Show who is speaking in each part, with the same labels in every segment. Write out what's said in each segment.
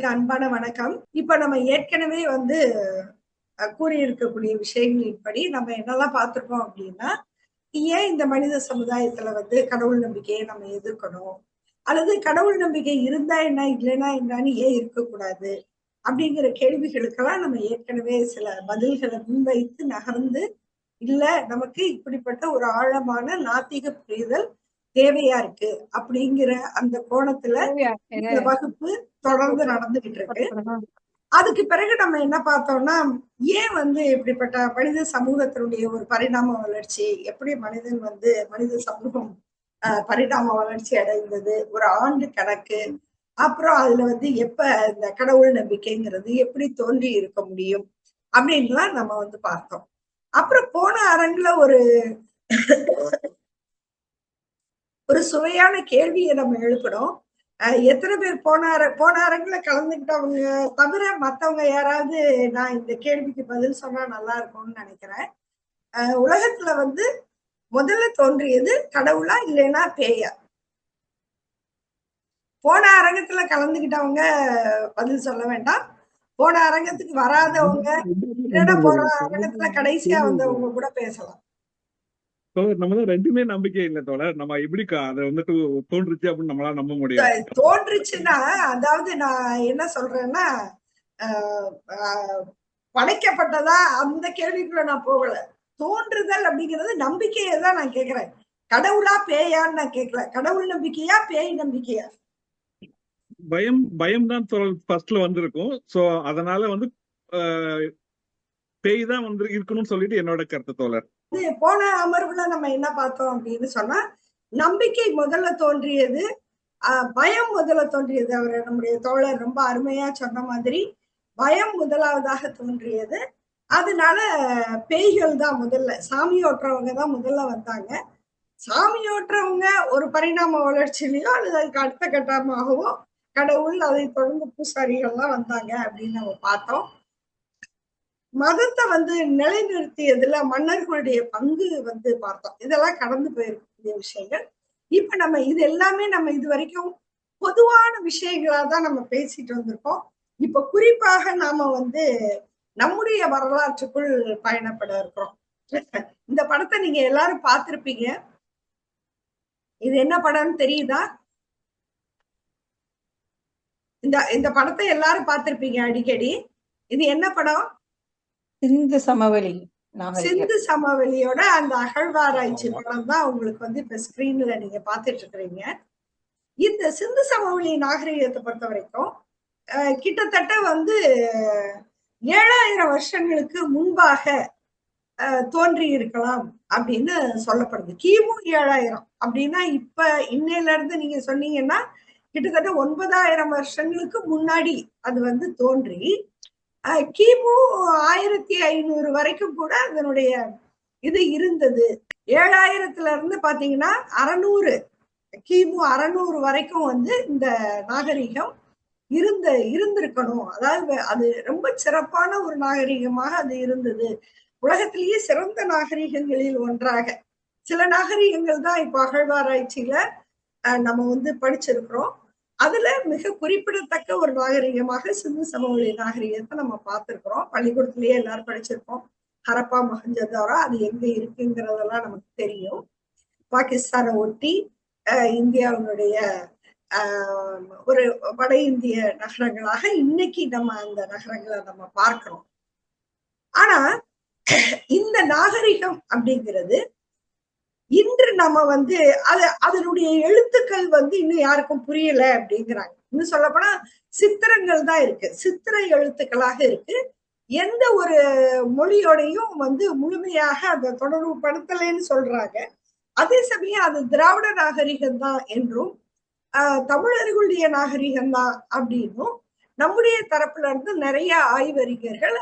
Speaker 1: நேயர்களுக்கு அன்பான வணக்கம். இப்ப நம்ம ஏற்கனவே கூறியிருக்கக்கூடிய விஷயங்களின்படி நம்ம என்னெல்லாம் பார்த்திருக்கோம் அப்படின்னா, ஏன் இந்த மனித சமுதாயத்துல கடவுள் நம்பிக்கையை நம்ம எதிர்க்கணும்? அல்லது கடவுள் நம்பிக்கை இருந்தா என்ன, இல்லைன்னா என்னன்னு ஏன் இருக்கக்கூடாது? அப்படிங்கிற கேள்விகளுக்கெல்லாம் நம்ம ஏற்கனவே சில பதில்களை முன்வைத்து நகர்ந்து, இல்ல நமக்கு இப்படிப்பட்ட ஒரு ஆழமான நாத்திக புரிதல் தேவையா இருக்கு அப்படிங்கிற அந்த கோணத்துல இந்த வகுப்பு தொடர்ந்து நடந்துகிட்டு இருக்கு. அதுக்கு பிறகு நம்ம என்ன பார்த்தோம்னா, ஏன் இப்படிப்பட்ட மனித சமூகத்தினுடைய ஒரு பரிணாம வளர்ச்சி, எப்படி மனித சமூகம் பரிணாம வளர்ச்சி அடைந்தது, ஒரு ஆண்டு கணக்கு, அப்புறம் அதுல எப்ப இந்த கடவுள் நம்பிக்கைங்கிறது எப்படி தோன்றி இருக்க முடியும் அப்படின்லாம் நம்ம பார்த்தோம். அப்புறம் போன அரங்குல ஒரு ஒரு சுவையான கேள்வியை நம்ம எழுப்பணும். எத்தனை பேர் போன அரங்குல கலந்துக்கிட்டவங்க தவிர மத்தவங்க யாராவது நான் இந்த கேள்விக்கு பதில் சொன்னா நல்லா இருக்கும்னு நினைக்கிறேன். உலகத்துல முதல்ல தோன்றியது கடவுளா இல்லைன்னா பேயா? போன அரங்கத்துல கலந்துக்கிட்டவங்க பதில் சொல்ல வேண்டாம். போன அரங்கத்துக்கு வராதவங்க, இல்லைன்னா போன அரங்கத்துல கடைசியா வந்தவங்க கூட பேசலாம்.
Speaker 2: நம்ம தான் ரெண்டுமே நம்பிக்கை இல்லை தோழர். நம்ம எப்படி அதை தோன்றுச்சு அப்படின்னு நம்மளால நம்ப முடியும்?
Speaker 1: தோன்றுச்சுன்னா, அதாவது நான் என்ன சொல்றேன்னா, படைக்கப்பட்டதா அந்த கேள்விக்குள்ள நான் போகல. தோன்றுதல் அப்படிங்கிறது நம்பிக்கையை தான் நான் கேட்கிறேன். கடவுளா பேயான்னு நான் கேட்கல. கடவுள் நம்பிக்கையா பேய் நம்பிக்கையா?
Speaker 2: பயம் தான் ஃபர்ஸ்ட்ல வந்திருக்கும். சோ அதனால பேய் தான் இருக்கணும்னு சொல்லிட்டு என்னோட கருத்து தோழர்.
Speaker 1: போன அமர்வுல நம்ம என்ன பார்த்தோம் அப்படின்னு சொன்னா, நம்பிக்கை முதல்ல தோன்றியது, பயம் முதல்ல தோன்றியது. அவர் நம்முடைய தோழர் ரொம்ப அருமையா சொன்ன மாதிரி பயம் முதலாவதாக தோன்றியது. அதனால பேய்கள் தான் முதல்ல, சாமியோற்றவங்க தான் முதல்ல வந்தாங்க. சாமியோற்றவங்க ஒரு பரிணாம வளர்ச்சியிலையோ அல்லது அதுக்கு அடுத்த கட்டமாகவோ கடவுள், அதை தொடர்ந்து பூசாரிகள்லாம் வந்தாங்க அப்படின்னு நம்ம பார்த்தோம். மதத்தை நிலைநிறுத்தியதுல மன்னர்களுடைய பங்கு பார்த்தோம். இதெல்லாம் கடந்து போயிருக்கக்கூடிய விஷயங்கள். இப்ப நம்ம இது எல்லாமே நம்ம இது வரைக்கும் பொதுவான விஷயங்களா தான் நம்ம பேசிட்டு வந்திருக்கோம். இப்ப குறிப்பாக நாம நம்முடைய வரலாற்றுக்குள் பயணப்பட இருக்கிறோம். இந்த படத்தை நீங்க எல்லாரும் பார்த்திருப்பீங்க. இது என்ன படம்னு தெரியுதா? இந்த படத்தை எல்லாரும் பார்த்திருப்பீங்க அடிக்கடி. இது என்ன படம்?
Speaker 3: சிந்து சமவெளி.
Speaker 1: சிந்து சமவெளியோட அந்த அகழ்வாராய்ச்சி படம் தான் உங்களுக்கு இப்ப ஸ்கிரீன்ல நீங்க பார்த்துட்டு இருக்கிறீங்க. இந்த சிந்து சமவெளி நாகரிகத்தை பொறுத்த வரைக்கும் கிட்டத்தட்ட 7000 வருஷங்களுக்கு முன்பாக தோன்றி இருக்கலாம் அப்படின்னு சொல்லப்படுது. கிமு 7000 அப்படின்னா இப்ப இன்னையில இருந்து நீங்க சொன்னீங்கன்னா கிட்டத்தட்ட 9000 வருஷங்களுக்கு முன்னாடி அது தோன்றி கிமு 1500 வரைக்கும் கூட அதனுடைய இது இருந்தது. 7000த்துல இருந்து பாத்தீங்கன்னா 600 கிமு 600 வரைக்கும் இந்த நாகரிகம் இருந்திருக்கணும். அதாவது அது ரொம்ப சிறப்பான ஒரு நாகரிகமாக அது இருந்தது. உலகத்திலேயே சிறந்த நாகரிகங்களில் ஒன்றாக சில நாகரிகங்கள் தான் இப்ப அகழ்வாராய்ச்சியில நம்ம படிச்சிருக்கிறோம். அதுல மிக குறிப்பிடத்தக்க ஒரு நாகரிகமாக சிந்து சமவெளி நாகரிகத்தை நம்ம பார்த்திருக்கிறோம். பள்ளிக்கூடத்திலேயே எல்லாரும் படிச்சிருக்கோம். ஹரப்பா மொஹஞ்சதாரோ அது எங்க இருக்குங்கிறதெல்லாம் நமக்கு தெரியும். பாகிஸ்தானை ஒட்டி இந்தியாவினுடைய ஒரு வட இந்திய நகரங்களாக இன்னைக்கு நம்ம அந்த நகரங்களை நம்ம பார்க்கிறோம். ஆனா இந்த நாகரிகம் அப்படிங்கிறது இன்று நம்ம அதனுடைய எழுத்துக்கள் இன்னும் யாருக்கும் புரியல அப்படிங்கிறாங்க. இன்னும் சொல்ல போனா சித்திரங்கள் தான் இருக்கு, சித்திர எழுத்துக்களாக இருக்கு. எந்த ஒரு மொழியோடையும் முழுமையாக அதை தொடர்பு படுத்தலைன்னு சொல்றாங்க. அதே சமயம் அது திராவிட நாகரிகம் தான் என்றும் தமிழர்களுடைய நாகரிகம் தான் அப்படின்னும் நம்முடைய தரப்புல இருந்து நிறைய ஆய்வறிஞர்கள்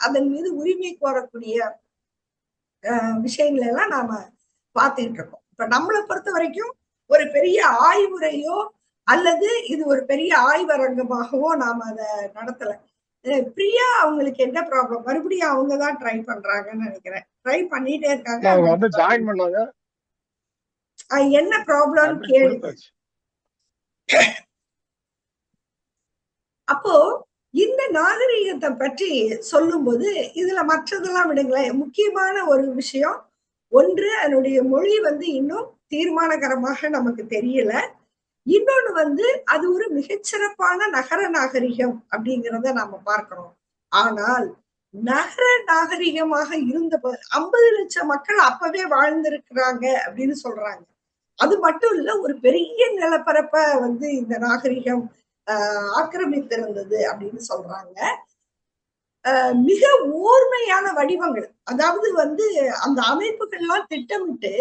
Speaker 1: அதன் மீது உரிமை கோரக்கூடிய விஷயங்கள் எல்லாம் நாம பார்த்துட்டு இருக்கோம். இப்ப நம்மளை பொறுத்த வரைக்கும் ஒரு பெரிய ஆய்வுரையோ அல்லது இது ஒரு பெரிய ஆய்வரங்கமாகவோ நாம அதை நடத்தல. பிரியா அவங்களுக்கு என்ன ப்ராப்ளம், மறுபடியும் அவங்கதான் ட்ரை பண்றாங்கன்னு நினைக்கிறேன். ட்ரை பண்ணிட்டே இருக்காங்க. என்ன ப்ராப்ளம் கேளு. அப்போ இந்த நாகரீகத்தை பற்றி சொல்லும்போது இதுல மற்றதெல்லாம் விடுங்களேன், முக்கியமான ஒரு விஷயம் ஒன்று அதனுடைய மொழி இன்னும் தீர்மானகரமாக நமக்கு தெரியல. இன்னொன்னு அது ஒரு மிகச்சிறப்பான நகர நாகரிகம் அப்படிங்கிறத நாம பார்க்கிறோம். ஆனால் நகர நாகரிகமாக இருந்த 50 லட்சம் மக்கள் அப்பவே வாழ்ந்திருக்கிறாங்க அப்படின்னு சொல்றாங்க. அது மட்டும் இல்ல, ஒரு பெரிய நிலப்பரப்ப இந்த நாகரிகம் ஆக்கிரமித்திருந்தது அப்படின்னு சொல்றாங்க. மிக ஓர்மையான வடிவங்கள், அதாவது அந்த அமைப்புகள்லாம் திட்டமிட்டு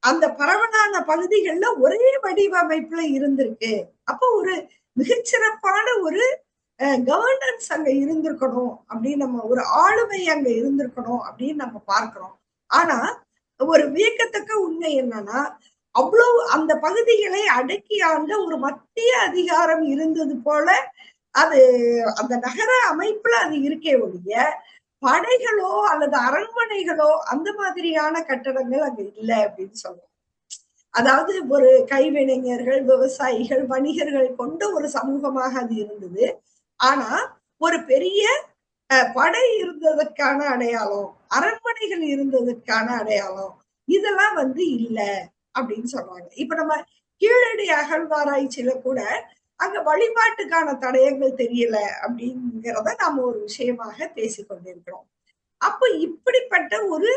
Speaker 1: அந்த பரவலான பகுதிகள்ல ஒரே வடிவமைப்புல இருந்திருக்கு. அப்போ ஒரு மிகச்சிறப்பான ஒரு கவர்னன்ஸ் அங்க இருந்திருக்கணும் அப்படின்னு நம்ம ஒரு ஆளுமை அங்க இருந்திருக்கணும் அப்படின்னு நம்ம பார்க்கிறோம். ஆனா ஒரு வியக்கத்தக்க உண்மை என்னன்னா, அவ்வளவு அந்த பகுதிகளை அடக்கி ஆண்ட ஒரு மத்திய அதிகாரம் இருந்தது போல அது அந்த நகர அமைப்புல அது இருக்கே ஒழிய, படைகளோ அல்லது அரண்மனைகளோ அந்த மாதிரியான கட்டடங்கள் அங்க இல்லை அப்படின்னு சொல்றோம். அதாவது ஒரு கைவினைஞர்கள், விவசாயிகள், வணிகர்கள் கொண்ட ஒரு சமூகமாக அது இருந்தது. ஆனா ஒரு பெரிய படை இருந்ததற்கான அடையாளம், அரண்மனைகள் இருந்ததற்கான அடையாளம் இதெல்லாம் இல்ல அப்படின்னு சொல்றாங்க. இப்ப நம்ம கீழடி அகழ்வாராய்ச்சியில கூட அங்க வழிபாட்டுக்கான தடயங்கள் தெரியல அப்படிங்கிறத நாம ஒரு விஷயமாக பேசிக்கொண்டிருக்கிறோம். அப்ப இப்படிப்பட்ட ஒரு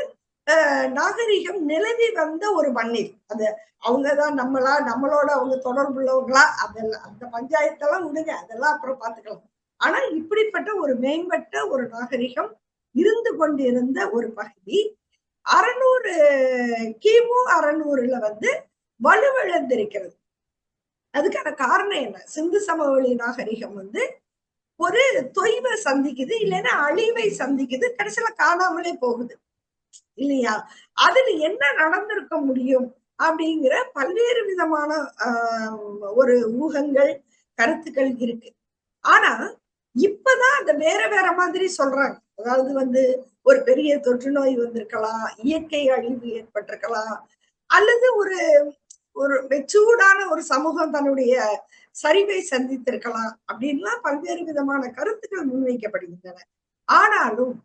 Speaker 1: நாகரிகம் நிலவி வந்த ஒரு மண்ணில் அது அவங்கதான் நம்மளோட அவங்க தொடர்புள்ளவங்களா அதெல்லாம் அந்த பஞ்சாயத்தெல்லாம் விடுங்க, அதெல்லாம் அப்புறம் பாத்துக்கலாம். ஆனா இப்படிப்பட்ட ஒரு மேம்பட்ட ஒரு நாகரிகம் இருந்து கொண்டிருந்த ஒரு பகுதி 600 கிமு 600ல வலுவிழந்திருக்கிறது. அதுக்கான காரணம் என்ன? சிந்து சமவெளி நாகரிகம் ஒரு தொய்வை சந்திக்குது, இல்லைன்னா அழிவை சந்திக்குது, கடைசியில காணாமலே போகுது இல்லையா? அதுல என்ன நடந்திருக்க முடியும் அப்படிங்கிற பல்வேறு விதமான ஒரு ஊகங்கள், கருத்துக்கள் இருக்கு. ஆனா இப்பதான் அந்த வேற வேற மாதிரி சொல்றாங்க. அதாவது ஒரு பெரிய தொற்று நோய் வந்திருக்கலாம், இயற்கை அழிவு ஏற்பட்டிருக்கலாம், அல்லது ஒரு ஒரு மெச்சூர்டான ஒரு சமூகம் தன்னுடைய சரிவை சந்தித்திருக்கலாம் அப்படின்லாம் பல்வேறு விதமான கருத்துக்கள் முன்வைக்கப்படுகின்றன. ஆனாலும்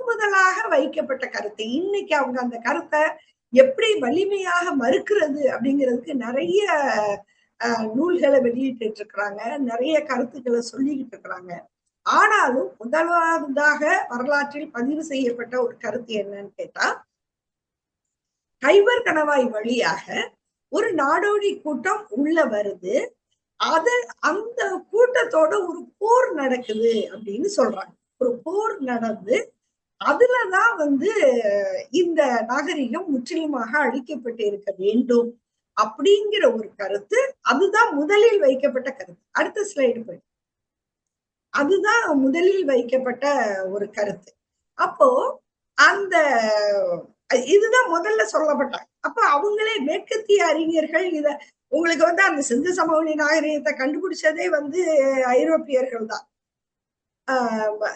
Speaker 1: முதலாக வைக்கப்பட்ட கருத்து இன்னைக்கு அவங்க அந்த கருத்தை எப்படி வலிமையாக மறுக்கிறது அப்படிங்கிறதுக்கு நிறைய நூல்களை வெளியிட்டு இருக்கிறாங்க, நிறைய கருத்துக்களை சொல்லிக்கிட்டு இருக்கிறாங்க. ஆனாலும் முதலாவதாக வரலாற்றில் பதிவு செய்யப்பட்ட ஒரு கருத்து என்னன்னு கேட்டா, கைவர் கணவாய் வழியாக ஒரு நாடோடி கூட்டம் உள்ள வருது, அந்த கூட்டத்தோட ஒரு போர் நடக்குது அப்படின்னு சொல்றாங்க. ஒரு போர் நடந்து அதுலதான் இந்த நாகரிகம் முற்றிலுமாக அழிக்கப்பட்டு இருக்க வேண்டும் அப்படிங்கிற ஒரு கருத்து. அதுதான் முதலில் வைக்கப்பட்ட கருத்து. அடுத்த ஸ்லைடு போய், அதுதான் முதலில் வைக்கப்பட்ட ஒரு கருத்து. அப்போ அந்த இதுதான் முதல்ல சொல்லப்பட்டாங்க. அப்ப அவங்களே மேற்கத்திய அறிஞர்கள் இத உங்களுக்கு அந்த சிந்து சமவெளி நாகரிகத்தை கண்டுபிடிச்சதே ஐரோப்பியர்கள் தான்.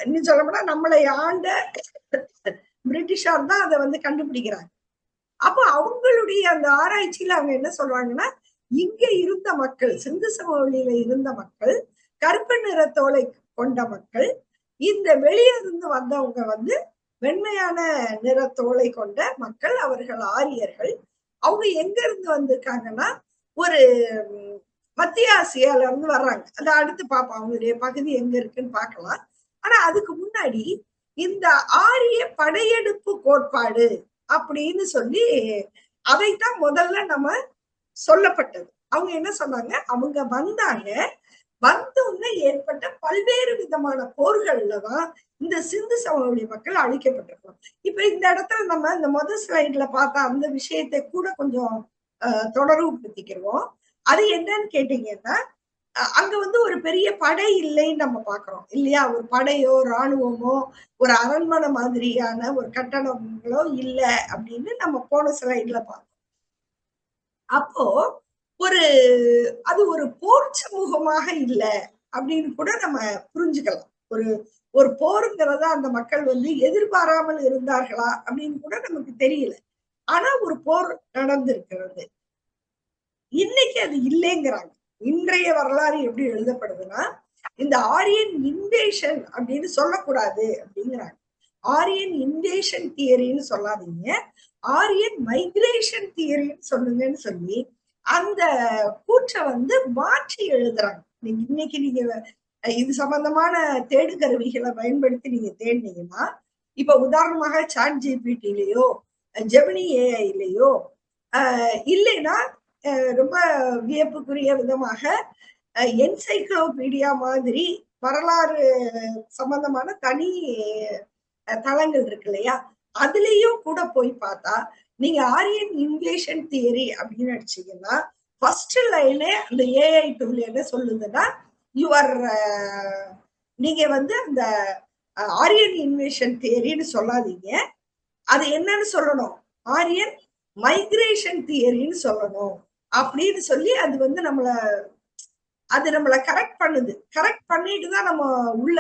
Speaker 1: இன்னும் சொல்ல போனா நம்மளை ஆண்ட பிரிட்டிஷார் தான் அதை கண்டுபிடிக்கிறாங்க. அப்ப அவங்களுடைய அந்த ஆராய்ச்சியில அவங்க என்ன சொல்றாங்கன்னா, இங்க இருந்த மக்கள், சிந்து சமவெளியில இருந்த மக்கள், கருப்பு நிறத்தோலை கொண்ட மக்கள், இந்த வெளியே இருந்து வந்தவங்க வெண்மையான நிறத்தோலை கொண்ட மக்கள், அவர்கள் ஆரியர்கள். அவங்க எங்க இருந்து வந்திருக்காங்கன்னா, ஒரு மத்திய ஆசியால இருந்து வர்றாங்க. அதை அடுத்து பார்ப்போம், அவங்களுடைய பகுதி எங்க இருக்குன்னு பார்க்கலாம். ஆனா அதுக்கு முன்னாடி இந்த ஆரிய படையெடுப்பு கோட்பாடு அப்படின்னு சொல்லி அதைத்தான் முதல்ல நம்ம சொல்லப்பட்டது. அவங்க என்ன சொன்னாங்க, அவங்க வந்தாங்க, வந்தோன்னு ஏற்பட்ட பல்வேறு விதமான போர்கள்லதான் இந்த சிந்து சமவெளி மக்கள் அழிக்கப்பட்டிருக்கோம். இப்ப இந்த இடத்துல நம்ம இந்த முதல் ஸ்லைட்ல பார்த்த அந்த விஷயத்தை கூட கொஞ்சம் தொடர்புபடுத்திக்கிறோம். அது என்னன்னு கேட்டீங்கன்னா, அங்க ஒரு பெரிய படை இல்லைன்னு நம்ம பாக்குறோம் இல்லையா? ஒரு படையோ ராணுவமோ ஒரு அரண்மனை மாதிரியான ஒரு கட்டணங்களோ இல்ல அப்படின்னு நம்ம போன ஸ்லைட்ல பார்த்தோம். அப்போ அது ஒரு போர் சமூகமாக இல்ல அப்படின்னு கூட நம்ம புரிஞ்சுக்கலாம். ஒரு போருங்கிறத அந்த மக்கள் எதிர்பாராமல் இருந்தார்களா அப்படின்னு கூட நமக்கு தெரியல. ஆனா ஒரு போர் நடந்திருக்கிறது. இன்னைக்கு அது இல்லைங்கிறாங்க. இன்றைய வரலாறு எப்படி எழுதப்படுதுன்னா, இந்த ஆரியன் இன்வேஷன் அப்படின்னு சொல்லக்கூடாது அப்படிங்கிறாங்க. ஆரியன் இன்வேஷன் தியரின்னு சொல்லாதீங்க, ஆரியன் மைக்ரேஷன் தியரின்னு சொல்லுங்கன்னு சொல்லி அந்த கூற்றை வந்து மாற்றி எழுதுறாங்க. இன்னைக்கு நீங்க இது சம்பந்தமான தேடு கருவிகளை பயன்படுத்தி நீங்க தேடினீங்கன்னா, இப்ப உதாரணமாக சாட் ஜிபிடிலயோ ஜெமினி ஏஐலயோ இல்லைன்னா ரொம்ப வியப்புக்குரிய விதமாக என்சைக்ளோபீடியா மாதிரி வரலாறு சம்பந்தமான தனி தளங்கள் இருக்கு இல்லையா, அதுலயும் கூட போய் பார்த்தா நீங்க ஆரியன் இன்வேஷன் தியரி அப்படின்னு அடிச்சீங்கன்னா ஃபர்ஸ்ட் லைனே அந்த ஏஐ டூல் என்ன சொல்லுதுன்னா, யுவர் நீங்க வந்து அந்த ஆரியன் இன்வேஷன் தியரின்னு சொல்லாதீங்க, அது என்னன்னு சொல்லணும், ஆரியன் மைக்ரேஷன் தியரின்னு சொல்லணும் அப்படின்னு சொல்லி அது வந்து நம்மள கரெக்ட் பண்ணுது. கரெக்ட் பண்ணிட்டு தான் நம்ம உள்ள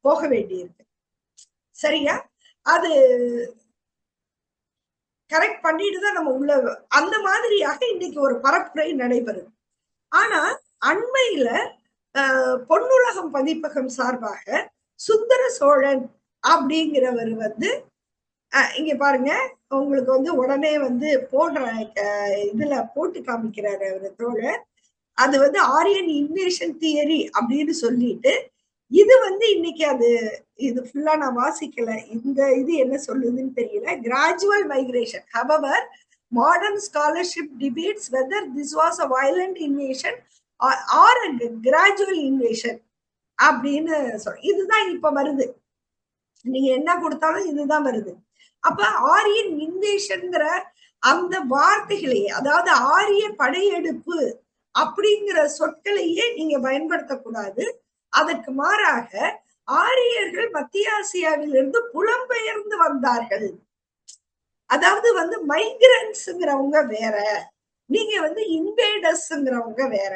Speaker 1: போக வேண்டியிருக்கு. சரியா? அது கரெக்ட் பண்ணிட்டு தான் நம்ம உள்ள, அந்த மாதிரியாக இன்னைக்கு ஒரு பரப்புரை நடைபெறுது. ஆனா அண்மையில பொன்னுலகம் பதிப்பகம் சார்பாக சுந்தர சோழன் அப்படிங்கிறவர் வந்து இங்க பாருங்க, உங்களுக்கு வந்து உடனே வந்து போடுற இதுல போட்டு காமிக்கிறாரு அவரு தோழர். அது வந்து ஆரியன் இன்வேஷன் தியரி அப்படின்னு சொல்லிட்டு, இது வந்து இன்னைக்கு இது ஃபுல்லா நான் வாசிக்கல, இந்த இது என்ன சொல்லுதுன்னு தெரியல. Gradual migration, however modern scholarship debates whether this was a violent invasion or gradual invasion அப்படின்னு இதுதான் இப்ப வருது. நீங்க என்ன கொடுத்தாலும் இதுதான் வருது. அப்ப ஆரியன் இன்வேஷன்ங்கிற அந்த வார்த்தைகளையே, அதாவது ஆரிய படையெடுப்பு அப்படிங்கிற சொற்களையே நீங்க பயன்படுத்தக்கூடாது. அதற்கு மாறாக ஆரியர்கள் மத்திய ஆசியாவிலிருந்து புலம்பெயர்ந்து வந்தார்கள், அதாவது வந்து மைக்ரன்ஸ்ங்கிறவங்க வேற, நீங்க வந்து இன்வேடர்ஸ்ங்கிறவங்க வேற.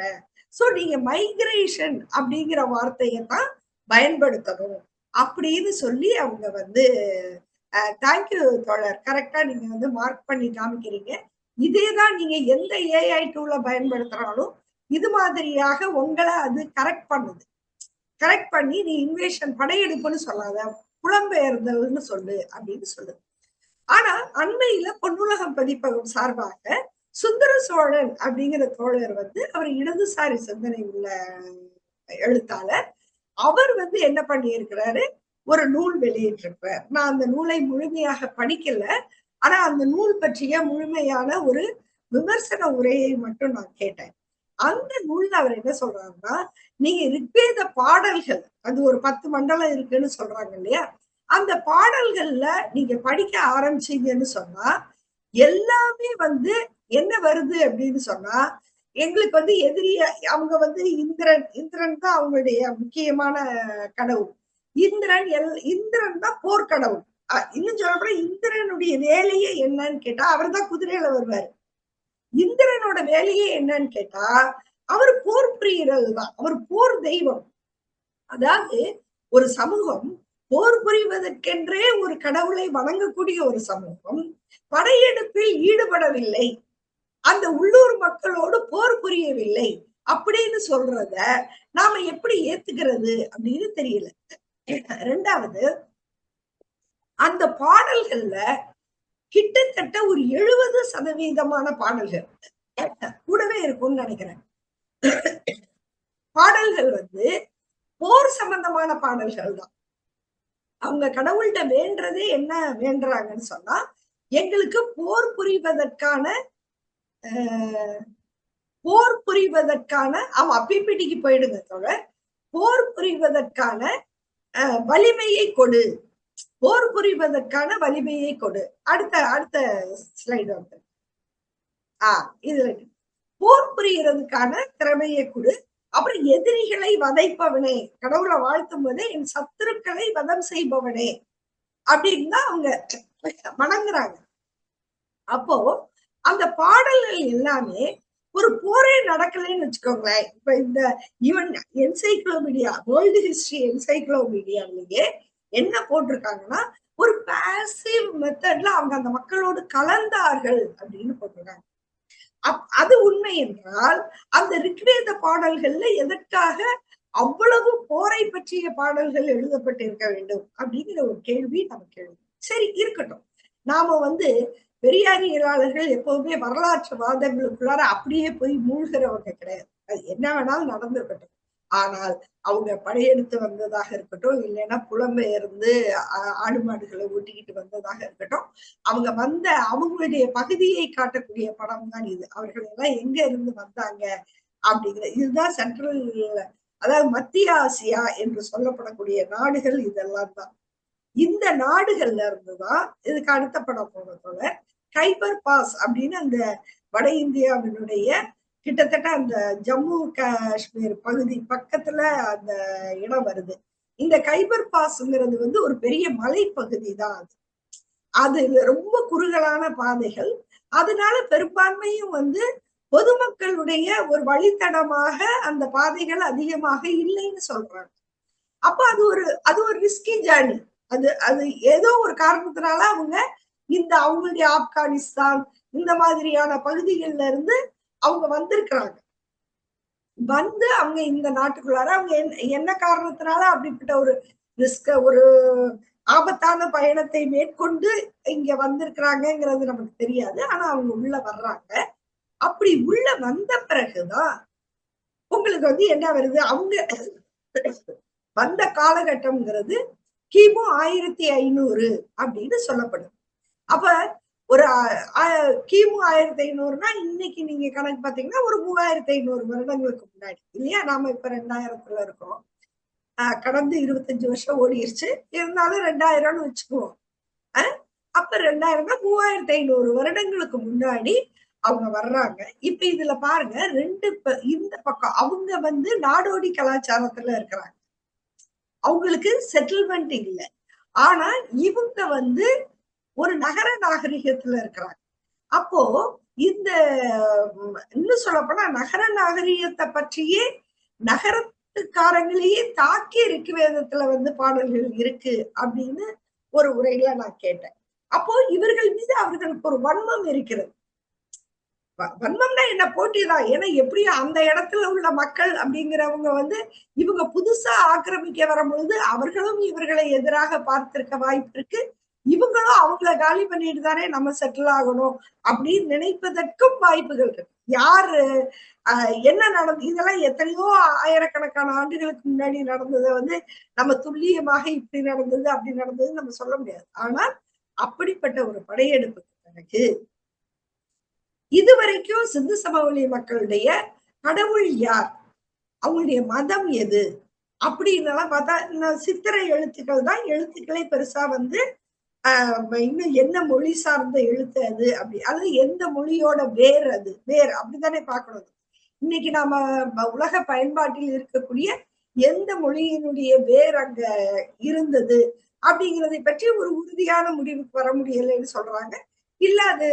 Speaker 1: சோ நீங்க மைக்ரேஷன் அப்படிங்கிற வார்த்தையை தான் பயன்படுத்தணும் அப்படின்னு சொல்லி அவங்க வந்து தேங்க்யூ தோழர், கரெக்டா நீங்க வந்து மார்க் பண்ணி காமிக்கிறீங்க. இதேதான் நீங்க எந்த ஏஐ டூல பயன்படுத்துறாலும் இது மாதிரியாக உங்களை அது கரெக்ட் பண்ணுது. கரெக்ட் பண்ணி நீ இன்வேஷன் படையெடுப்புன்னு சொல்லாத, புலம்பெயர்ந்தல்னு சொல்லு அப்படின்னு சொல்லுது. ஆனா அண்மையில பொன்னுலகம் பதிப்பகம் சார்பாக சுந்தர சோழன் அப்படிங்கிற தோழர் வந்து அவர் இடதுசாரி சிந்தனை உள்ள எழுத்தாளர். அவர் வந்து என்ன பண்ணி இருக்கிறாரு, ஒரு நூல் வெளியிட்டிருக்கிறார். நான் அந்த நூலை முழுமையாக படிக்கல, ஆனா அந்த நூல் பற்றிய முழுமையான ஒரு விமர்சன உரையை மட்டும் நான் கேட்டேன். அந்த நூல்ல அவர் என்ன சொல்றாருன்னா, நீங்க ரிக்வேத பாடல்கள், அது ஒரு 10 மண்டலம் இருக்குன்னு சொல்றாங்க இல்லையா, அந்த பாடல்கள்ல நீங்க படிக்க ஆரம்பிச்சீங்கன்னு சொன்னா எல்லாமே வந்து என்ன வருது அப்படின்னு சொன்னா, எங்களுக்கு வந்து எதிரிய அவங்க வந்து இந்திரன் தான் அவங்களுடைய முக்கியமான கடவுள். இந்திரன் தான் போர்க்கடவுள். இன்னும் சொல்லப்போனா இந்திரனுடைய வேலையே என்னன்னு கேட்டா, அவர் தான் குதிரையில வருவாரு. இந்திரனோட வேலையே என்னன்னு கேட்டா, அவர் போர் புரிகிறது தான், அவர் போர் தெய்வம். அதாவது ஒரு சமூகம் போர் புரிவதற்கென்றே ஒரு கடவுளை வணங்கக்கூடிய ஒரு சமூகம் படையெடுப்பில் ஈடுபடவில்லை, அந்த உள்ளூர் மக்களோடு போர் புரியவில்லை அப்படின்னு சொல்றத நாம எப்படி ஏத்துக்கிறது அப்படின்னு தெரியல. ரெண்டாவது, அந்த பாடல்கள்ல கிட்டத்தட்ட ஒரு 70% பாடல்கள் கூடவே இருக்கும்னு நினைக்கிறேன். பாடல்கள் வந்து போர் சம்பந்தமான பாடல்கள் தான். அவங்க கடவுள்கிட்ட வேண்டதே என்ன வேண்டுறாங்கன்னு சொன்னா, எங்களுக்கு போர் புரிவதற்கான ஆமா பிபிடிக்கு போயிடுங்க தோழர், போர் புரிவதற்கான வலிமையை கொடு, போர் புரிவதற்கான வலிமையை கொடு. அடுத்த ஸ்லைடு வந்து இதுல போர் புரியறதுக்கான திறமையை கொடு. அப்புறம் எதிரிகளை வதைப்பவனே, கடவுளை வாழ்த்தும் போதே என் சத்துருக்களை வதம் செய்பவனே அப்படின்னு தான் அவங்க வணங்குறாங்க. அப்போ அந்த பாடல்கள் எல்லாமே ஒரு போரே நடக்கலன்னு வச்சுக்கோங்களேன். இப்ப இந்த ஈவன் என்சைக்ளோபீடியா, வேர்ல்டு ஹிஸ்டரி என்சைக்ளோபீடியாவிலேயே என்ன போட்டிருக்காங்கன்னா, ஒரு பாசிவ் மெத்தட்ல அவங்க அந்த மக்களோடு கலந்தார்கள் அப்படின்னு போட்டிருக்காங்க. அது உண்மை என்றால் அந்த ரிக்வேத பாடல்கள்ல எதற்காக அவ்வளவு போரை பற்றிய பாடல்கள் எழுதப்பட்டிருக்க வேண்டும் அப்படிங்கிற ஒரு கேள்வி நமக்கு எழுது. சரி, இருக்கட்டும். நாம பெரியாரியலாளர்கள் எப்பவுமே வரலாற்று வாதங்களுக்குள்ளார அப்படியே போய் மூழ்கிறவங்க கிடையாது. அது என்ன வேணாலும் நடந்திருக்கட்டும். ஆனால் அவங்க படையெடுத்து வந்ததாக இருக்கட்டும், இல்லைன்னா புலம்பெயர்ந்து ஆடு மாடுகளை ஓட்டிக்கிட்டு வந்ததாக இருக்கட்டும், அவங்க அவங்களுடைய பகுதியை காட்டக்கூடிய படம் தான் இது. அவர்கள் எல்லாம் எங்க இருந்து வந்தாங்க அப்படிங்கிற இதுதான் சென்ட்ரல், அதாவது மத்திய ஆசியா என்று சொல்லப்படக்கூடிய நாடுகள் இதெல்லாம் தான். இந்த நாடுகள்ல இருந்துதான் இதுக்கு அடுத்த படம் போனதோட கைபர் பாஸ் அப்படின்னு அந்த வட இந்தியாவினுடைய கிட்டத்தட்ட அந்த ஜம்மு காஷ்மீர் பகுதி பக்கத்துல அந்த இடம் வருது. இந்த கைபர் பாஸ்ங்கிறது ஒரு பெரிய மலைப்பகுதி தான். அது ரொம்ப குறுகலான பாதைகள். அதனால பெரும்பான்மையும் பொதுமக்களுடைய ஒரு வழித்தடமாக அந்த பாதைகள் அதிகமாக இல்லைன்னு சொல்றாங்க. அப்ப அது ஒரு ரிஸ்கி ஜேர்னி. அது ஏதோ ஒரு காரணத்தினால அவங்களுடைய ஆப்கானிஸ்தான் இந்த மாதிரியான பகுதிகள்ல இருந்து அவங்க வந்திருக்கிறாங்க. அவங்க இந்த நாட்டுக்குள்ளார அவங்க என்ன காரணத்தினால அப்படிப்பட்ட ஒரு ஒரு ஆபத்தான பயணத்தை மேற்கொண்டு இங்க வந்திருக்கிறாங்கிறது நமக்கு தெரியாது. ஆனா அவங்க உள்ள வர்றாங்க. அப்படி உள்ள வந்த பிறகுதான் உங்களுக்கு என்ன வருது, அவங்க வந்த காலகட்டம்ங்கிறது கிமு 1500 அப்படின்னு சொல்லப்படுது. அப்ப ஒரு கிமு 1500னா இன்னைக்கு நீங்க கணக்கு பாத்தீங்கன்னா ஒரு 3500 வருடங்களுக்கு முன்னாடி இல்லையா? நாம இப்ப 2000த்துல இருக்கோம். கடந்து 25 வருஷம் ஓடிடுச்சு. இருந்தாலும் 2000ன்னு வச்சுக்குவோம். அப்ப 2000னா 3500 வருடங்களுக்கு முன்னாடி அவங்க வர்றாங்க. இப்ப இதுல பாருங்க, இந்த பக்கம் அவங்க நாடோடி கலாச்சாரத்துல இருக்கிறாங்க. அவங்களுக்கு செட்டில்மெண்ட் இல்லை. ஆனா இவங்க ஒரு நகர நாகரிகத்துல இருக்கிறாங்க. அப்போ இந்த இன்னும் சொல்லப்போனா நகர நாகரிகத்தை பற்றியே நகரத்துக்காரங்களையே தாக்கி ரிக்வேதத்துல பாடல்கள் இருக்கு அப்படின்னு ஒரு உரையில நான் கேட்டேன். அப்போ இவர்கள் மீது அவர்களுக்கு ஒரு வன்மம் இருக்கிறது. வன்மம்னா என்ன, போட்டிதான். ஏன்னா எப்படியும் அந்த இடத்துல உள்ள மக்கள் அப்படிங்கிறவங்க இவங்க புதுசா ஆக்கிரமிக்க வரும்பொழுது அவர்களும் இவர்களை எதிராக பார்த்திருக்க வாய்ப்பு இருக்கு. இவங்களும் அவங்கள காலி பண்ணிட்டு தானே நம்ம செட்டில் ஆகணும் அப்படின்னு நினைப்பதற்கும் வாய்ப்புகள் இருக்கு. யாரு என்ன நடந்தது, இதெல்லாம் எத்தனையோ ஆயிரக்கணக்கான ஆண்டுகளுக்கு முன்னாடி நடந்ததை நம்ம துல்லியமாக இப்படி நடந்தது அப்படி நடந்தது நம்ம சொல்ல முடியாது. ஆனால் அப்படிப்பட்ட ஒரு படையெடுப்புக்கு பிறகு இதுவரைக்கும் சிந்து சமவெளி மக்களுடைய கடவுள் யார், அவங்களுடைய மதம் எது அப்படின்னு பார்த்தா சித்திரை எழுத்துக்கள் தான். எழுத்துக்களே பெருசா இன்னும் என்ன மொழி சார்ந்த எழுத்து அது அப்படி, அல்லது எந்த மொழியோட வேர் அது வேர் அப்படித்தானே பார்க்கணும். இன்னைக்கு நாம உலக பயன்பாட்டில் இருக்கக்கூடிய எந்த மொழியினுடைய வேர் அங்க இருந்தது அப்படிங்கிறதை பற்றி ஒரு உறுதியான முடிவுக்கு வர முடியலைன்னு சொல்றாங்க. இல்ல அது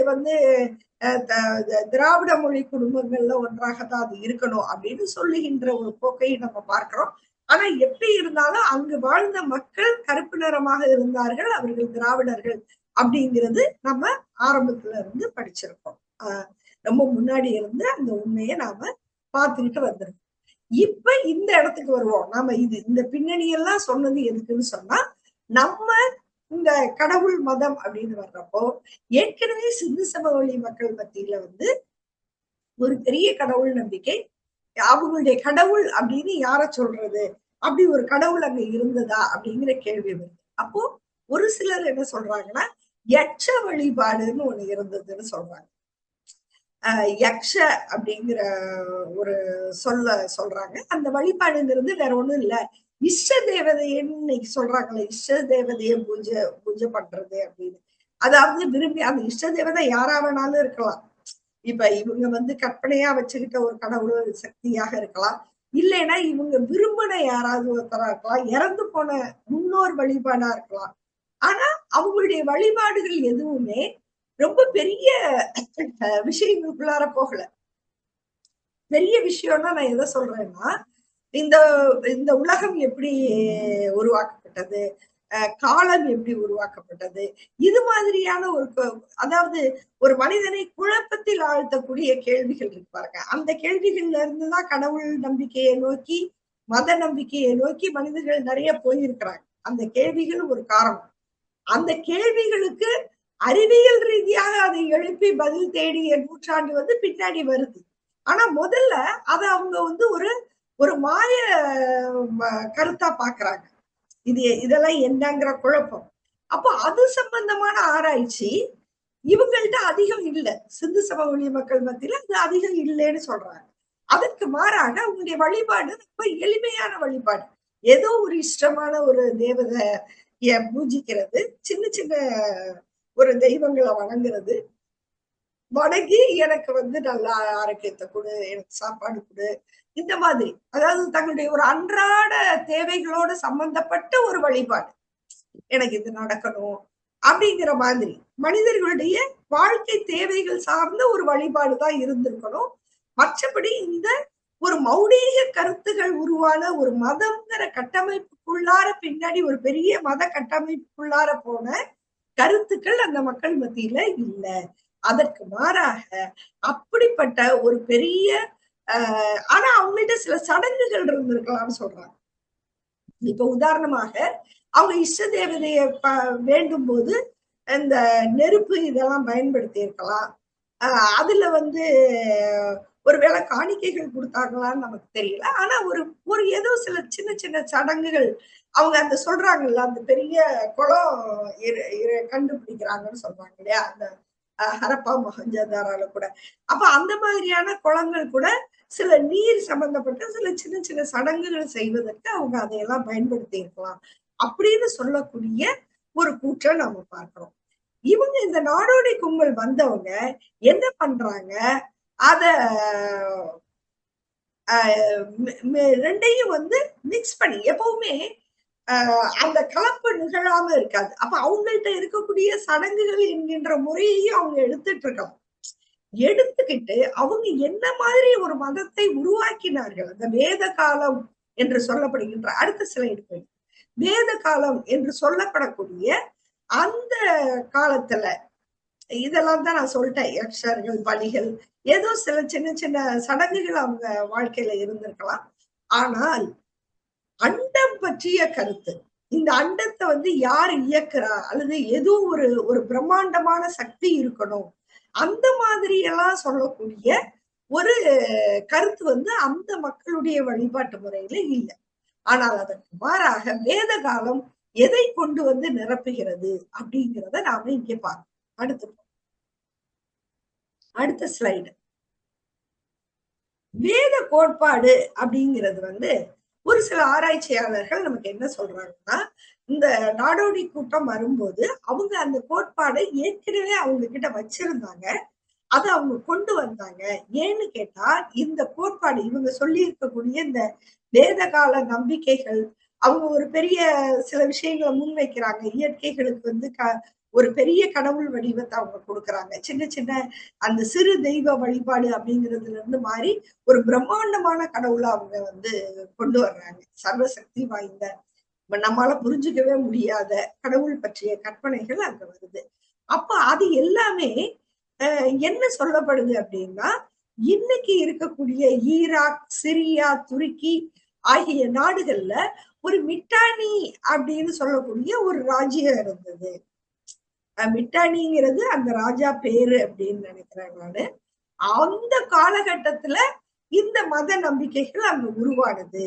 Speaker 1: திராவிட மொழி குடும்பங்கள்ல ஒன்றாகத்தான் அது இருக்கணும் அப்படின்னு சொல்லுகின்ற ஒரு போக்கை நம்ம பார்க்கிறோம். ஆனா எப்படி இருந்தாலும் அங்கு வாழ்ந்த மக்கள் கருப்பு நிறமாக இருந்தார்கள், அவர்கள் திராவிடர்கள் அப்படிங்கிறது நம்ம ஆரம்பத்துல இருந்து படிச்சிருக்கோம். ரொம்ப முன்னாடி இருந்து அந்த உண்மையை நாம பார்த்துக்கிட்டு வந்திருக்கோம். இப்ப இந்த இடத்துக்கு வருவோம். நாம இந்த பின்னணியெல்லாம் சொன்னது எதுக்குன்னு சொன்னா, நம்ம இந்த கடவுள் மதம் அப்படின்னு வர்றப்போ ஏற்கனவே சிந்து சமவெளி மக்கள் மத்தியில ஒரு பெரிய கடவுள் நம்பிக்கை. அவங்களுடைய கடவுள் அப்படின்னு யார சொல்றது, அப்படி ஒரு கடவுள் அங்க இருந்ததா அப்படிங்கிற கேள்வி வருது. அப்போ ஒரு சிலர் என்ன சொல்றாங்கன்னா, யக்ஷ வழிபாடுன்னு ஒண்ணு இருந்ததுன்னு சொல்றாங்க. யக்ஷ அப்படிங்கிற ஒரு சொல்றாங்க. அந்த வழிபாடுங்கிறது வேற ஒண்ணும் இல்ல, இஷ்ட தேவதைன்னு இன்னைக்கு சொல்றாங்களே, இஷ்ட தேவதைய பூஜை பண்றது அப்படின்னு. அதாவது விரும்பி அந்த இஷ்ட தேவதை யாரா வேணாலும் இருக்கலாம். இப்ப இவங்க கற்பனையா வச்சுக்கிட்ட ஒரு கடவுள் சக்தியாக இருக்கலாம், இல்லைன்னா இவங்க விரும்பின யாராவது ஒருத்தரா இருக்கலாம், இறந்து போன முன்னோர் வழிபாடா இருக்கலாம். ஆனா அவங்களுடைய வழிபாடுகள் எதுவுமே ரொம்ப பெரிய விஷயங்களுக்குள்ளார போகல. பெரிய விஷயம்னா நான் எதை சொல்றேன்னா, இந்த உலகம் எப்படி உருவாக்கப்பட்டது, காலம் எப்படி உருவாக்கப்பட்டது, இது மாதிரியான அதாவது ஒரு மனிதனை குழப்பத்தில் ஆழ்த்தக்கூடிய கேள்விகள் இருக்கு பாருங்க. அந்த கேள்விகள்ல இருந்துதான் கடவுள் நம்பிக்கையை நோக்கி மத நம்பிக்கையை நோக்கி மனிதர்கள் நிறைய போயிருக்கிறாங்க. அந்த கேள்விகள் ஒரு காரணம். அந்த கேள்விகளுக்கு அறிவியல் ரீதியாக அதை எழுப்பி பதில் தேடிய நூற்றாண்டு வந்து பின்னாடி வருது. ஆனா முதல்ல அதை அவங்க வந்து ஒரு ஒரு மாய கருத்தா பாக்குறாங்க. இதெல்லாம் என்னங்கிற குழப்பம். அப்போ அது சம்பந்தமான ஆராய்ச்சி இவங்கள்ட்ட அதிகம் இல்ல. சிந்து சமவெளி மக்கள் மத்தியில அது அதிகம் இல்லைன்னு சொல்றாங்க. அதற்கு மாறாக அவங்களுடைய வழிபாடு ரொம்ப எளிமையான வழிபாடு. ஏதோ ஒரு இஷ்டமான ஒரு தேவதைய பூஜிக்கிறது, சின்ன சின்ன ஒரு தெய்வங்களை வணங்குறது, வணங்கி எனக்கு வந்து நல்ல ஆரோக்கியத்தை கொடு, எனக்கு சாப்பாடு கொடு, இந்த மாதிரி. அதாவது தங்களுடைய ஒரு அன்றாட தேவைகளோட சம்பந்தப்பட்ட ஒரு வழிபாடு. எனக்கு இது நடக்கணும் அப்படிங்கிற மாதிரி மனிதர்களுடைய வாழ்க்கை தேவைகள் சார்ந்த ஒரு வழிபாடு தான் இருந்திருக்கணும். மற்றபடி இந்த ஒரு மௌடீக கருத்துகள் உருவான ஒரு மதம்ங்கிற கட்டமைப்புக்குள்ளார பின்னாடி ஒரு பெரிய மத கட்டமைப்புக்குள்ளார போன கருத்துக்கள் அந்த மக்கள் மத்தியில இல்ல. அதற்கு மாறாக அப்படிப்பட்ட ஒரு பெரிய ஆனா அவங்கள்ட்ட சில சடங்குகள் இருந்திருக்கலாம்னு சொல்றாங்க. இப்ப உதாரணமாக அவங்க இஷ்ட தேவதைய வேண்டும் போது இந்த நெருப்பு இதெல்லாம் பயன்படுத்தி இருக்கலாம். அதுல வந்து ஒருவேளை காணிக்கைகள் கொடுத்தாங்களான்னு நமக்கு தெரியல. ஆனா ஒரு ஒரு ஏதோ சில சின்ன சின்ன சடங்குகள் அவங்க அந்த சொல்றாங்கல்ல, அந்த பெரிய குளம் கண்டுபிடிக்கிறாங்கன்னு சொல்றாங்க இல்லையா, அந்த ஹரப்பா மொஹஞ்சதாரோல கூட. அப்ப அந்த மாதிரியான குளங்கள் கூட சில நீர் சம்பந்தப்பட்ட சில சின்ன சின்ன சடங்குகள் செய்வதற்கு அவங்க அதையெல்லாம் பயன்படுத்தி இருக்கலாம் அப்படின்னு சொல்லக்கூடிய ஒரு கூற்றை நம்ம பார்க்கிறோம். இவங்க இந்த நாடோடி கும்பல் வந்தவங்க என்ன பண்றாங்க, அத ரெண்டையும் வந்து மிக்ஸ் பண்ணி எப்பவுமே அந்த கலப்பு நிகழாம இருக்காது. அப்ப அவங்கள்ட்ட இருக்கக்கூடிய சடங்குகள் என்கின்ற முறையையும் அவங்க எடுத்துட்டு இருக்கலாம். எடுத்துக்கிட்டு அவங்க என்ன மாதிரி ஒரு மதத்தை உருவாக்கினார்கள், அந்த வேத காலம் என்று சொல்லப்படுகின்ற அடுத்த ஸ்லைடு, வேத காலம் என்று சொல்லப்படக்கூடிய அந்த காலத்துல இதெல்லாம் தான் நான் சொல்லிட்டேன். யக்ஷர்கள், பலிகள், ஏதோ சில சின்ன சின்ன சடங்குகள் அவங்க வாழ்க்கையில இருந்திருக்கலாம். ஆனால் அண்டம் பற்றிய கருத்து, இந்த அண்டத்தை வந்து யார் இயக்குறா, அல்லது ஏதோ ஒரு ஒரு பிரம்மாண்டமான சக்தி இருக்கணும், அந்த மாதிரி எல்லாம் சொல்லக்கூடிய ஒரு கருத்து வந்து அந்த மக்களுடைய வழிபாட்டு முறையில இல்லை. ஆனால் அதற்கு மாறாக வேத காலம் எதை கொண்டு வந்து நிரப்புகிறது அப்படிங்கிறத நாம இங்கே பார்க்கணும். அடுத்த ஸ்லைடு. வேத கோட்பாடு அப்படிங்கிறது வந்து ஒரு சில ஆராய்ச்சியாளர்கள் நமக்கு என்ன சொல்றாங்கன்னா, இந்த நாடோடி கூட்டம் வரும்போது அவங்க அந்த கோட்பாடை ஏற்கனவே அவங்க கிட்ட வச்சிருந்தாங்க, அதை அவங்க கொண்டு வந்தாங்க. ஏன்னு கேட்டா இந்த கோட்பாடு இவங்க சொல்லி இருக்கக்கூடிய இந்த வேத கால நம்பிக்கைகள், அவங்க ஒரு பெரிய சில விஷயங்களை முன்வைக்கிறாங்க. இயற்கைகளுக்கு வந்து ஒரு பெரிய கடவுள் வடிவத்தை அவங்க கொடுக்குறாங்க. சின்ன சின்ன அந்த சிறு தெய்வ வழிபாடு அப்படிங்கிறதுல இருந்து மாறி ஒரு பிரம்மாண்டமான கடவுளை அவங்க வந்து கொண்டு வர்றாங்க. சர்வசக்தி வாய்ந்த, நம்மளால புரிஞ்சுக்கவே முடியாத கடவுள் பற்றிய கற்பனைகள் அங்க வருது. அப்ப அது எல்லாமே என்ன சொல்லப்படுது அப்படின்னா, இன்னைக்கு இருக்கக்கூடிய ஈராக், சிரியா, துருக்கி ஆகிய நாடுகள்ல ஒரு மிட்டானி அப்படின்னு சொல்லக்கூடிய ஒரு ராஜ்யம் இருந்தது. மிட்டானிங்கிறது அந்த ராஜா பேரு அப்படின்னு நினைக்கிறேன் நானு. அந்த காலகட்டத்துல இந்த மத நம்பிக்கைகள் அங்க உருவானது.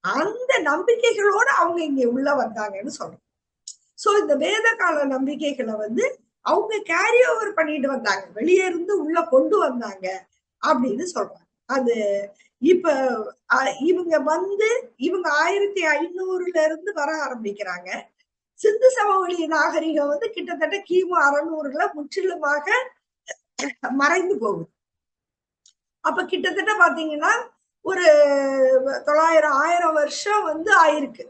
Speaker 1: அந்த நம்பிக்கைகளோட அவங்க இங்க உள்ள வந்தாங்கன்னு சொல்றோம். சோ இந்த வேத கால நம்பிக்கைகளை வந்து அவங்க கேரி ஓவர் பண்ணிட்டு வந்தாங்க, வெளியே இருந்து உள்ள கொண்டு வந்தாங்க அப்படின்னு சொல்றாங்க. அது இப்ப இவங்க வந்து இவங்க 1500 இருந்து வர ஆரம்பிக்கிறாங்க. சிந்து சமவெளி நாகரிகம் வந்து கிட்டத்தட்ட கிமு 600 முற்றிலுமாக மறைந்து போகுது. அப்ப கிட்டத்தட்ட பாத்தீங்கன்னா ஒரு 900-1000 வருஷம் வந்து ஆயிருக்கு.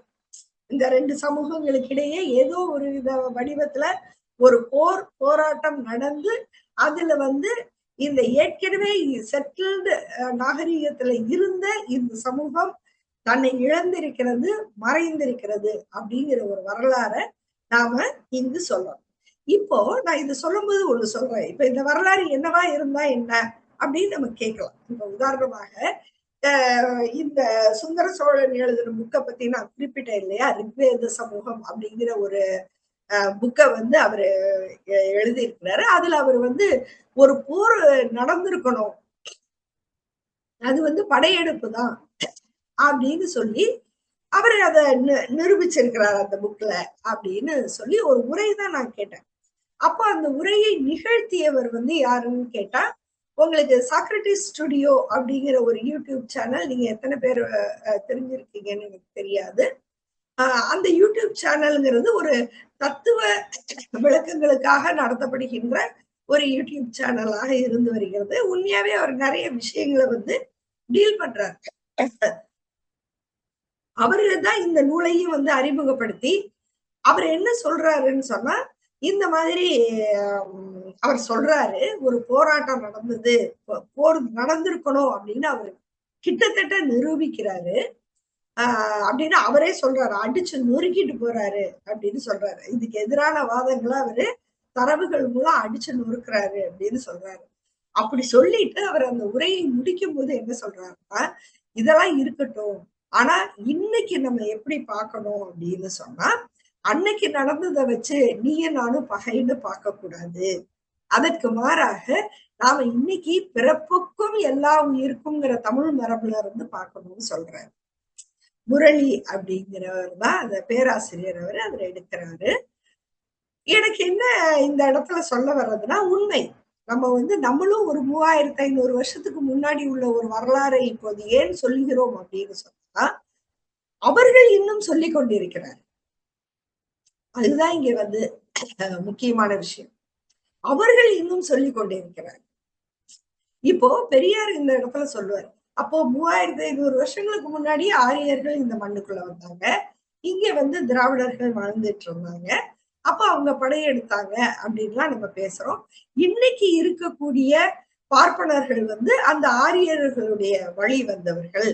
Speaker 1: இந்த ரெண்டு சமூகங்களுக்கு இடையே ஏதோ ஒரு வித வடிவத்துல ஒரு போராட்டம் நடந்து அதுல வந்து இந்த ஏற்கனவே செட்டில்டு நாகரிகத்துல இருந்த இந்த சமூகம் தன்னை இழந்திருக்கிறது, மறைந்திருக்கிறது அப்படிங்கிற ஒரு வரலாறை நாம இங்கு சொல்லணும். இப்போ நான் இது சொல்லும்போது ஒண்ணு சொல்றேன். இப்ப இந்த வரலாறு என்னவா இருந்தா என்ன அப்படின்னு நம்ம கேட்கலாம். இப்ப உதாரணமாக இந்த சுந்தர சோழன் எழுதின புக்கை பத்தி நான் குறிப்பிட்டேன் இல்லையா, ரிக்வேத சமூகம் அப்படிங்கிற ஒரு புக்கை வந்து அவரு எழுதியிருக்கிறாரு. அதுல அவர் வந்து ஒரு போர் நடந்திருக்கணும், அது வந்து படையெடுப்பு தான் அப்படின்னு சொல்லி அவர் அதை நிரூபிச்சிருக்கிறார் அந்த புக்ல அப்படின்னு சொல்லி ஒரு உரை தான் நான் கேட்டேன். அப்போ அந்த உரையை நிகழ்த்தியவர் வந்து யாருன்னு கேட்டா, உங்களுக்கு சாக்ரட்டிஸ் ஸ்டுடியோ அப்படிங்கிற ஒரு யூடியூப் சேனல், நீங்க எத்தனை பேர் தெரிஞ்சிருக்கீங்கன்னு எனக்கு தெரியாது. அந்த யூடியூப் சேனல்ங்கிறது ஒரு தத்துவ விளக்கங்களுக்காக நடத்தப்படுகின்ற ஒரு யூடியூப் சேனலாக இருந்து வருகிறது. உண்மையாவே அவர் நிறைய விஷயங்களை வந்து டீல் பண்றாரு. அவரு தான் இந்த நூலையும் வந்து அறிமுகப்படுத்தி அவர் என்ன சொல்றாருன்னு சொன்னா, இந்த மாதிரி அவர் சொல்றாரு, ஒரு போராட்டம் நடந்தது, போர் நடந்திருக்கணும் அப்படின்னு அவரு கிட்டத்தட்ட நிரூபிக்கிறாரு. அப்படின்னு அவரே சொல்றாரு, அடிச்சு நொறுக்கிட்டு போறாரு அப்படின்னு சொல்றாரு. இதுக்கு எதிரான வாதங்களை அவரு தரவுகள் மூலம் அடிச்சு நொறுக்குறாரு அப்படின்னு சொல்றாரு. அப்படி சொல்லிட்டு அவர் அந்த உரையை முடிக்கும் போது என்ன சொல்றாருன்னா, இதெல்லாம் இருக்கட்டும், ஆனா இன்னைக்கு நம்ம எப்படி பார்க்கணும் அப்படின்னு சொன்னா, அன்னைக்கு நடந்ததை வச்சு நீயும் நானும் பகைன்னு பார்க்க கூடாது. அதற்கு மாறாக நாம இன்னைக்கு பிறப்புக்கும் எல்லா உயிருக்கும்ங்கிற தமிழ் மரபுல இருந்து பார்க்கணும்னு சொல்றாரு. முரளி அப்படிங்கிறவர் தான் அந்த பேராசிரியர், அவர் அதுல எடுக்கிறாரு. எனக்கு என்ன இந்த இடத்துல சொல்ல வர்றதுன்னா, உண்மை நம்ம வந்து நம்மளும் ஒரு 3500 வருஷத்துக்கு முன்னாடி உள்ள ஒரு வரலாறை இப்போது ஏன் சொல்லுகிறோம் அப்படின்னு சொன்னா, அவர்கள் இன்னும் சொல்லிக் கொண்டிருக்கிறார். அதுதான் இங்க வந்து முக்கியமான விஷயம். அவர்கள் இன்னும் சொல்லிக் கொண்டிருக்கிறார். இப்போ பெரியார் இந்த இடத்துல சொல்லுவார், அப்போ 3500 வருஷங்களுக்கு முன்னாடி ஆரியர்கள் இந்த மண்ணுக்குள்ள வந்தாங்க, இங்க வந்து திராவிடர்கள் வாழ்ந்துட்டு இருந்தாங்க, அப்ப அவங்க படையெடுத்தாங்க அப்படின்லாம் நம்ம பேசுறோம். இன்னைக்கு இருக்கக்கூடிய பார்ப்பனர்கள் வந்து அந்த ஆரியர்களுடைய வழி வந்தவர்கள்,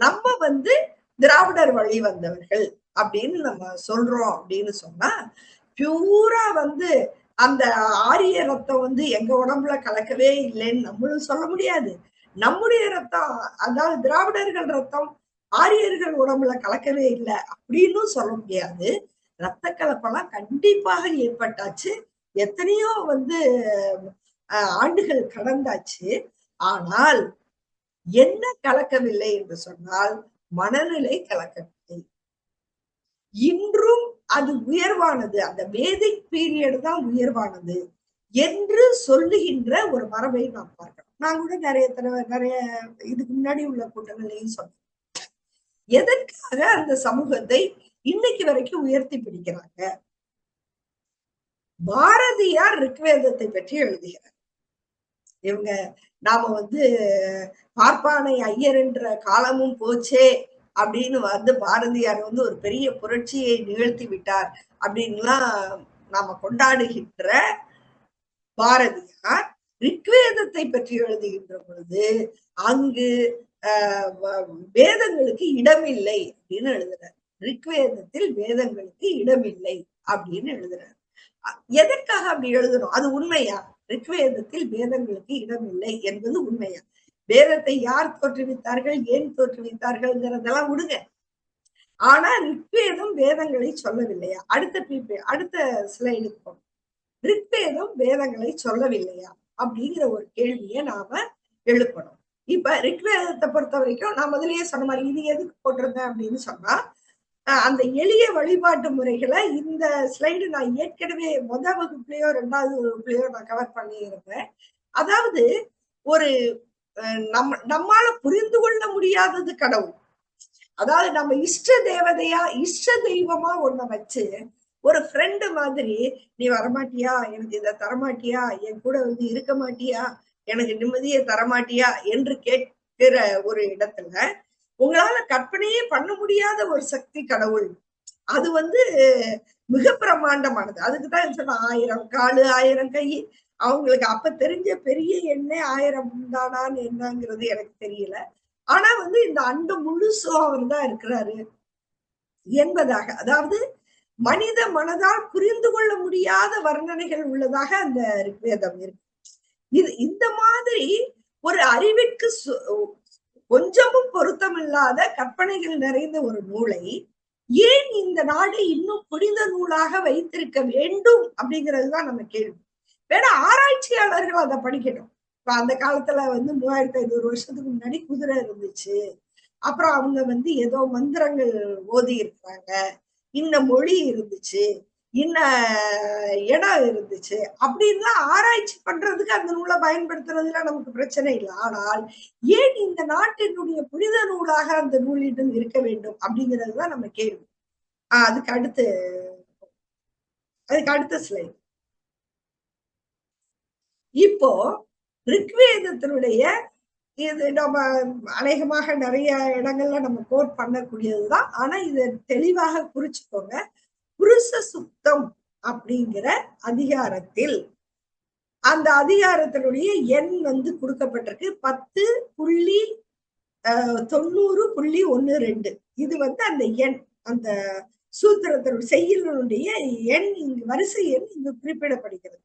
Speaker 1: நம்ம வந்து திராவிடர் வழி வந்தவர்கள் அப்படின்னு நம்ம சொல்றோம் அப்படின்னு சொன்னா, பியூரா வந்து அந்த ஆரிய ரத்தம் வந்து எங்க உடம்புல கலக்கவே இல்லைன்னு நம்மளும் சொல்ல முடியாது. நம்முடைய ரத்தம், அதாவது திராவிடர்கள் ரத்தம் ஆரியர்கள் உடம்புல கலக்கவே இல்லை அப்படின்னு சொல்ல முடியாது. ரத்த கலப்பெல்லாம் கண்டிப்பாக ஏற்பட்டாச்சு. எத்தனையோ வந்து ஆண்டுகள் கடந்தாச்சு. ஆனால் என்ன கலக்கவில்லை என்று சொன்னால் மனநிலை கலக்கவில்லை. இன்றும் அது உயர்வானது, அந்த வேதிக் பீரியட் தான் உயர்வானது என்று சொல்லுகின்ற ஒரு மரபை நாம் பார்க்கிறோம். நான் கூட நிறைய இதுக்கு முன்னாடி உள்ள கூட்டங்களையும் சொன்னேன். எதற்காக அந்த சமூகத்தை இன்னைக்கு வரைக்கும் உயர்த்தி பிடிக்கிறாங்க? பாரதியார் ரிக்வேதத்தை பற்றி எழுதுகிறார். இவங்க நாம வந்து பார்ப்பானை ஐயர் என்ற காலமும் போச்சே அப்படின்னு வந்து பாரதியார் வந்து ஒரு பெரிய புரட்சியை நிகழ்த்தி விட்டார் அப்படின்லாம் நாம கொண்டாடுகின்ற பாரதியார் ரிக்வேதத்தை பற்றி எழுதுகின்ற பொழுது அங்கு வேதங்களுக்கு இடமில்லை அப்படின்னு எழுதுறார். ரிக்வேதத்தில் வேதங்களுக்கு இடமில்லை அப்படின்னு எழுதுறார். எதற்காக அப்படி எழுதணும்? அது உண்மையா? ரிக்வேதத்தில் வேதங்களுக்கு இடமில்லை என்பது உண்மையா? வேதத்தை யார் தோற்றுவித்தார்கள், ஏன் தோற்றுவித்தார்கள்ங்கிறதெல்லாம் விடுங்க. ஆனா ரிக்வேதம் வேதங்களை சொல்லவில்லையா? அடுத்த ஸ்லைடுக்கு போகும். ரிக்வேதம் வேதங்களை சொல்லவில்லையா அப்படிங்கிற ஒரு கேள்வியை நாம எழுப்பணும். இப்ப ரிக்வேதத்தை பொறுத்த வரைக்கும் நான் முதலியே சொன்ன மாதிரி இது எதுக்கு போட்டிருந்தேன் அப்படின்னு சொன்னா, அந்த எளிய வழிபாட்டு முறைகளை இந்த ஸ்லைடு நான் ஏற்கனவே முதல் வகுப்புலயோ 2வது வகுப்புலயோ நான் கவர் பண்ணி இருந்தேன். அதாவது ஒரு நம்மால புரிந்து கொள்ள முடியாதது கடவுள். அதாவது நம்ம இஷ்ட தேவதையா, இஷ்ட தெய்வமா ஒண்ண வச்சு ஒரு ஃப்ரெண்டு மாதிரி, நீ வரமாட்டியா, எனக்கு இதை தரமாட்டியா, என் கூட வந்து இருக்க மாட்டியா, எனக்கு நிம்மதியை தரமாட்டியா என்று கேட்கிற ஒரு இடத்துல உங்களால கற்பனையே பண்ண முடியாத ஒரு சக்தி கடவுள். அது வந்து மிக பிரமாண்டமானது. அதுக்குதான் சொன்ன 1000 காலு 1000 கை. அவங்களுக்கு அப்ப தெரிஞ்ச பெரிய எண்ணெய் 1000 தானான்னு என்னங்கிறது எனக்கு தெரியல. ஆனா வந்து இந்த அண்டு முழுசும் அவர் தான் இருக்கிறாரு என்பதாக, அதாவது மனித மனதால் புரிந்து கொள்ள முடியாத வர்ணனைகள் உள்ளதாக அந்த ரிக்வேதம் இருக்கு. இந்த மாதிரி ஒரு அறிவிற்கு கொஞ்சமும் பொருத்தமில்லாத கற்பனைகள் நிறைந்த ஒரு நூலை ஏன் இந்த நாடு இன்னும் புனித நூலாக வைத்திருக்க வேண்டும் அப்படிங்கிறதுதான் நம்ம கேள்வி. வேணா ஆராய்ச்சியாளர்கள் அதை படிக்கட்டும். இப்ப அந்த காலத்துல 3500 வருஷத்துக்கு முன்னாடி குதிரை இருந்துச்சு, அப்புறம் அவங்க ஏதோ மந்திரங்கள் ஓதி இருக்கிறாங்க, இன்ன மொழி இருந்துச்சு, இன்ன இடம் இருந்துச்சு அப்படின்லாம் ஆராய்ச்சி பண்றதுக்கு அந்த நூலை பயன்படுத்துறதுல நமக்கு பிரச்சனை இல்லை. ஆனால் ஏன் இந்த நாட்டினுடைய புனித நூலாக அந்த நூலிடம் இருக்க வேண்டும் அப்படிங்கிறதுதான் நம்ம கேள்வி. அதுக்கு அடுத்த ஸ்லைட். இப்போ ரிக்வேதத்தினுடைய இது நம்ம அநேகமாக நிறைய இடங்கள்ல நம்ம கோட் பண்ணக்கூடியதுதான். ஆனா இதை தெளிவாக குறிச்சுக்கோங்க. புருஷ சுத்தம் அப்படிங்கிற அதிகாரத்தில் அந்த அதிகாரத்தினுடைய எண் கொடுக்கப்பட்டிருக்கு 10.90.12. இது அந்த எண், அந்த சூத்திரத்தினுடைய செய்யுளுடைய எண், இங்கு வரிசை எண் இங்கு குறிப்பிடப்படுகிறது.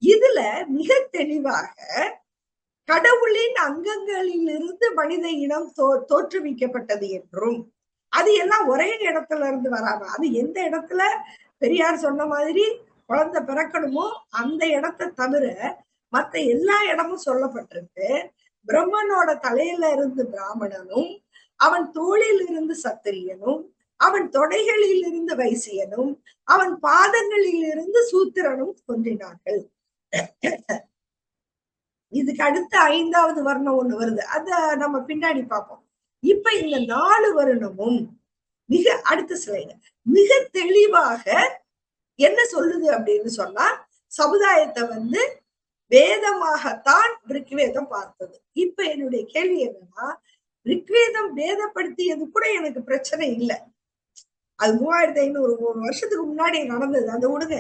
Speaker 1: இதுல மிக தெளிவாக கடவுளின் அங்கங்களிலிருந்து மனித இனம் தோற்றுவிக்கப்பட்டது என்றும், அது எல்லாம் ஒரே இடத்துல இருந்து வராம, அது எந்த இடத்துல பெரியார் சொன்ன மாதிரி குழந்தை பிறக்கணுமோ அந்த இடத்தை தவிர மத்த எல்லா இடமும் சொல்லப்பட்டிருக்கு. பிரம்மனோட தலையில இருந்து பிராமணனும், அவன் தோளில் இருந்து சத்திரியனும், அவன் தொடைகளில் இருந்து வைசியனும், அவன் பாதங்களில் இருந்து சூத்திரனும் தோன்றினார்கள். இதுக்கு அடுத்த 5வது வர்ணம் ஒண்ணு வருது, அத நம்ம பின்னாடி பார்ப்போம். இப்ப இந்த 4 வருணமும் அடுத்த ஸ்லைடு மிக தெளிவாக என்ன சொல்லுது அப்படின்னு சொன்னா, சமுதாயத்தை வேதமாகத்தான் ரிக்வேதம் பார்த்தது. இப்ப என்னுடைய கேள்வி என்னன்னா, ரிக்வேதம் வேதப்படுத்தியது கூட எனக்கு பிரச்சனை இல்லை. அது 3500 வருஷத்துக்கு முன்னாடி நடந்தது, அதை விடுங்க.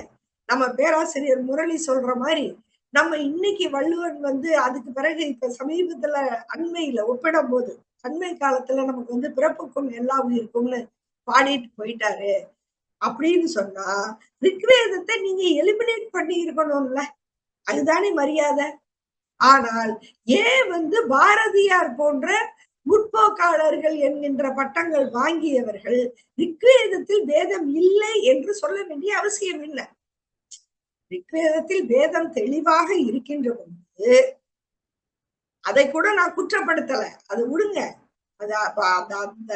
Speaker 1: நம்ம பேராசிரியர் முரளி சொல்ற மாதிரி நம்ம இன்னைக்கு வள்ளுவன் அதுக்கு பிறகு இப்ப சமீபத்துல அண்மையில ஒப்பிடும் போது, அண்மை காலத்துல நமக்கு பிறப்புக்கும் எல்லா உயிருக்கும்னு பாடிட்டு போயிட்டாரு அப்படின்னு சொன்னா, ரிக்வேதத்தை நீங்க எலிமினேட் பண்ணி இருக்கணும்ல, அதுதானே மரியாதை. ஆனால் ஏன் பாரதியார் போன்ற முற்போக்காளர்கள் என்கின்ற பட்டங்கள் வாங்கியவர்கள் ரிக்வேதத்தில் வேதம் இல்லை என்று சொல்ல வேண்டிய அவசியம் இல்லை. ரிக்வேதத்தில் வேதம் தெளிவாக இருக்கின்ற பொழுது அதை கூட நான் குற்றப்படுத்தல, அது விடுங்க.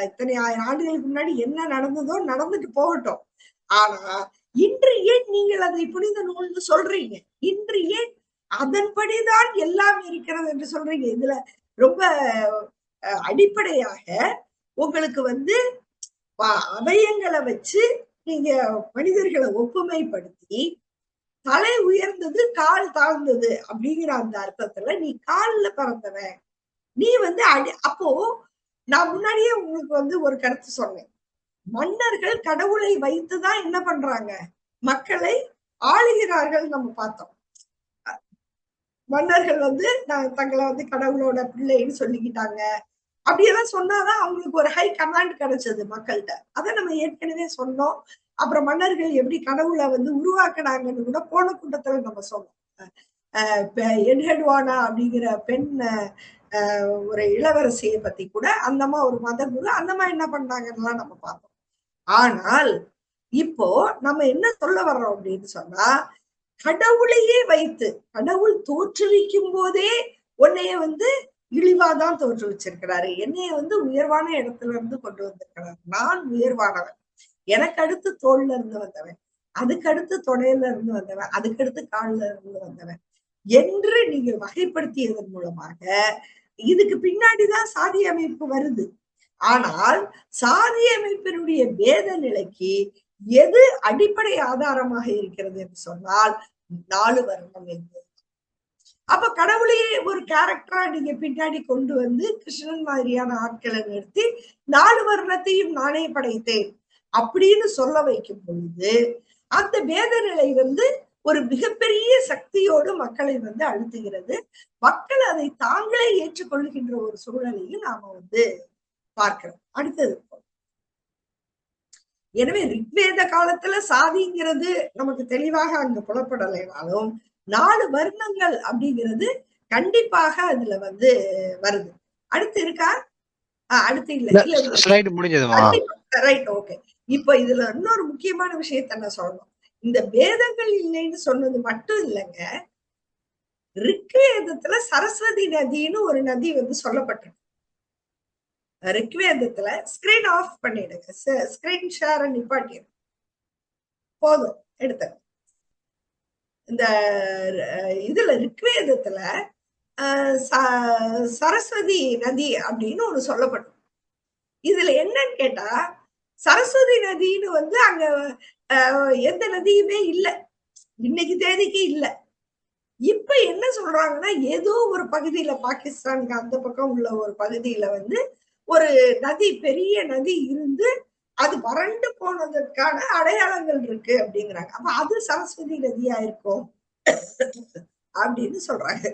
Speaker 1: இத்தனை 1000 ஆண்டுகளுக்கு முன்னாடி என்ன நடந்ததோ நடந்துட்டு போகட்டும். ஆனா இன்று ஏன் நீங்கள் அதை புனித நூல்னு சொல்றீங்க? இன்று ஏன் அதன்படிதான் எல்லாம் இருக்கிறது என்று சொல்றீங்க? இதுல ரொம்ப அடிப்படையாக உங்களுக்கு அவயங்களை வச்சு நீங்க மனிதர்களை ஒப்புமைப்படுத்தி, தலை உயர்ந்தது கால் தாழ்ந்தது அப்படிங்கிற அந்த அர்த்தத்துல நீ கால்ல பிறந்தவன், நீ அப்போ நான் முன்னாடியே உங்களுக்கு ஒரு கருத்து சொன்னேன். மன்னர்கள் கடவுளை வைத்துதான் என்ன பண்றாங்க, மக்களை ஆளுகிறார்கள். நம்ம பார்த்தோம், மன்னர்கள் தங்களை கடவுளோட பிள்ளைன்னு சொல்லிக்கிட்டாங்க. அப்படியெல்லாம் சொன்னாதான் அவங்களுக்கு ஒரு ஹை கமாண்ட் கிடைச்சது மக்கள்கிட்ட. அதை நம்ம ஏற்கனவே சொன்னோம். அப்புறம் மன்னர்கள் எப்படி கடவுளை உருவாக்குனாங்கன்னு கூட போன கூட்டத்துல நம்ம சொன்னோம். என்ஹெட்வானா அப்படிங்கிற பெண் ஒரு இளவரசியை பத்தி கூட அந்தமா ஒரு மத குரு அந்தமா என்ன பண்ணாங்கன்னு நம்ம பார்த்தோம். ஆனால் இப்போ நம்ம என்ன சொல்ல வர்றோம் அப்படின்னு சொன்னா, கடவுளையே வைத்து கடவுள் தோற்றுவிக்கும் போதே உன்னைய இழிவாதான் தோற்றுவிச்சிருக்கிறாரு, என்னைய உயர்வான இடத்துல இருந்து கொண்டு வந்திருக்கிறாரு. நான் உயர்வானவன், எனக்கு அடுத்து தோல்ல இருந்து வந்தவன், அதுக்கு அடுத்து தொடையில இருந்து வந்தவன், அதுக்கடுத்து கால்ல இருந்து வந்தவன் என்று நீங்க வகைப்படுத்தியதன் மூலமாக இதுக்கு பின்னாடிதான் சாதி அமைப்பு வருது. ஆனால் சாதி அமைப்பினுடைய வேத நிலைக்கு எது அடிப்படை ஆதாரமாக இருக்கிறது என்று சொன்னால் 4 வருணம் என்பது. அப்ப கடவுளையே ஒரு கேரக்டரா நீங்க பின்னாடி கொண்டு கிருஷ்ணன் மாதிரியான ஆட்களை நிறுத்தி 4 வருணத்தையும் நானே படைத்தேன் அப்படின்னு சொல்ல வைக்கும் பொழுது, அந்த வேத நிலை ஒரு மிகப்பெரிய சக்தியோடு மக்களை அழுத்துகிறது. மக்கள் அதை தாங்களே ஏற்றுக்கொள்ளுகின்ற ஒரு சூழ்நிலையில் நாம பார்க்கிறோம். அடுத்தது, எனவே ரிக்வேத காலத்துல சாதிங்கிறது நமக்கு தெளிவாக அங்க புலப்படலைனாலும் 4 வருணங்கள் அப்படிங்கிறது கண்டிப்பாக அதுல வருது. அடுத்து இருக்கா? அடுத்து இல்ல
Speaker 4: இல்ல,
Speaker 1: இல்ல இல்ல
Speaker 4: ஸ்லைடு முடிஞ்சதுமா?
Speaker 1: Right, okay. இப்ப இதுல இன்னொரு முக்கியமான விஷயத்த நான் சொல்லணும். இந்த வேதங்கள் இல்லைன்னு சொன்னது மட்டும் இல்லைங்க, ரிக்வேதத்துல சரஸ்வதி நதின்னு ஒரு நதி வந்து சொல்லப்பட்டிருக்கு. ரிக்வேதத்துல ஸ்கிரீன் ஆஃப் பண்ணிடுங்க, ஸ்கிரீன் ஷேர் நிப்பாட்டிடு போதும் எடுத்த. இந்த இதுல ரிக்வேதத்துல சரஸ்வதி நதி அப்படின்னு ஒண்ணு சொல்லப்படும். இதுல என்னன்னு கேட்டா, சரஸ்வதி நதின்னு வந்து அங்க எந்த நதியுமே இல்ல, இன்னைக்கு தேதிக்கு இல்ல. இப்ப என்ன சொல்றாங்கன்னா, ஏதோ ஒரு பகுதியில பாகிஸ்தானுக்கு அந்த பக்கம் உள்ள ஒரு பகுதியில வந்து ஒரு நதி, பெரிய நதி இருந்து அது வறண்டு போனதற்கான அடையாளங்கள் இருக்கு அப்படிங்கிறாங்க. அப்ப அது சரஸ்வதி நதியா இருக்கும் அப்படின்னு சொல்றாங்க.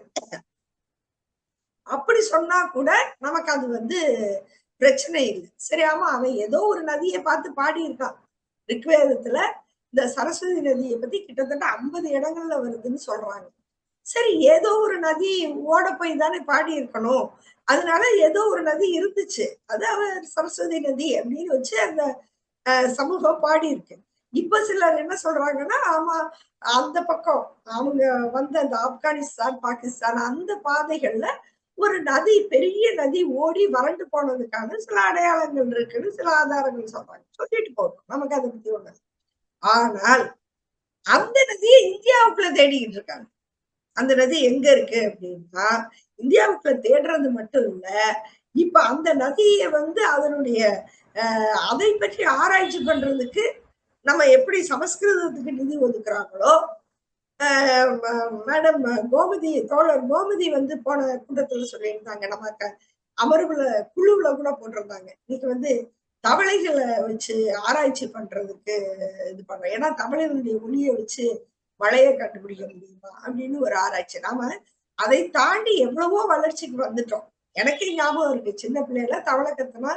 Speaker 1: அப்படி சொன்னா கூட நமக்கு அது வந்து பிரச்சனை இல்லை. சரி, ஆமா, அவன் ஏதோ ஒரு நதியை பார்த்து பாடி இருக்கான். ரிக்வேதத்துல இந்த சரஸ்வதி நதியை பத்தி கிட்டத்தட்ட 50 இடங்கள்ல வருதுன்னு சொல்றாங்க. சரி, ஏதோ ஒரு நதி ஓட போய் தானே பாடி இருக்கணும், அதனால ஏதோ ஒரு நதி இருந்துச்சு, அது அவர் சரஸ்வதி நதி அப்படின்னு வச்சு அந்த சமூகம் பாடி இருக்கு. இப்ப சிலர் என்ன சொல்றாங்கன்னா, ஆமா, அந்த பக்கம் அவங்க வந்த அந்த ஆப்கானிஸ்தான், பாகிஸ்தான் அந்த பாதைகள்ல ஒரு நதி, பெரிய நதி ஓடி வறண்டு போனதுக்கான சில அடையாளங்கள் இருக்குன்னு சில ஆதாரங்கள் சொல்றாங்க. சொல்லிட்டு போறோம், நமக்கு அதை பத்தி ஒண்ணு. ஆனால் அந்த நதியை இந்தியாவுக்குள்ள தேடிக்கிட்டு இருக்காங்க. அந்த நதி எங்க இருக்கு அப்படின்னா, இந்தியாவுக்குள்ள தேடுறது மட்டும் இல்ல, இப்ப அந்த நதியை வந்து அதனுடைய அதை பற்றி ஆராய்ச்சி பண்றதுக்கு நம்ம எப்படி சமஸ்கிருதத்துக்கு நிதி ஒதுக்குறாங்களோ, மேடம் கோமதி, தோழர் கோமதி வந்து போன கூட்டத்துல சொல்லியிருந்தாங்க, நமக்கு அமர்வுல குழுவுல கூட போட்டிருந்தாங்க, இன்னைக்கு வந்து தவளைகளை வச்சு ஆராய்ச்சி பண்றதுக்கு இது பண்றோம், ஏன்னா தமிழனுடைய ஒளியை வச்சு மழையை கண்டுபிடிக்க முடியுமா அப்படின்னு ஒரு ஆராய்ச்சி. நாம அதை தாண்டி எவ்வளவோ வளர்ச்சிக்கு வந்துட்டோம். எனக்கே ஞாபகம் இருக்கு, சின்ன பிள்ளைல தவளை கத்துனா,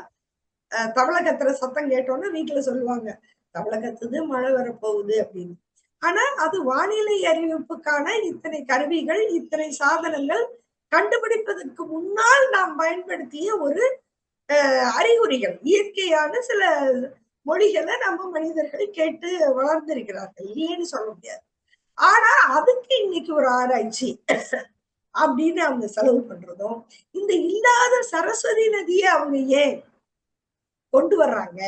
Speaker 1: தவளை கத்துற சத்தம் கேட்டோன்னு வீட்டுல சொல்லுவாங்க, தவளை கத்துது, மழை வரப்போகுது அப்படின்னு. ஆனா அது வானிலை அறிவிப்புக்கான இத்தனை கருவிகள், இத்தனை சாதனங்கள் கண்டுபிடிப்பதற்கு முன்னால் நாம் பயன்படுத்திய ஒரு அறிகுறிகள், இயற்கையான சில மொழிகளை நம்ம மனிதர்கள் கேட்டு வளர்ந்திருக்கிறார்கள், இல்லைன்னு சொல்ல முடியாது. ஆனா அதுக்கு இன்னைக்கு ஒரு ஆராய்ச்சி அப்படின்னு அவங்க செலவு பண்றதும், இந்த இல்லாத சரஸ்வதி நதியை அவங்க ஏன் கொண்டு வர்றாங்க,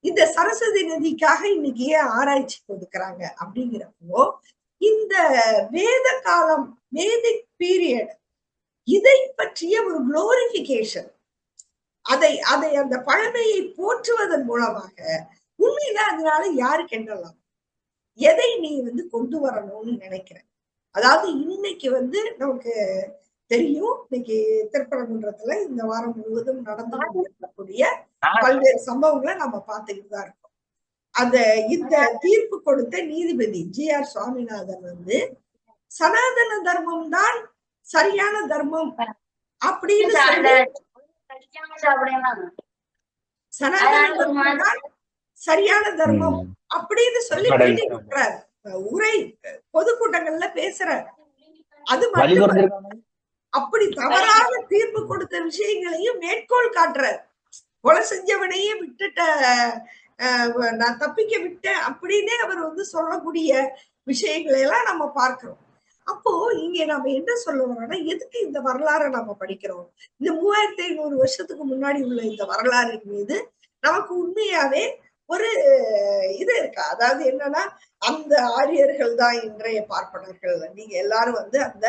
Speaker 1: இந்த சரஸ்வதி நதிக்காக இன்னைக்கு ஏன் ஆராய்ச்சி கொடுக்குறாங்க அப்படிங்கிறப்போ, இந்த வேத காலம், வேதிக் பீரியட், இதை பற்றிய ஒரு குளோரிபிகேஷன், அதை அந்த பழமையை போற்றுவதன் மூலமாக உண்மையில அதனால யாருக்கு என்னலாம், எதை நீ வந்து கொண்டு வரணும்னு நினைக்கிறேன். அதாவது இன்னைக்கு வந்து நமக்கு தெரியும், இன்னைக்கு திருப்பரங்குன்றத்துல இந்த வாரம் முழுவதும் நடந்து கொண்டிருக்கக்கூடிய பல்வேறு சம்பவங்களை நம்ம பார்த்துக்கிட்டு தான் இருக்கோம். அந்த இந்த தீர்ப்பு கொடுத்த நீதிபதி ஜி.ஆர். சுவாமிநாதன் வந்து சனாதன தர்மம் தான் சரியான தர்மம் அப்படின்னு சொல்லி, சனாதன தர்மம் தான் சரியான தர்மம் அப்படின்னு சொல்லி பேட்டி கொடுக்கிறார், உரை பொதுக்கூட்டங்கள்ல பேசுறார். அது மட்டும் அப்படி தவறாக தீர்ப்பு கொடுத்த விஷயங்களையும் மேற்கோள் காட்டுறார். கொலை செஞ்சவனையே விட்டுட்ட, நான் தப்பிக்க விட்டேன் அப்படின்னே அவர் வந்து சொல்லக்கூடிய விஷயங்களை எல்லாம் நம்ம பார்க்கிறோம். அப்போ இங்க நம்ம என்ன சொல்ல வரோம்னா, எதுக்கு இந்த வரலாறை நம்ம படிக்கிறோம்? இந்த 3500 வருஷத்துக்கு முன்னாடி உள்ள இந்த வரலாறின் மீது நமக்கு உண்மையாவே ஒரு இது இருக்கா? அதாவது என்னன்னா, அந்த ஆரியர்கள் தான் இன்றைய பார்ப்பனர்கள், நீங்க எல்லாரும் வந்து அந்த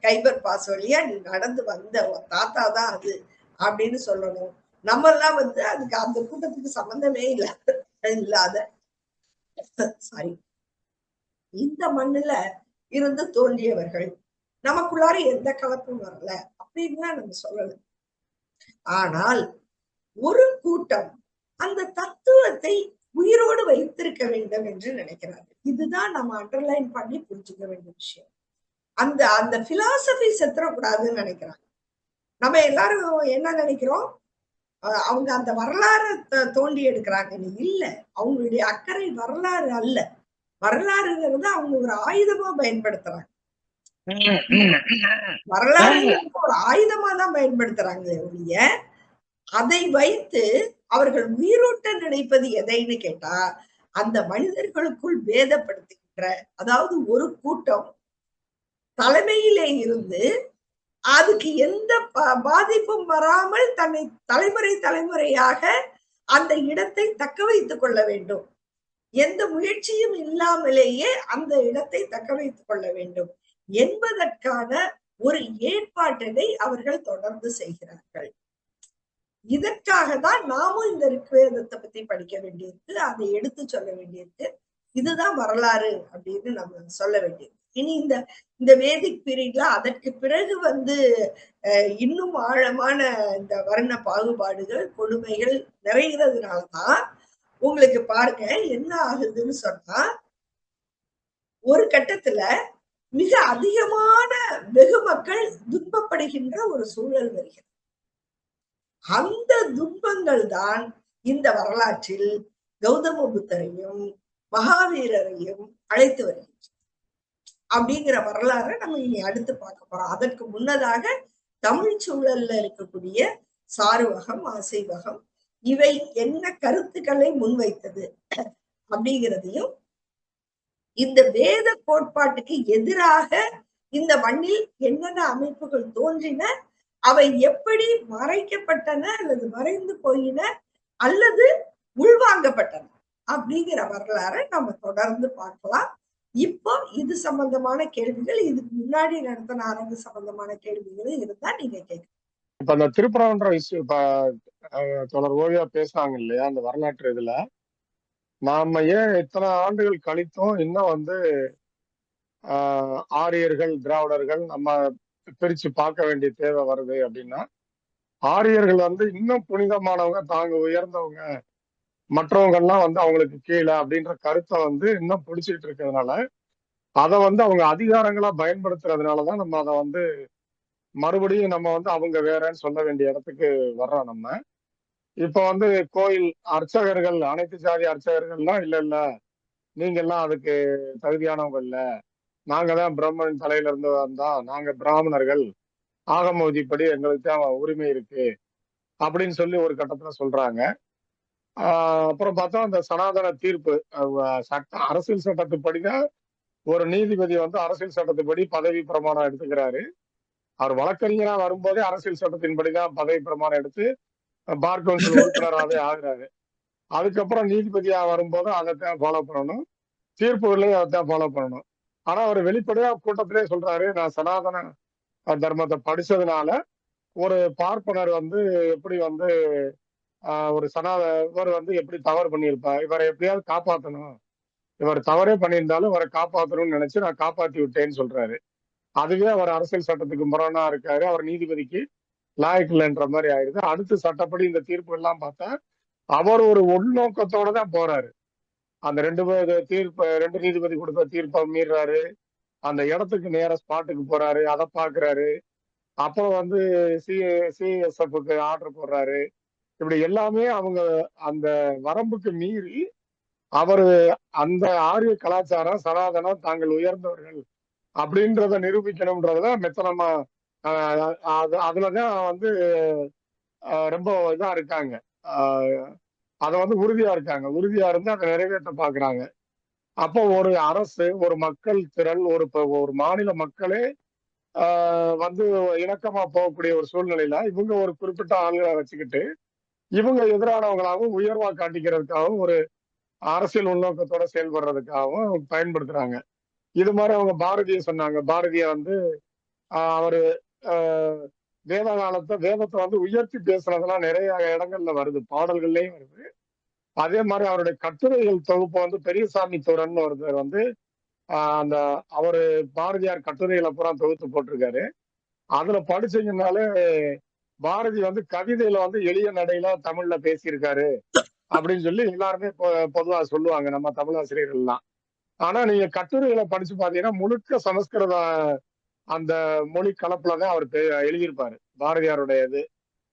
Speaker 1: கைபர் பாஸ் வழியா நீ நடந்து வந்த தாத்தா தான் அது அப்படின்னு சொல்லணும். நம்ம எல்லாம் வந்து அதுக்கு அந்த கூட்டத்துக்கு சம்பந்தமே இல்லாத சாரி, இந்த மண்ணுல இருந்து தோன்றியவர்கள், நமக்குள்ளார எந்த கலப்பும் வரல அப்படின்னு நம்ம சொல்லல. ஆனால் ஒரு கூட்டம் அந்த தத்துவத்தை உயிரோடு வைத்திருக்க வேண்டும் என்று நினைக்கிறார்கள். இதுதான் நம்ம அண்டர்லைன் பண்ணி புரிஞ்சுக்க வேண்டிய விஷயம். அந்த பிலாசபி செத்துறக்கூடாதுன்னு நினைக்கிறாங்க. நம்ம எல்லாரும் என்ன நினைக்கிறோம், அவங்க அந்த வரலாறு தோண்டி எடுக்கிறாங்க. இல்ல, அவங்களுடைய அக்கறை வரலாறு அல்ல, வரலாறுங்கிறது அவங்க ஒரு ஆயுதமா பயன்படுத்துறாங்க. வரலாறு ஒரு ஆயுதமா தான் பயன்படுத்துறாங்க ஒழிய அதை வைத்து அவர்கள் உயிரோட்ட நினைப்பது எதைன்னு கேட்டா அந்த மனிதர்களுக்குள் பேதப்படுத்துகின்ற, அதாவது ஒரு கூட்டம் தலைமையிலே இருந்து அதுக்கு எந்த பாதிப்பும் வராமல் தன்னை தலைமுறையாக அந்த இடத்தை தக்க வைத்துக் கொள்ள வேண்டும், எந்த முயற்சியும் இல்லாமலேயே அந்த இடத்தை தக்க வைத்துக் கொள்ள வேண்டும் என்பதற்கான ஒரு ஏற்பாட்டினை அவர்கள் தொடர்ந்து செய்கிறார்கள். இதற்காக தான் நாமும் இந்த ரிக்வேதத்தை பத்தி படிக்க வேண்டியிருக்கு, அதை எடுத்து சொல்ல வேண்டியிருக்கு. இதுதான் வரலாறு அப்படின்னு நம்ம சொல்ல வேண்டியது. இனி இந்த வேதிக் பீரியட்ல அதற்கு பிறகு இன்னும் ஆழமான இந்த வர்ண பாகுபாடுகள் கொடுமைகள் நிறைகிறதுனாலதான் உங்களுக்கு பாருங்க என்ன ஆகுதுன்னு சொன்னா, ஒரு கட்டத்துல மிக அதிகமான வெகு மக்கள் துன்பப்படுகின்ற ஒரு சூழல் வருகிறது. அந்த துன்பங்கள் தான் இந்த வரலாற்றில் கௌதம புத்தரையும் மகாவீரரையும் அழைத்து வருகின்றன அப்படிங்கிற வரலாறை நம்ம இனி அடுத்து பார்க்க போறோம். அதற்கு முன்னதாக தமிழ் சூழல்ல இருக்கக்கூடிய சாருவகம், ஆசைவகம் இவை என்ன கருத்துக்களை முன்வைத்தது அப்படிங்கிறதையும், இந்த வேத கோட்பாட்டுக்கு எதிராக இந்த மண்ணில் என்னென்ன அமைப்புகள் தோன்றின, அவை எப்படி மறைக்கப்பட்டன அல்லது மறைந்து போயின அல்லது உள்வாங்கப்பட்டன அப்படிங்கிற வரலாறை நம்ம தொடர்ந்து பார்க்கலாம். இப்போ இது சம்பந்தமான கேள்விகள், இதுக்கு முன்னாடி நடத்தின அரங்கு சம்பந்தமான கேள்விகளும் இருந்தா நீங்க கேட்க.
Speaker 4: இப்ப அந்த திருப்புறம்ன்ற இப்ப தொடர் ஓவியா பேசுறாங்க இல்லையா அந்த வரலாற்று இதுல, நாம ஏன் இத்தனை ஆண்டுகள் கழித்தும் இன்னும் ஆரியர்கள் திராவிடர்கள் நம்ம பிரிச்சு பார்க்க வேண்டிய தேவை வருது அப்படின்னா, ஆரியர்கள் இன்னும் புனிதமானவங்க, தாங்க உயர்ந்தவங்க, மற்றவங்க எல்லாம் அவங்களுக்கு கீழே அப்படின்ற கருத்தை இன்னும் பிடிச்சிட்டு இருக்கிறதுனால அதை அவங்க அதிகாரங்களா பயன்படுத்துறதுனாலதான் நம்ம அதை மறுபடியும் நம்ம அவங்க வேறன்னு சொல்ல வேண்டிய இடத்துக்கு வர்றோம். நம்ம இப்ப கோயில் அர்ச்சகர்கள், அனைத்து ஜாதி அர்ச்சகர்கள்லாம் இல்ல நீங்க எல்லாம் அதுக்கு தகுதியானவங்க இல்ல, நாங்க தான் பிரம்மன் தலையில இருந்து வந்தா, நாங்க பிராமணர்கள், ஆகம விதிப்படி எங்களுக்கு தான் உரிமை இருக்கு அப்படின்னு சொல்லி ஒரு கட்டத்துல சொல்றாங்க. அப்புறம் பார்த்தா அந்த சனாதன தீர்ப்பு சட்டம், அரசியல் சட்டத்துப்படிதான் ஒரு நீதிபதி அரசியல் சட்டத்துப்படி பதவி பிரமாணம் எடுத்துக்கிறாரு. அவர் வழக்கறிஞரா வரும்போதே அரசியல் சட்டத்தின்படிதான் பதவி பிரமாணம் எடுத்து பார் கவுன்சில் உறுப்பினராகவே ஆகுறாரு. அதுக்கப்புறம் நீதிபதியா வரும்போது அதைத்தான் ஃபாலோ பண்ணணும், தீர்ப்புகளையும் அதைத்தான் ஃபாலோ பண்ணணும். ஆனா அவர் வெளிப்படையா கூட்டத்திலே சொல்றாரு, நான் சனாதன தர்மத்தை படிச்சதுனால ஒரு பார்ப்பனர் எப்படி ஒரு இவர் எப்படி தவறு பண்ணியிருப்பார், இவரை எப்படியாவது காப்பாற்றணும், இவர் தவறே பண்ணியிருந்தாலும் இவரை காப்பாற்றணும்னு நினைச்சு நான் காப்பாத்தி விட்டேன்னு சொல்றாரு. அதுவே அவர் அரசியல் சட்டத்துக்கு முரணா இருக்காரு, அவர் நீதிபதிக்கு லாயக்கில்லைன்ற மாதிரி ஆயிடுது. அடுத்து சட்டப்படி இந்த தீர்ப்பு எல்லாம் பார்த்தா அவர் ஒரு உள்நோக்கத்தோட தான் போறாரு. அந்த ரெண்டு நீதிபதி கொடுத்த தீர்ப்பை மீறாரு, அந்த இடத்துக்கு நேர ஸ்பாட்டுக்கு போறாரு, அதை பாக்குறாரு. அப்புறம் சிஎஸ்எஃப்க்கு ஆர்டர் போடுறாரு. இப்படி எல்லாமே அவங்க அந்த வரம்புக்கு மீறி அவரு அந்த ஆரிய கலாச்சாரம் சனாதனம் தாங்கள் உயர்ந்தவர்கள் அப்படின்றத நிரூபிக்கணும்ன்றதுதான் மெத்தனமா அதுலதான் ரொம்ப இதா இருக்காங்க. அதை உறுதியா இருக்காங்க, உறுதியா இருந்து அதை நிறைவேற்ற பாக்குறாங்க. அப்போ ஒரு அரசு, ஒரு மக்கள் திரள், ஒரு மாநில மக்களே இணக்கமா போகக்கூடிய ஒரு சூழ்நிலையில இவங்க ஒரு குறிப்பிட்ட ஆளுகளை வச்சுக்கிட்டு இவங்க எதிரானவங்களாகவும் உயர்வா காட்டிக்கிறதுக்காகவும் ஒரு அரசியல் உள்நோக்கத்தோட செயல்படுறதுக்காகவும் பயன்படுத்துறாங்க. இது மாதிரி அவங்க பாரதிய சொன்னாங்க. பாரதிய அவரு வேதத்தை உயர்த்தி பேசுறதெல்லாம் நிறைய இடங்கள்ல வருது, பாடல்கள்லயும் வருது. அதே மாதிரி அவருடைய கட்டுரைகள் தொகுப்பு பெரியசாமி தோரன் ஒருத்தர் அந்த அவரு பாரதியார் கட்டுரைகளை பூரா தொகுத்து போட்டிருக்காரு. அதுல படிச்சீங்கன்னாலே பாரதி கவிதையில எளிய நடையில தமிழ்ல பேசியிருக்காரு அப்படின்னு சொல்லி எல்லாருமே பொதுவா சொல்லுவாங்க நம்ம தமிழாசிரியர்கள் எல்லாம். ஆனா நீங்க கட்டுரைகளை படிச்சு பாத்தீங்கன்னா முழுக்க சமஸ்கிருத அந்த மொழி கலப்புலதான் அவர் எழுதியிருப்பாரு. பாரதியாருடையது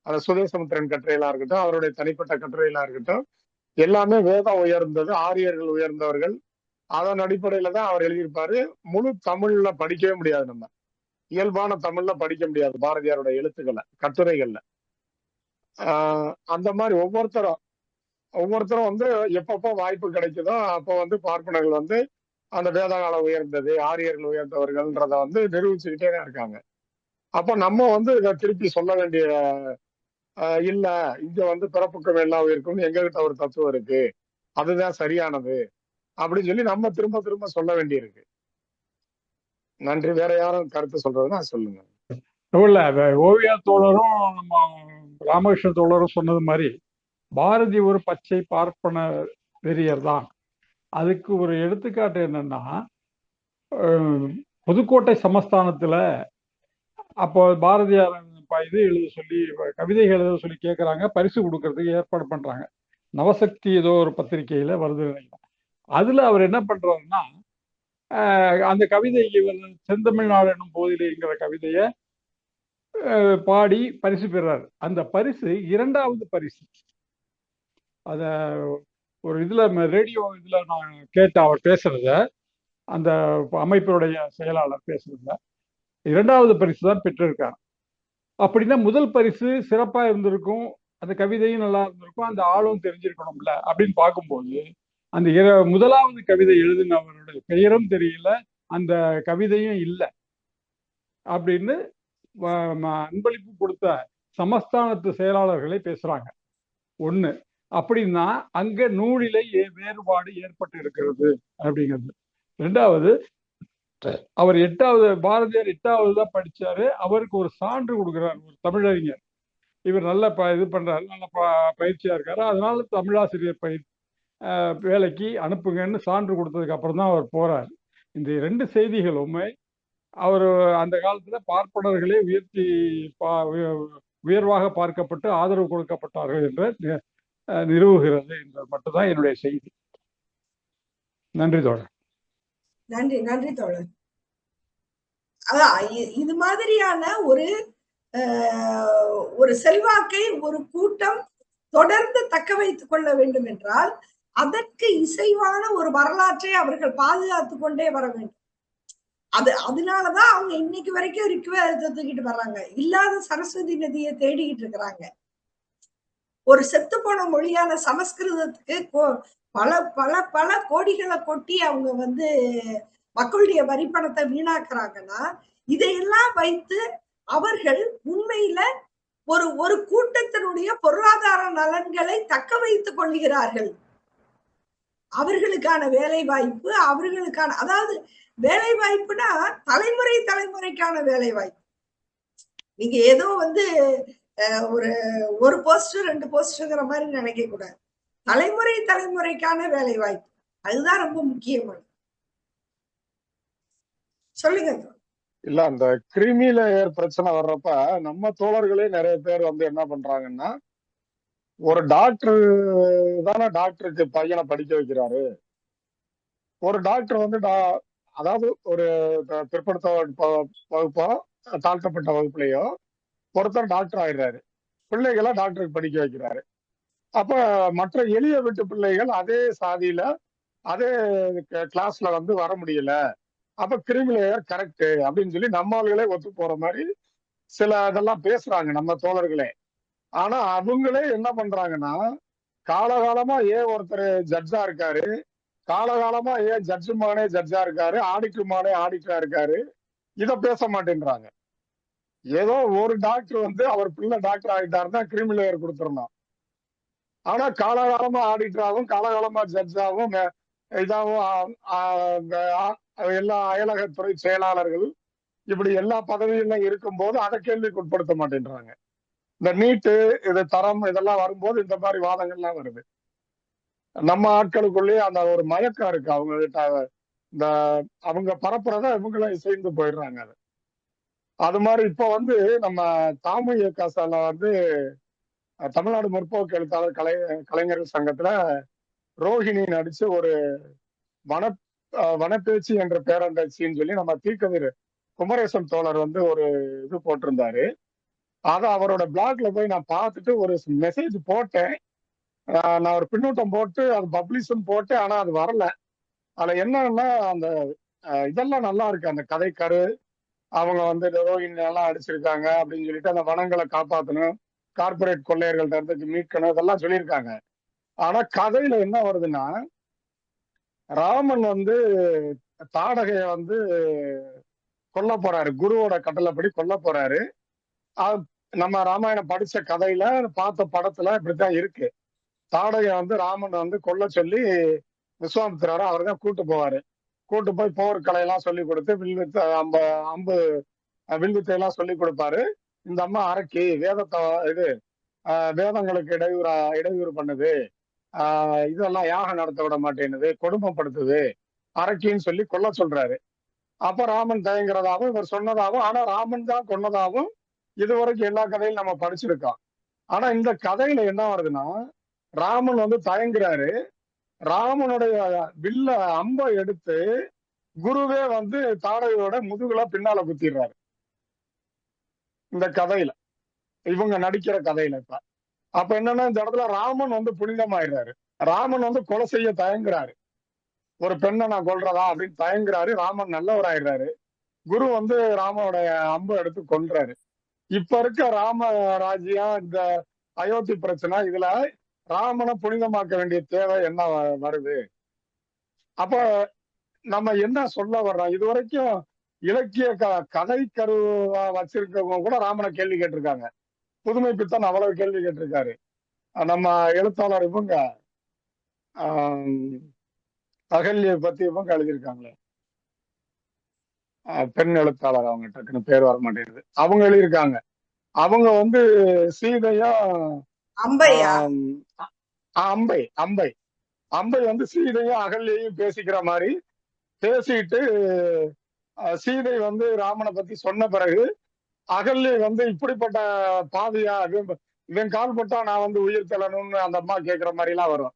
Speaker 4: அந்த சுதேசமுத்திரன் கட்டுரைகளா இருக்கட்டும், அவருடைய தனிப்பட்ட கட்டுரைகளா இருக்கட்டும், எல்லாமே வேதம் உயர்ந்தது, ஆரியர்கள் உயர்ந்தவர்கள், அதன் அடிப்படையில தான் அவர் எழுதியிருப்பாரு. முழு தமிழ்ல படிக்கவே முடியாது நம்ம. இயல்பான தமிழ்ல படிக்க முடியாது பாரதியாரோட எழுத்துக்களை, கட்டுரைகள்ல. அந்த மாதிரி ஒவ்வொருத்தரும் வந்து எப்பப்போ வாய்ப்பு கிடைக்குதோ அப்போ வந்து பார்ப்பனர்கள் வந்து அந்த வேதகாலம் உயர்ந்தது, ஆரியர்கள் உயர்ந்தவர்கள்ன்றத வந்து நிரூபிச்சுக்கிட்டே தான் இருக்காங்க. அப்போ நம்ம வந்து இதை திருப்பி சொல்ல வேண்டிய இல்ல, இங்க வந்து பிறப்புக்கும் எல்லா உயிருக்கும் எங்ககிட்ட ஒரு தத்துவம் இருக்கு, அதுதான் சரியானது அப்படின்னு சொல்லி நம்ம திரும்ப திரும்ப சொல்ல வேண்டியிருக்கு. நன்றி. வேற யாரும் கருத்து சொல்றதுன்னா சொல்லுங்க.
Speaker 5: இல்ல ஓவியா தோழரும் நம்ம ராமகிருஷ்ண தோழரும் சொன்னது மாதிரி பாரதி ஒரு பச்சை பார்ப்பன வெறியர் தான். அதுக்கு ஒரு எடுத்துக்காட்டு என்னன்னா, புதுக்கோட்டை சமஸ்தானத்துல அப்போ பாரதியார் இது எழுத சொல்லி கவிதைகள் எழுத சொல்லி கேட்குறாங்க, பரிசு கொடுக்கறதுக்கு ஏற்பாடு பண்றாங்க. நவசக்தி ஏதோ ஒரு பத்திரிகையில வருது நினைக்கிறேன். அதுல அவர் என்ன பண்றாருன்னா, அந்த கவிதைக்கு செந்தமிழ்நாடு என்னும் போதிலேங்கிற கவிதையை பாடி பரிசு பெறாரு. அந்த பரிசு 2வது பரிசு. அத ஒரு இதுல ரேடியோ இதுல நான் கேட்டேன் அவர் பேசுறத, அந்த அமைப்பினுடைய செயலாளர் பேசுறத. 2வது பரிசு தான் பெற்றிருக்கார். அப்படின்னா முதல் பரிசு சிறப்பா இருந்திருக்கும், அந்த கவிதையும் நல்லா இருந்திருக்கும், அந்த ஆளும் தெரிஞ்சிருக்கணும்ல அப்படின்னு பார்க்கும்போது அந்த 1வது கவிதை எழுதினவருடைய பெயரும் தெரியல, அந்த கவிதையும் இல்லை அப்படின்னு அன்பளிப்பு கொடுத்த சமஸ்தானத்து செயலாளர்களை பேசுறாங்க. ஒண்ணு. அப்படின்னா அங்க நூலிலே வேறுபாடு ஏற்பட்டு இருக்கிறது அப்படிங்கிறது. 2வது, அவர் 8வது பாரதியார் 8வது தான் படிச்சாரு. அவருக்கு ஒரு சான்று கொடுக்குறாரு ஒரு தமிழறிஞர். இவர் நல்ல இது பண்றாரு, நல்ல பயிற்சியா இருக்காரு, அதனால தமிழாசிரியர் வேலைக்கு அனுப்புங்கன்னு சான்று கொடுத்ததுக்கு அப்புறம் தான் அவர் போறாரு. இந்த 2 செய்திகளுமே அவர் அந்த காலத்துல பார்ப்பனர்களே உயர்வாக பார்க்கப்பட்டு ஆதரவு கொடுக்கப்பட்டார்கள் என்று நிறுவுகிறது என்பது மட்டும்தான் என்னுடைய செய்தி. நன்றி தோழர்.
Speaker 1: நன்றி நன்றி தோழர். அதான் இது மாதிரியான ஒரு செல்வாக்கை ஒரு கூட்டம் தொடர்ந்து தக்க வைத்துக் கொள்ள வேண்டும் என்றால் அதற்கு இசைவான ஒரு வரலாற்றை அவர்கள் பாதுகாத்து கொண்டே வர வேண்டும். அதனாலதான் அவங்க இன்னைக்கு வரைக்கும் இருக்கவே தூக்கிட்டு வர்றாங்க. இல்லாத சரஸ்வதி நதியை தேடிக்கிட்டு இருக்கிறாங்க. ஒரு செத்து போன மொழியான சமஸ்கிருதத்துக்கு பல பல பல கோடிகளை கொட்டி அவங்க வந்து மக்களுடைய வரிப்பணத்தை வீணாக்குறாங்கன்னா, இதையெல்லாம் வைத்து அவர்கள் உண்மையில ஒரு கூட்டத்தினுடைய பொருளாதார நலன்களை தக்க வைத்துக் கொள்கிறார்கள். அவர்களுக்கான வேலை வாய்ப்பு, அவர்களுக்கான அதாவது வேலை வாய்ப்புனா தலைமுறைக்கான வேலை வாய்ப்பு. நீங்க ஏதோ வந்து ஒரு போஸ்ட் 2 போஸ்ட்ங்கிற மாதிரி நினைக்க கூடாது. தலைமுறைக்கான வேலை வாய்ப்பு, அதுதான் ரொம்ப முக்கியமானது. சொல்லுங்க.
Speaker 4: இல்ல, அந்த கிருமி லேயர் பிரச்சனை வர்றப்ப நம்ம தோழர்களே நிறைய பேர் வந்து என்ன பண்றாங்கன்னா, ஒரு டாக்டர் தானே டாக்டருக்கு பையனை படிக்க வைக்கிறாரு. ஒரு டாக்டர் வந்து அதாவது ஒரு பிற்படுத்த வகுப்போ தாழ்த்தப்பட்ட வகுப்புலையோ ஒருத்தர் டாக்டர் ஆயிடுறாரு, பிள்ளைகளை டாக்டருக்கு படிக்க வைக்கிறாரு. அப்ப மற்ற எளிய வீட்டு பிள்ளைகள் அதே சாதியில அதே கிளாஸ்ல வந்து வர முடியல, அப்ப கிருமி லேயர் கரெக்ட் அப்படின்னு சொல்லி நம்மளே ஒத்து போற மாதிரி சில இதெல்லாம் பேசுறாங்க நம்ம தோழர்களே. ஆனா அவங்களே என்ன பண்றாங்கன்னா, காலகாலமா ஏன் ஒருத்தர் ஜட்ஜா இருக்காரு, காலகாலமா ஏன் ஜட்ஜுமானே ஜட்ஜா இருக்காரு, ஆடிட்டருமானே ஆடிட்டரா இருக்காரு, இத பேச மாட்டேன்றாங்க. ஏதோ ஒரு டாக்டர் வந்து அவர் பிள்ளை டாக்டர் ஆகிட்டாருன்னா கிருமி லேயர் கொடுத்துடணும். ஆனா காலகாலமா ஆடிட்டராகவும் காலகாலமா ஜட்ஜாவும் இதாகவும் எல்லா அயலகத்துறை செயலாளர்கள் இப்படி எல்லா பதவிகளும் இருக்கும்போது அதை கேள்விக்கு உட்படுத்த மாட்டேன்றாங்க. இந்த நீட்டு இது தரம் இதெல்லாம் வரும்போது இந்த மாதிரி வாதங்கள்லாம் வருது. நம்ம ஆட்களுக்குள்ளேயே அந்த ஒரு மயக்கம் இருக்கு அவங்க கிட்ட, இந்த அவங்க பரப்புறத இவங்களும் இசைந்து போயிடுறாங்க. அது மாதிரி இப்ப வந்து நம்ம தாமு இயக்காசால வந்து தமிழ்நாடு முற்போக்கு எழுத்தாளர் கலைஞர்கள் சங்கத்துல ரோஹிணி நடிச்சு ஒரு வனப்பேச்சு என்ற பேரண்டாட்சின்னு சொல்லி நம்ம தீக்கதிர் குமரேசன் தோழர் வந்து ஒரு இது போட்டிருந்தாரு. அத அவரோட பிளாக்ல போய் நான் பார்த்துட்டு ஒரு மெசேஜ் போட்டேன். நான் ஒரு பின்னூட்டம் போட்டு அது பப்ளிஷன் போட்டு, ஆனா அது வரல. அதுல என்னன்னா அந்த இதெல்லாம் நல்லா இருக்கு, அந்த கதை கரு அவங்க வந்து ஹெரோயின் எல்லாம் அடிச்சிருக்காங்க அப்படின்னு சொல்லிட்டு அந்த வனங்களை காப்பாற்றணும், கார்பரேட் கொள்ளையர்கள்ட்ட இருந்து மீட்கணும், இதெல்லாம் சொல்லியிருக்காங்க. ஆனா கதையில என்ன வருதுன்னா, ராமன் வந்து தாடகைய வந்து கொல்ல போறாரு, குருவோட கட்டளைப்படி கொல்ல போறாரு. அ- நம்ம ராமாயணம் படிச்ச கதையில பார்த்த படத்துல இப்படித்தான் இருக்கு. தாடகை வந்து ராமன் வந்து கொல்ல சொல்லி விஸ்வாமித்திரரை அவர் தான் கூட்டு போவாரு. கூட்டு போய் போர்க்கலை எல்லாம் சொல்லி கொடுத்து வில்வித்தை அம்பு வில்வித்தை எல்லாம் சொல்லி கொடுப்பாரு. இந்த அம்மா அரக்கி வேதத்தை இது வேதங்களுக்கு இடையூறு பண்ணுது, இதெல்லாம் யாகம் நடத்த விட மாட்டேங்குது, கொடுமைப்படுத்துது, அரக்கின்னு சொல்லி கொல்ல சொல்றாரு. அப்ப ராமன் தயங்குறதாவும் இவர் சொன்னதாகவும், ஆனா ராமன் தான் கொன்னதாகவும் இதுவரைக்கும் எல்லா கதையும் நம்ம படிச்சிருக்கோம். ஆனா இந்த கதையில என்ன வருதுன்னா, ராமன் வந்து தயங்குறாரு. ராமனுடைய வில்ல அம்பை எடுத்து குருவே வந்து தாடகையோட முதுகுல பின்னால குத்திடுறாரு இந்த கதையில, இவங்க நடிக்கிற கதையில. அப்ப என்னன்னா இந்த இடத்துல ராமன் வந்து புனிதமாயிடுறாரு. ராமன் வந்து கொலை செய்ய தயங்குறாரு. ஒரு பெண்ணை நான் கொல்றதா அப்படின்னு தயங்குறாரு. ராமன் நல்லவராயிடுறாரு. குரு வந்து ராமனுடைய அம்பை எடுத்து கொன்றாரு. இப்ப இருக்க ராம ராஜ்யம், இந்த அயோத்தி பிரச்சனை, இதுல ராமனை புனிதமாக்க வேண்டிய தேவை என்ன வருது? அப்ப நம்ம என்ன சொல்ல வர்றோம்? இது வரைக்கும் இலக்கிய கதை கருவா வச்சிருக்கவங்க கூட ராமனை கேள்வி கேட்டிருக்காங்க. புதுமை பித்தன் அவ்வளவு கேள்வி கேட்டிருக்காரு. நம்ம எழுத்தாளர் இவங்க அகல்யை பத்தி இவங்க எழுதியிருக்காங்களே, பெண் எழுத்தாளர், அவங்க டக்குன்னு பேர் வர மாட்டேங்குது, அவங்க எழுதியிருக்காங்க. அவங்க வந்து சீதையும்
Speaker 1: அம்பையா
Speaker 4: அம்பை அம்பை அம்பை வந்து சீதையும் அகல்யையும் பேசிக்கிற மாதிரி பேசிட்டு, சீதை வந்து ராமனை பத்தி சொன்ன பிறகு அகல்யை வந்து இப்படிப்பட்ட பாவியா, இவன் கால் பட்டா நான் வந்து உயிர் தள்ளணும்னு அந்த அம்மா கேட்கிற மாதிரி எல்லாம் வரும்.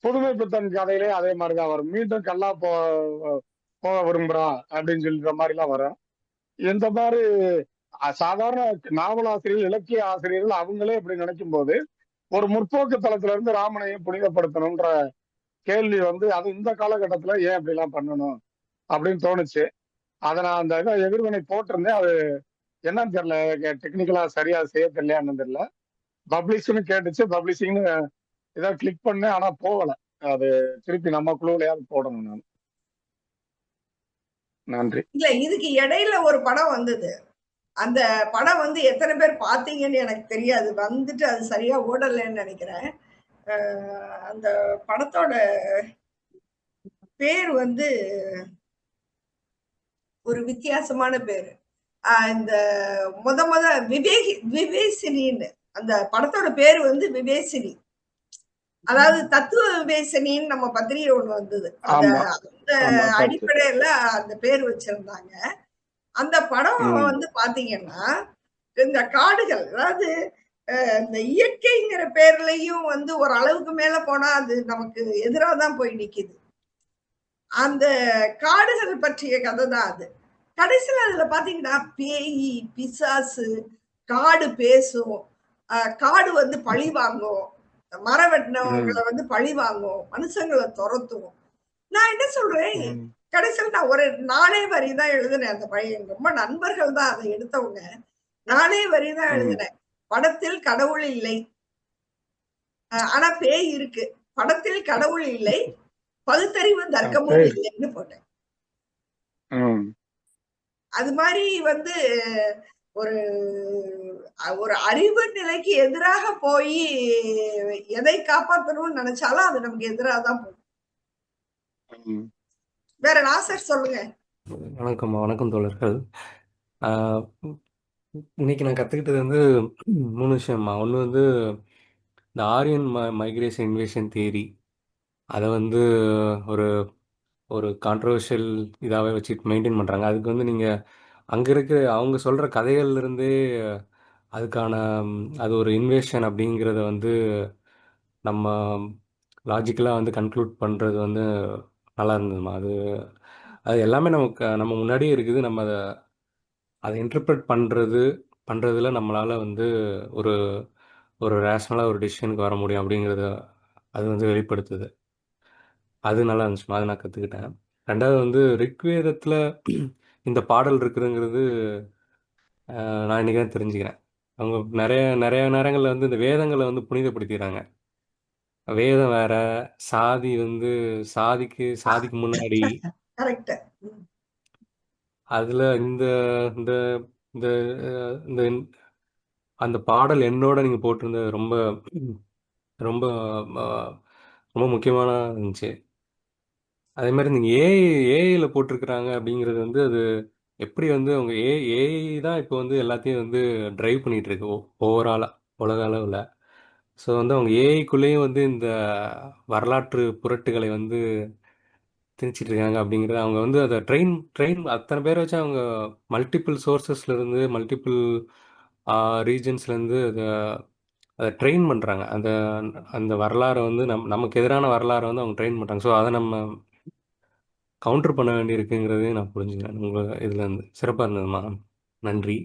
Speaker 4: புதுமை பித்தன் கதையிலே அதே மாதிரிதான் வரும். மீண்டும் கல்லா போக விரும்புறான் அப்படின்னு சொல்லிற மாதிரி எல்லாம் வரும். இந்த மாதிரி சாதாரண நாவலாசிரியர்கள், இலக்கிய ஆசிரியர்கள் அவங்களே இப்படி நினைக்கும் போது ஒரு முற்போக்கு தளத்துல இருந்து ராமனையும் புனிதப்படுத்தணும்ன்ற கேள்வி வந்து அது இந்த காலகட்டத்துல ஏன் இப்படி எல்லாம் பண்ணணும் அப்படின்னு தோணுச்சு. அதை நான் அந்த இதை எதிர்வினை போட்டிருந்தேன். அது என்னன்னு தெரியல, டெக்னிக்கலா சரியா செய்ய தெரியலையான்னு தெரியல. பப்ளிஷ்னு கேட்டுச்சு, பப்ளிஷிங்னு இதை கிளிக் பண்ணேன், ஆனா போகல. அது திருப்பி நம்ம குழுவிலையாவது போடணும் நான். நன்றி.
Speaker 1: இல்ல, இதுக்கு இடையில ஒரு படம் வந்தது. அந்த படம் வந்து எத்தனை பேர் பாத்தீங்கன்னு எனக்கு தெரியாது. வந்துட்டு அது சரியா ஓடலைன்னு நினைக்கிறேன். அந்த படத்தோட பேர் வந்து ஒரு வித்தியாசமான பேரு. இந்த முத விவேசினின்னு, அந்த படத்தோட பேரு வந்து விவேசினி. அதாவது தத்துவ விவேசனின்னு நம்ம பத்திரிகை ஒண்ணு வந்தது. அந்த அடிப்படையில அந்த பேர் வச்சிருந்தாங்க. அந்த படம் வந்து பாத்தீங்கன்னா, இந்த காடுகள், அதாவது இந்த இயற்கைங்கிற பேர்லயும் வந்து ஒரு அளவுக்கு மேல போனா அது நமக்கு எதிராதான் போய் நிக்குது. அந்த காடுகள் பற்றிய கதை தான் அது. கடைசியில அதுல பாத்தீங்கன்னா பேய், பிசாசு, காடு பேசும், காடு வந்து பழி வாங்கும், மரம் வெட்டினவங்களை வந்து பழி வாங்கும், மனுஷங்களை துரத்தும். நான் என்ன சொல்றேன், கடைசியில் நான் ஒரு 4 வரி தான் எழுதினேன். அந்த பையன் ரொம்ப நண்பர்கள் தான் அதை எடுத்தவங்க. 4 வரி தான் எழுதினேன். படத்தில் கடவுள் இல்லை, ஆனா பேய் இருக்கு. படத்தில் கடவுள் இல்லை, பகுத்தறிவு தர்க்கமும் இல்லைன்னு போட்டேன். அது மாதிரி வந்து ஒரு ஒரு அறிவு நிலைக்கு எதிராக போய் எதை காப்பாற்றணும்னு நினைச்சாலும் அது நமக்கு எதிராக தான் போகும். வேற நாசர் சொல்லுங்க.
Speaker 6: வணக்கம் தோழர்கள். இன்னைக்கு நான் கற்றுக்கிட்டது வந்து 3 விஷயம்மா. ஒன்று வந்து இந்த ஆரியன் மைக்ரேஷன் இன்வேஷன் தியரி, அதை வந்து ஒரு ஒரு கான்ட்ரவர்ஷியல் இதாகவே வச்சுட்டு மெயின்டைன் பண்ணுறாங்க. அதுக்கு வந்து நீங்கள் அங்கே இருக்கிற அவங்க சொல்கிற கதைகள்லேருந்தே அதுக்கான அது ஒரு இன்வேஷன் அப்படிங்கிறத வந்து நம்ம லாஜிக்கலாக வந்து கன்க்ளூட் பண்ணுறது வந்து நல்லா இருந்ததுமா. அது எல்லாமே நம்ம முன்னாடியே இருக்குது. நம்ம அதை இன்டர்பிரட் பண்ணுறதுல நம்மளால் வந்து ஒரு ஒரு ரேஷ்னலாக ஒரு டிசிஷனுக்கு வர முடியும் அப்படிங்கிறத அது வந்து வெளிப்படுத்துது. அது நல்லா இருந்துச்சுமா, அதை நான் கற்றுக்கிட்டேன். ரெண்டாவது வந்து ரிக்வேதத்தில் இந்த பாடல் இருக்குதுங்கிறது நான் இன்னைக்கு தான் தெரிஞ்சுக்கிறேன். அவங்க நிறைய நிறைய நேரங்களில் வந்து இந்த வேதங்களை வந்து புனிதப்படுத்திடுறாங்க. வேதம் வேற, சாதி வந்து சாதிக்கு முன்னாடி
Speaker 1: கரெக்ட்.
Speaker 6: அதுல இந்த இந்த இந்த இந்த அந்த பாடல் என்னோட நீங்க போட்டிருந்தது ரொம்ப ரொம்ப அஹ், ரொம்ப முக்கியமான இருந்துச்சு. அதே மாதிரி நீங்க ஏஐல போட்டிருக்கிறாங்க அப்படிங்கிறது வந்து அது எப்படி வந்து அவங்க ஏஐ தான் இப்போ வந்து எல்லாத்தையும் வந்து டிரைவ் பண்ணிட்டு இருக்கு ஓவராலா உலக அளவில். ஸோ வந்து அவங்க ஏஐக்குள்ளேயும் வந்து இந்த வரலாற்று புரட்டுகளை வந்து திணிச்சிட்டு இருக்காங்க அப்படிங்கிறது அவங்க வந்து அதை ட்ரெயின் ட்ரெயின் அத்தனை பேரை வச்சு அவங்க மல்டிபிள் சோர்சஸ்ல இருந்து மல்டிபிள் ரீஜன்ஸ்ல இருந்து அதை ட்ரெயின் பண்றாங்க. அந்த அந்த வரலாறை வந்து நமக்கு எதிரான வரலாறை வந்து அவங்க ட்ரெயின் பண்றாங்க. ஸோ அதை நம்ம கவுண்டர் பண்ண வேண்டியிருக்குங்கிறதையும் நான் புரிஞ்சுக்கிறேன். உங்க இதுல இருந்து சிறப்பா இருந்ததுமா. நன்றி.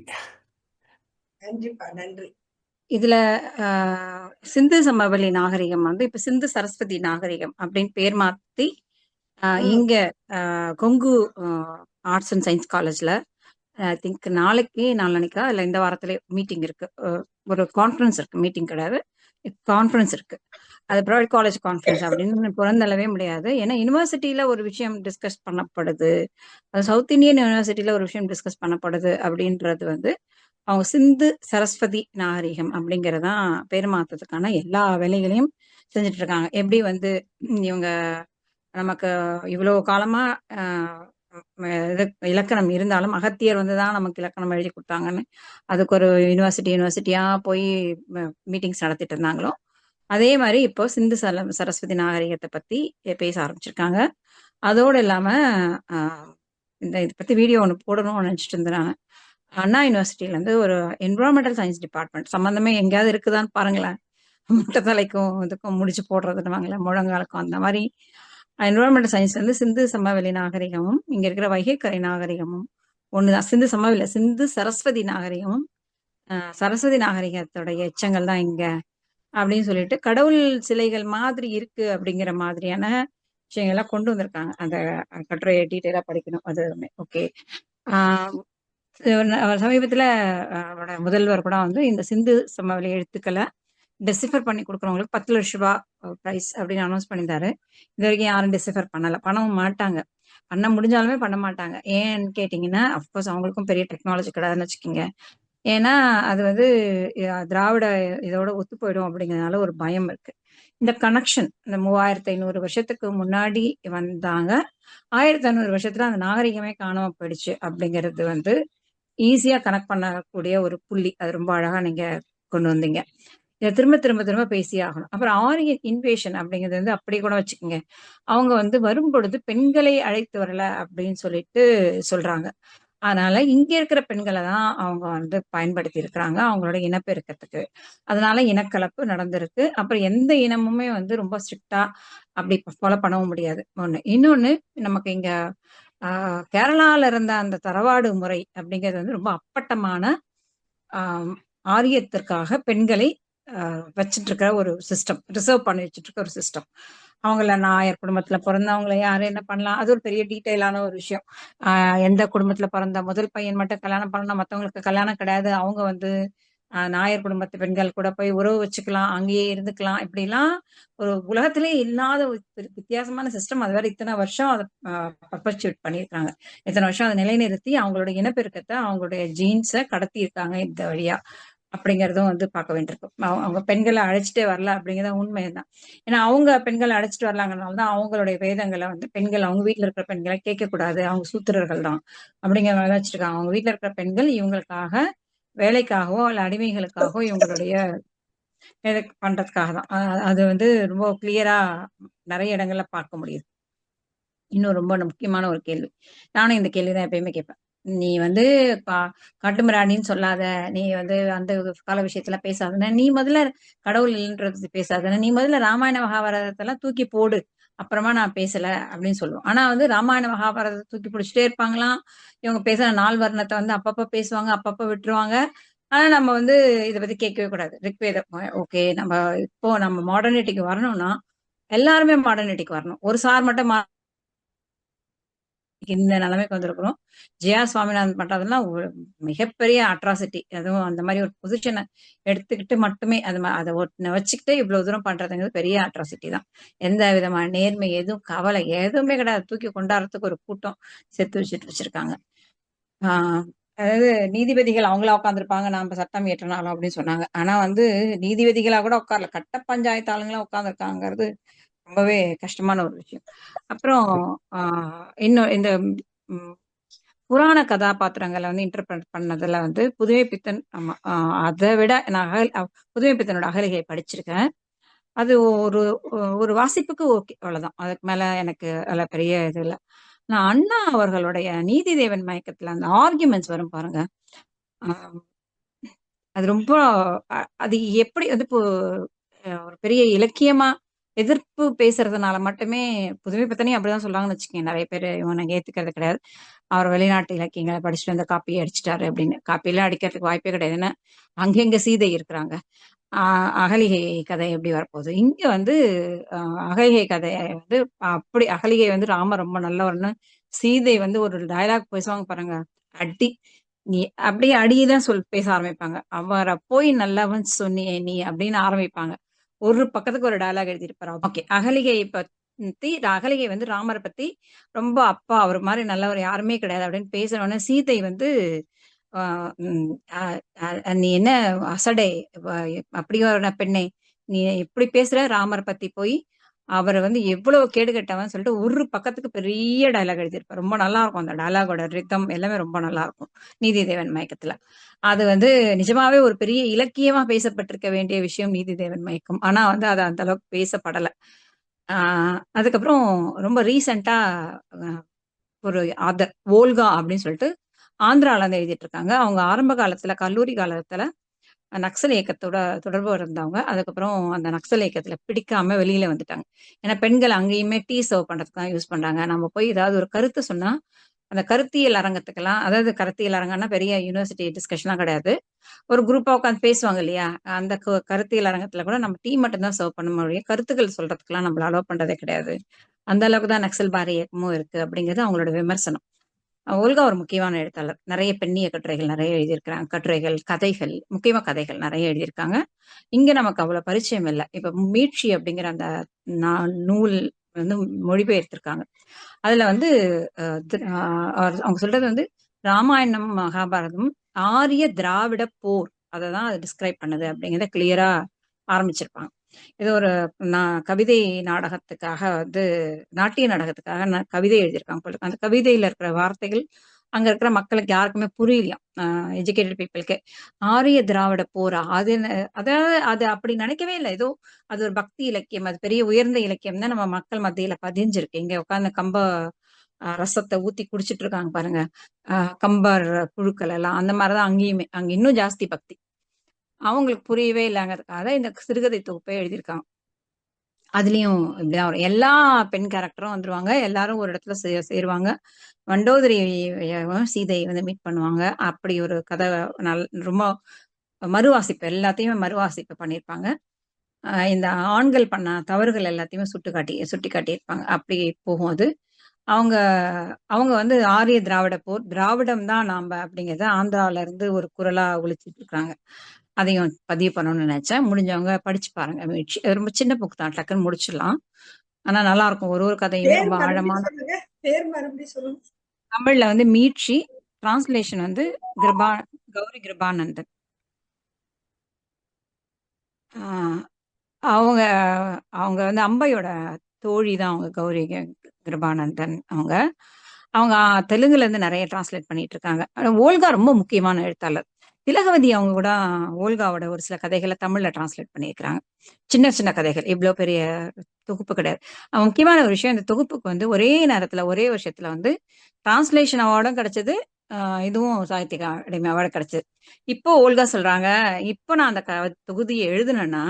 Speaker 1: கண்டிப்பா நன்றி.
Speaker 3: இதுல சிந்து சமவெளி நாகரிகம் வந்து இப்ப சிந்து சரஸ்வதி நாகரிகம் அப்படின்னு பேர் மாத்தி இங்க கொங்கு ஆர்ட்ஸ் அண்ட் சயின்ஸ் காலேஜ்ல ஐ திங்க் நாளைக்கா இல்லை இந்த வாரத்திலே மீட்டிங் இருக்கு. ஒரு கான்ஃபரன்ஸ் இருக்கு, மீட்டிங் கிடையாது, கான்ஃபரன்ஸ் இருக்கு. அது ப்ரைவேட் காலேஜ் கான்ஃபரன்ஸ் அப்படின்னு புறந்தள்ளவே முடியாது. ஏன்னா யூனிவர்சிட்டியில ஒரு விஷயம் டிஸ்கஸ் பண்ணப்படுது, அது சவுத் இந்தியன் யூனிவர்சிட்டியில ஒரு விஷயம் டிஸ்கஸ் பண்ணப்படுது அப்படின்றது வந்து அவங்க சிந்து சரஸ்வதி நாகரிகம் அப்படிங்கறதான் பேர் மாத்ததுக்கான எல்லா வேலைகளையும் செஞ்சுட்டு இருக்காங்க. எப்படி வந்து இவங்க நமக்கு இவ்வளவு காலமா இலக்கணம் இருந்தாலும் அகத்தியர் வந்துதான் நமக்கு இலக்கணம் எழுதி கொடுத்தாங்கன்னு அதுக்கு ஒரு யூனிவர்சிட்டியா போய் மீட்டிங்ஸ் நடத்திட்டு இருந்தாங்களோ, அதே மாதிரி இப்போ சிந்து சரஸ்வதி நாகரிகத்தை பத்தி பேச ஆரம்பிச்சிருக்காங்க. அதோடு இல்லாம இதை பத்தி வீடியோ ஒன்று போடணும்னு நினைச்சிட்டு இருந்தேன் நான். அண்ணா யூனிவர்சிட்டியில இருந்து ஒரு என்விரான்மெண்டல் சயின்ஸ் டிபார்ட்மெண்ட் சம்பந்தமே எங்கேயாவது இருக்குதான்னு பாருங்களேன். முட்டை தலைக்கும் இதுக்கும் முடிச்சு போடுறதுன்னு முழங்காலுக்கும் அந்த மாதிரி என்விரான்மெண்டல் சயின்ஸ்ல இருந்து சிந்து சமவெளி நாகரிகமும் இங்க இருக்கிற வைகைக்கரை நாகரிகமும் ஒண்ணுதான். சிந்து சமவெளி சிந்து சரஸ்வதி நாகரிகமும் சரஸ்வதி நாகரிகத்தோடைய எச்சங்கள் தான் இங்க அப்படின்னு சொல்லிட்டு கடவுள் சிலைகள் மாதிரி இருக்கு அப்படிங்கிற மாதிரியான விஷயங்கள்லாம் கொண்டு வந்திருக்காங்க. அந்த கட்டுரையை டீட்டெயிலா படிக்கணும். அது ஓகே. சமீபத்துல அவரோட முதல்வர் கூட வந்து இந்த சிந்து சமவெளி எழுத்துக்களை டெசிஃபர் பண்ணி கொடுக்குறவங்களுக்கு 10 லட்ச ரூபாய் பிரைஸ் அப்படின்னு அனௌன்ஸ் பண்ணியிருந்தாரு. இது வரைக்கும் யாரும் டெசிஃபர் பண்ணவும் மாட்டாங்க, பண்ண முடிஞ்சாலுமே பண்ண மாட்டாங்க. ஏன்னு கேட்டீங்கன்னா அஃப்கோர்ஸ் அவங்களுக்கும் பெரிய டெக்னாலஜி கிடையாதுன்னு வச்சுக்கோங்க. ஏன்னா அது வந்து திராவிட இதோட ஒத்து போயிடும் அப்படிங்கிறதுனால ஒரு பயம் இருக்கு. இந்த கனெக்ஷன் இந்த 3500 வருஷத்துக்கு முன்னாடி வந்தாங்க, 1500 வருஷத்துல அந்த நாகரிகமே காணாம போயிடுச்சு அப்படிங்கிறது வந்து ஈஸியா கனெக்ட் பண்ணக்கூடிய ஒரு புள்ளி. அது ரொம்ப அழகா நீங்க கொண்டு வந்தீங்க. இதை திரும்ப திரும்ப திரும்ப பேசி ஆகணும். அப்புறம் ஆரியன் இன்வேஷன் அப்படிங்கிறது வந்து அப்படி கூட வச்சுக்கோங்க. அவங்க வந்து வரும்பொழுது பெண்களை அழைத்து வரல அப்படின்னு சொல்லிட்டு சொல்றாங்க. அதனால இங்க இருக்கிற பெண்களை தான் அவங்க வந்து பயன்படுத்தி இருக்கிறாங்க அவங்களோட இனப்பெருக்கத்துக்கு. அதனால இனக்கலப்பு நடந்திருக்கு. அப்புறம் எந்த இனமுமே வந்து ரொம்ப ஸ்ட்ரிக்டா அப்படி ஃபாலோ பண்ணவும் முடியாது. ஒண்ணு. இன்னொன்னு, நமக்கு இங்க கேரளால இருந்த அந்த தரவாடு முறை அப்படிங்கிறது வந்து ரொம்ப அப்பட்டமான ஆரியத்திற்காக பெண்களை வச்சுட்டு இருக்கிற ஒரு சிஸ்டம், ரிசர்வ் பண்ணி வச்சுட்டு இருக்க ஒரு சிஸ்டம். அவங்கள நாயர் குடும்பத்துல பிறந்தவங்களை யாரு என்ன பண்ணலாம், அது ஒரு பெரிய டீட்டெயிலான ஒரு விஷயம். எந்த குடும்பத்துல பிறந்த முதல் பையன் மட்டும் கல்யாணம் பண்ணலாம், மற்றவங்களுக்கு கல்யாணம் கிடையாது. அவங்க வந்து நாயர் குடும்பத்து பெண்கள் கூட போய் உறவு வச்சுக்கலாம், அங்கேயே இருந்துக்கலாம். இப்படிலாம் ஒரு உலகத்திலே இல்லாத ஒரு வித்தியாசமான சிஸ்டம். அது வேற இத்தனை வருஷம் அதை பர்பச்சுவேட் பண்ணியிருக்காங்க. இத்தனை வருஷம் அதை நிலைநிறுத்தி அவங்களோட இனப்பெருக்கத்தை அவங்களுடைய ஜீன்ஸை கடத்தி இருக்காங்க இந்த வழியா அப்படிங்கிறதும் வந்து பார்க்க வேண்டியிருக்கும். அவங்க பெண்களை அழைச்சிட்டே வரல அப்படிங்கிறத உண்மைதான். ஏன்னா அவங்க பெண்களை அழைச்சிட்டு வரலாங்கிறதுனால தான் அவங்களுடைய வேதங்களை வந்து பெண்கள் அவங்க வீட்டுல இருக்கிற பெண்களை கேட்கக்கூடாது, அவங்க சூத்திரர்கள் தான் அப்படிங்கிற மாதிரி வச்சிருக்காங்க. அவங்க வீட்டுல இருக்கிற பெண்கள் இவங்களுக்காக வேலைக்காகவோ இல்ல அடிமைகளுக்காகவோ இவங்களுடைய பண்றதுக்காக தான். அது வந்து ரொம்ப கிளியரா நிறைய இடங்கள்ல பார்க்க முடியுது. இன்னும் ரொம்ப முக்கியமான ஒரு கேள்வி, நானும் இந்த கேள்விதான் எப்பயுமே கேட்பேன். நீ வந்து காட்டுமிராணின்னு சொல்லாத, நீ வந்து அந்த கால விஷயத்துல பேசாதன, நீ முதல்ல கடவுள் இல்லைன்றது பேசாதன, நீ முதல்ல ராமாயண மகாபாரதத்தெல்லாம் தூக்கி போடு, அப்புறமா நான் பேசல அப்படின்னு சொல்லுவோம். ஆனா வந்து ராமாயண மகாபாரதத்தை தூக்கி பிடிச்சிட்டே இருப்பாங்களாம். இவங்க பேசுற 4 வர்ணத்தை வந்து அப்பப்ப பேசுவாங்க, அப்பப்ப விட்டுருவாங்க. ஆனா நம்ம வந்து இதை பத்தி கேட்கவே கூடாது. ரிக்வேதம் ஓகே, இப்போ நம்ம மாடர்னிட்டிக்கு வரணும்னா எல்லாருமே மாடர்னிட்டிக்கு வரணும். ஒரு சார் மட்டும் இந்த நிலைமைக்கு வந்திருக்கிறோம். ஜெயா சுவாமிநாதன் பண்றதெல்லாம் ஒரு மிகப்பெரிய அட்ராசிட்டி. அதுவும் அந்த மாதிரி ஒரு பொசிஷனை எடுத்துக்கிட்டு மட்டுமே அதை ஒன்ன வச்சுக்கிட்டு இவ்வளவு தூரம் பண்றதுங்கிறது பெரிய அட்ராசிட்டி தான். எந்த விதமான நேர்மை எதுவும் கவலை எதுவுமே கிடையாது. தூக்கி கொண்டாடுறதுக்கு ஒரு கூட்டம் செத்து வச்சிருக்காங்க. அதாவது நீதிபதிகள் அவங்களா உட்காந்துருப்பாங்க, நாம சட்டம் இயற்றினாலும் அப்படின்னு சொன்னாங்க. ஆனா நீதிபதிகளா கூட உட்காரல, கட்ட பஞ்சாயத்து ஆளுங்களா உட்காந்துருக்காங்கிறது ரொம்பவே கஷ்டமான ஒரு விஷயம். அப்புறம் இன்னும் இந்த புராண கதாபாத்திரங்களை இன்டர்பிரட் பண்ணதுல புதுமை பித்தன், ஆமா, அதை விட நான் புதுமை பித்தனோட அகலிகை படிச்சிருக்கேன். அது ஒரு ஒரு வாசிப்புக்கு ஓகே, அவ்வளவுதான். அதுக்கு மேல எனக்கு அதில் பெரிய இது இல்லை. நான் அண்ணா அவர்களுடைய நீதி தேவன் மயக்கத்துல அந்த ஆர்குமெண்ட்ஸ் வரும் பாருங்க, அது ரொம்ப அது எப்படி இப்போ ஒரு பெரிய இலக்கியமா எதிர்ப்பு பேசுறதுனால மட்டுமே புதுமை பத்தனையும் அப்படிதான் சொல்றாங்கன்னு வச்சுக்கோங்க. நிறைய பேர் இவனை ஏத்துக்கிறது கிடையாது. அவர் வெளிநாட்டு இலக்கியங்களை படிச்சுட்டு வந்து காப்பியை அடிச்சிட்டாரு அப்படின்னு. காப்பியெல்லாம் அடிக்கிறதுக்கு வாய்ப்பே கிடையாது. ஏன்னா அங்கங்க சீதை இருக்கிறாங்க. அகலிகை கதை எப்படி வரப்போகுது இங்க அகலிகை கதையை அப்படி அகலிகை ராமர் ரொம்ப நல்லவர்னு, சீதை ஒரு டயலாக் பேசுவாங்க பாருங்க, அடி நீ அப்படியே அடிதான் பேச ஆரம்பிப்பாங்க. அவரை போய் நல்லவன் சொன்னியே நீ அப்படின்னு ஆரம்பிப்பாங்க. ஒரு பக்கத்துக்கு ஒரு டயலாக் எழுதியிருப்பாரு. ஓகே, அகலிகை பத்தி அகலிகை ராமரை பத்தி ரொம்ப அப்பா அவர் மாதிரி நல்லவர் யாருமே கிடையாது அப்படின்னு பேசுறவன சீதை நீ என்ன அசடே, அப்படியோ பெண்ணே, நீ எப்படி பேசுற ராமரை பத்தி போய், அவரை எவ்வளவு கேடு கட்டவன்னு சொல்லிட்டு ஒரு பக்கத்துக்கு பெரிய டயலாக் எழுதியிருப்பார். ரொம்ப நல்லா இருக்கும். அந்த டயலாகோட ரிதம் எல்லாமே ரொம்ப நல்லா இருக்கும் நீதி தேவன் மயக்கத்துல. அது நிஜமாவே ஒரு பெரிய இலக்கியமா பேசப்பட்டிருக்க வேண்டிய விஷயம் நீதி தேவன் மயக்கம். ஆனா அது அந்த அளவுக்கு பேசப்படலை. அதுக்கப்புறம் ரொம்ப ரீசெண்டா ஒரு ஆதர் ஓல்கா அப்படின்னு சொல்லிட்டு ஆந்திரால இருந்து எழுதிட்டு இருக்காங்க. அவங்க ஆரம்ப காலத்துல கல்லூரி காலத்துல நக்சல் இயக்கத்தோட தொடர்பு இருந்தவங்க. அதுக்கப்புறம் அந்த நக்சல் இயக்கத்துல பிடிக்காம வெளியில வந்துட்டாங்க. ஏன்னா பெண்கள் அங்கேயுமே டீ சர்வ் பண்றதுக்கு தான் யூஸ் பண்றாங்க. நம்ம போய் ஏதாவது ஒரு கருத்து சொன்னா அந்த கருத்தியல் அரங்கத்துக்கெல்லாம், அதாவது கருத்தியல் அரங்கன்னா பெரிய யூனிவர்சிட்டி டிஸ்கஷன்லாம் கிடையாது, ஒரு குரூப்பா உட்காந்து பேசுவாங்க இல்லையா, அந்த கருத்தியல் அரங்கத்துல கூட நம்ம டீ மட்டும் தான் சர்வ் பண்ண முடியும், கருத்துக்கள் சொல்றதுக்கெல்லாம் நம்மள அலோவ் பண்றதே கிடையாது. அந்த அளவுக்கு தான் நக்சல் பாரி இயக்கமும் இருக்கு அப்படிங்கிறது அவங்களோட விமர்சனம். ஓல்கா ஒரு முக்கியமான எழுத்தாளர். நிறைய பெண்ணிய கட்டுரைகள் நிறைய எழுதியிருக்கிறாங்க. கட்டுரைகள், கதைகள், முக்கியமா கதைகள் நிறைய எழுதியிருக்காங்க. இங்க நமக்கு அவ்வளவு பரிச்சயம் இல்லை. இப்ப மீட்சி அப்படிங்கிற அந்த நூல் மொழிபெயர்த்திருக்காங்க. அதுல அவங்க சொல்றது ராமாயணம் மகாபாரதம் ஆரிய திராவிட போர் அதைதான் அது டிஸ்கிரைப் பண்ணுது அப்படிங்கிறத கிளியரா ஆரம்பிச்சிருப்பாங்க. இது ஒரு கவிதை நாடகத்துக்காக நாட்டிய நாடகத்துக்காக கவிதை எழுதியிருக்காங்க போல. அந்த கவிதையில இருக்கிற வார்த்தைகள் அங்க இருக்கிற மக்களுக்கு யாருக்குமே புரியலையாம், எஜுகேட்டட் பீப்புளுக்கு. ஆரிய திராவிட போரா அதாவது அது அப்படி நினைக்கவே இல்லை. ஏதோ அது ஒரு பக்தி இலக்கியம், அது பெரிய உயர்ந்த இலக்கியம் தான் நம்ம மக்கள் மத்தியில பதிஞ்சிருக்கு. இங்க உட்காந்து கம்ப ரசத்தை ஊத்தி குடிச்சிட்டு இருக்காங்க பாருங்க, கம்பர் புழுக்கள் எல்லாம். அந்த மாதிரிதான் அங்கேயுமே, அங்க இன்னும் ஜாஸ்தி பக்தி. அவங்களுக்கு புரியவே இல்லைங்கிறதுக்காக இந்த சிறுகதை தொகுப்பை எழுதியிருக்காங்க. அதுலயும் இப்படிதான் வரும். எல்லா பெண் கேரக்டரும் வந்துருவாங்க, எல்லாரும் ஒரு இடத்துல சேருவாங்க. மண்டோதரி சீதை மீட் பண்ணுவாங்க. அப்படி ஒரு கதை ரொம்ப மறுவாசிப்பு, எல்லாத்தையுமே மறுவாசிப்பு பண்ணியிருப்பாங்க. இந்த ஆண்கள் பண்ண தவறுகள் எல்லாத்தையுமே சுட்டி காட்டியிருப்பாங்க. அப்படி போகும்போது அவங்க அவங்க ஆரிய திராவிட போர், திராவிடம் தான் நாம அப்படிங்கிறத ஆந்திரால இருந்து ஒரு குரலா ஒழிச்சிட்டு இருக்காங்க. அதையும் பதிவு பண்ணணும்னு நினைச்சேன். முடிஞ்சவங்க படிச்சு பாருங்க. மீட்சி ரொம்ப சின்ன புக் தான், டக்குன்னு முடிச்சிடலாம். ஆனா நல்லா இருக்கும். ஒரு கதையுமே ரொம்ப ஆழமான. தமிழ்ல மீட்சி, டிரான்ஸ்லேஷன் கௌரி கிருபானந்தன். அவங்க அவங்க அம்பையோட தோழி தான் அவங்க, கௌரி கிருபானந்தன். அவங்க தெலுங்குல இருந்து நிறைய டிரான்ஸ்லேட் பண்ணிட்டு இருக்காங்க. ஓல்கா ரொம்ப முக்கியமான எழுத்தாளர். திலகவதி அவங்க கூட ஓல்காவோட ஒரு சில கதைகளை தமிழ்ல டிரான்ஸ்லேட் பண்ணியிருக்கிறாங்க. சின்ன சின்ன கதைகள், இவ்வளவு பெரிய தொகுப்பு கிடையாது. முக்கியமான ஒரு விஷயம், இந்த தொகுப்புக்கு ஒரே நேரத்துல ஒரே வருஷத்துல டிரான்ஸ்லேஷன் அவார்டும் கிடைச்சது, இதுவும் சாகித்ய அகாடமி அவார்டு கிடைச்சது. இப்போ ஓல்கா சொல்றாங்க, இப்போ நான் அந்த தொகுதியை எழுதுனேன்னா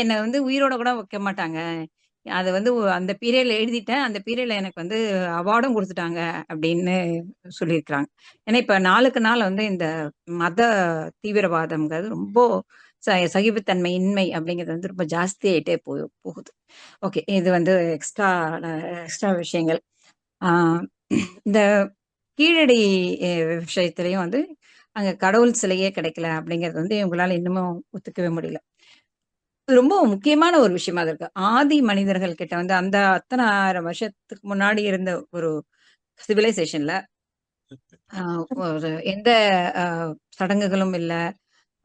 Speaker 3: என்னை உயிரோட கூட வைக்க மாட்டாங்க. அது அந்த பீரியட்ல எழுதிட்டேன், அந்த பீரியட்ல எனக்கு அவார்டும் கொடுத்துட்டாங்க அப்படின்னு சொல்லியிருக்கிறாங்க. ஏன்னா இப்ப நாளுக்கு நாள் இந்த மத தீவிரவாதம்ங்கிறது ரொம்ப சகிப்புத்தன்மை இன்மை அப்படிங்கிறது ரொம்ப ஜாஸ்தி ஆயிட்டே போகுது. ஓகே, இது எக்ஸ்ட்ரா விஷயங்கள். இந்த கீழடி விஷயத்திலையும் வந்து அங்க கடவுள் சிலையே கிடைக்கல அப்படிங்கிறது வந்து இவங்களால இன்னமும் ஒத்துக்கவே முடியல. இது ரொம்ப முக்கியமான ஒரு விஷயமா இருக்கு. ஆதி மனிதர்கள் கிட்ட வந்து அந்த அத்தனை 1000 வருஷத்துக்கு முன்னாடி இருந்த ஒரு சிவிலைசேஷன்ல ஒரு எந்த சடங்குகளும் இல்ல.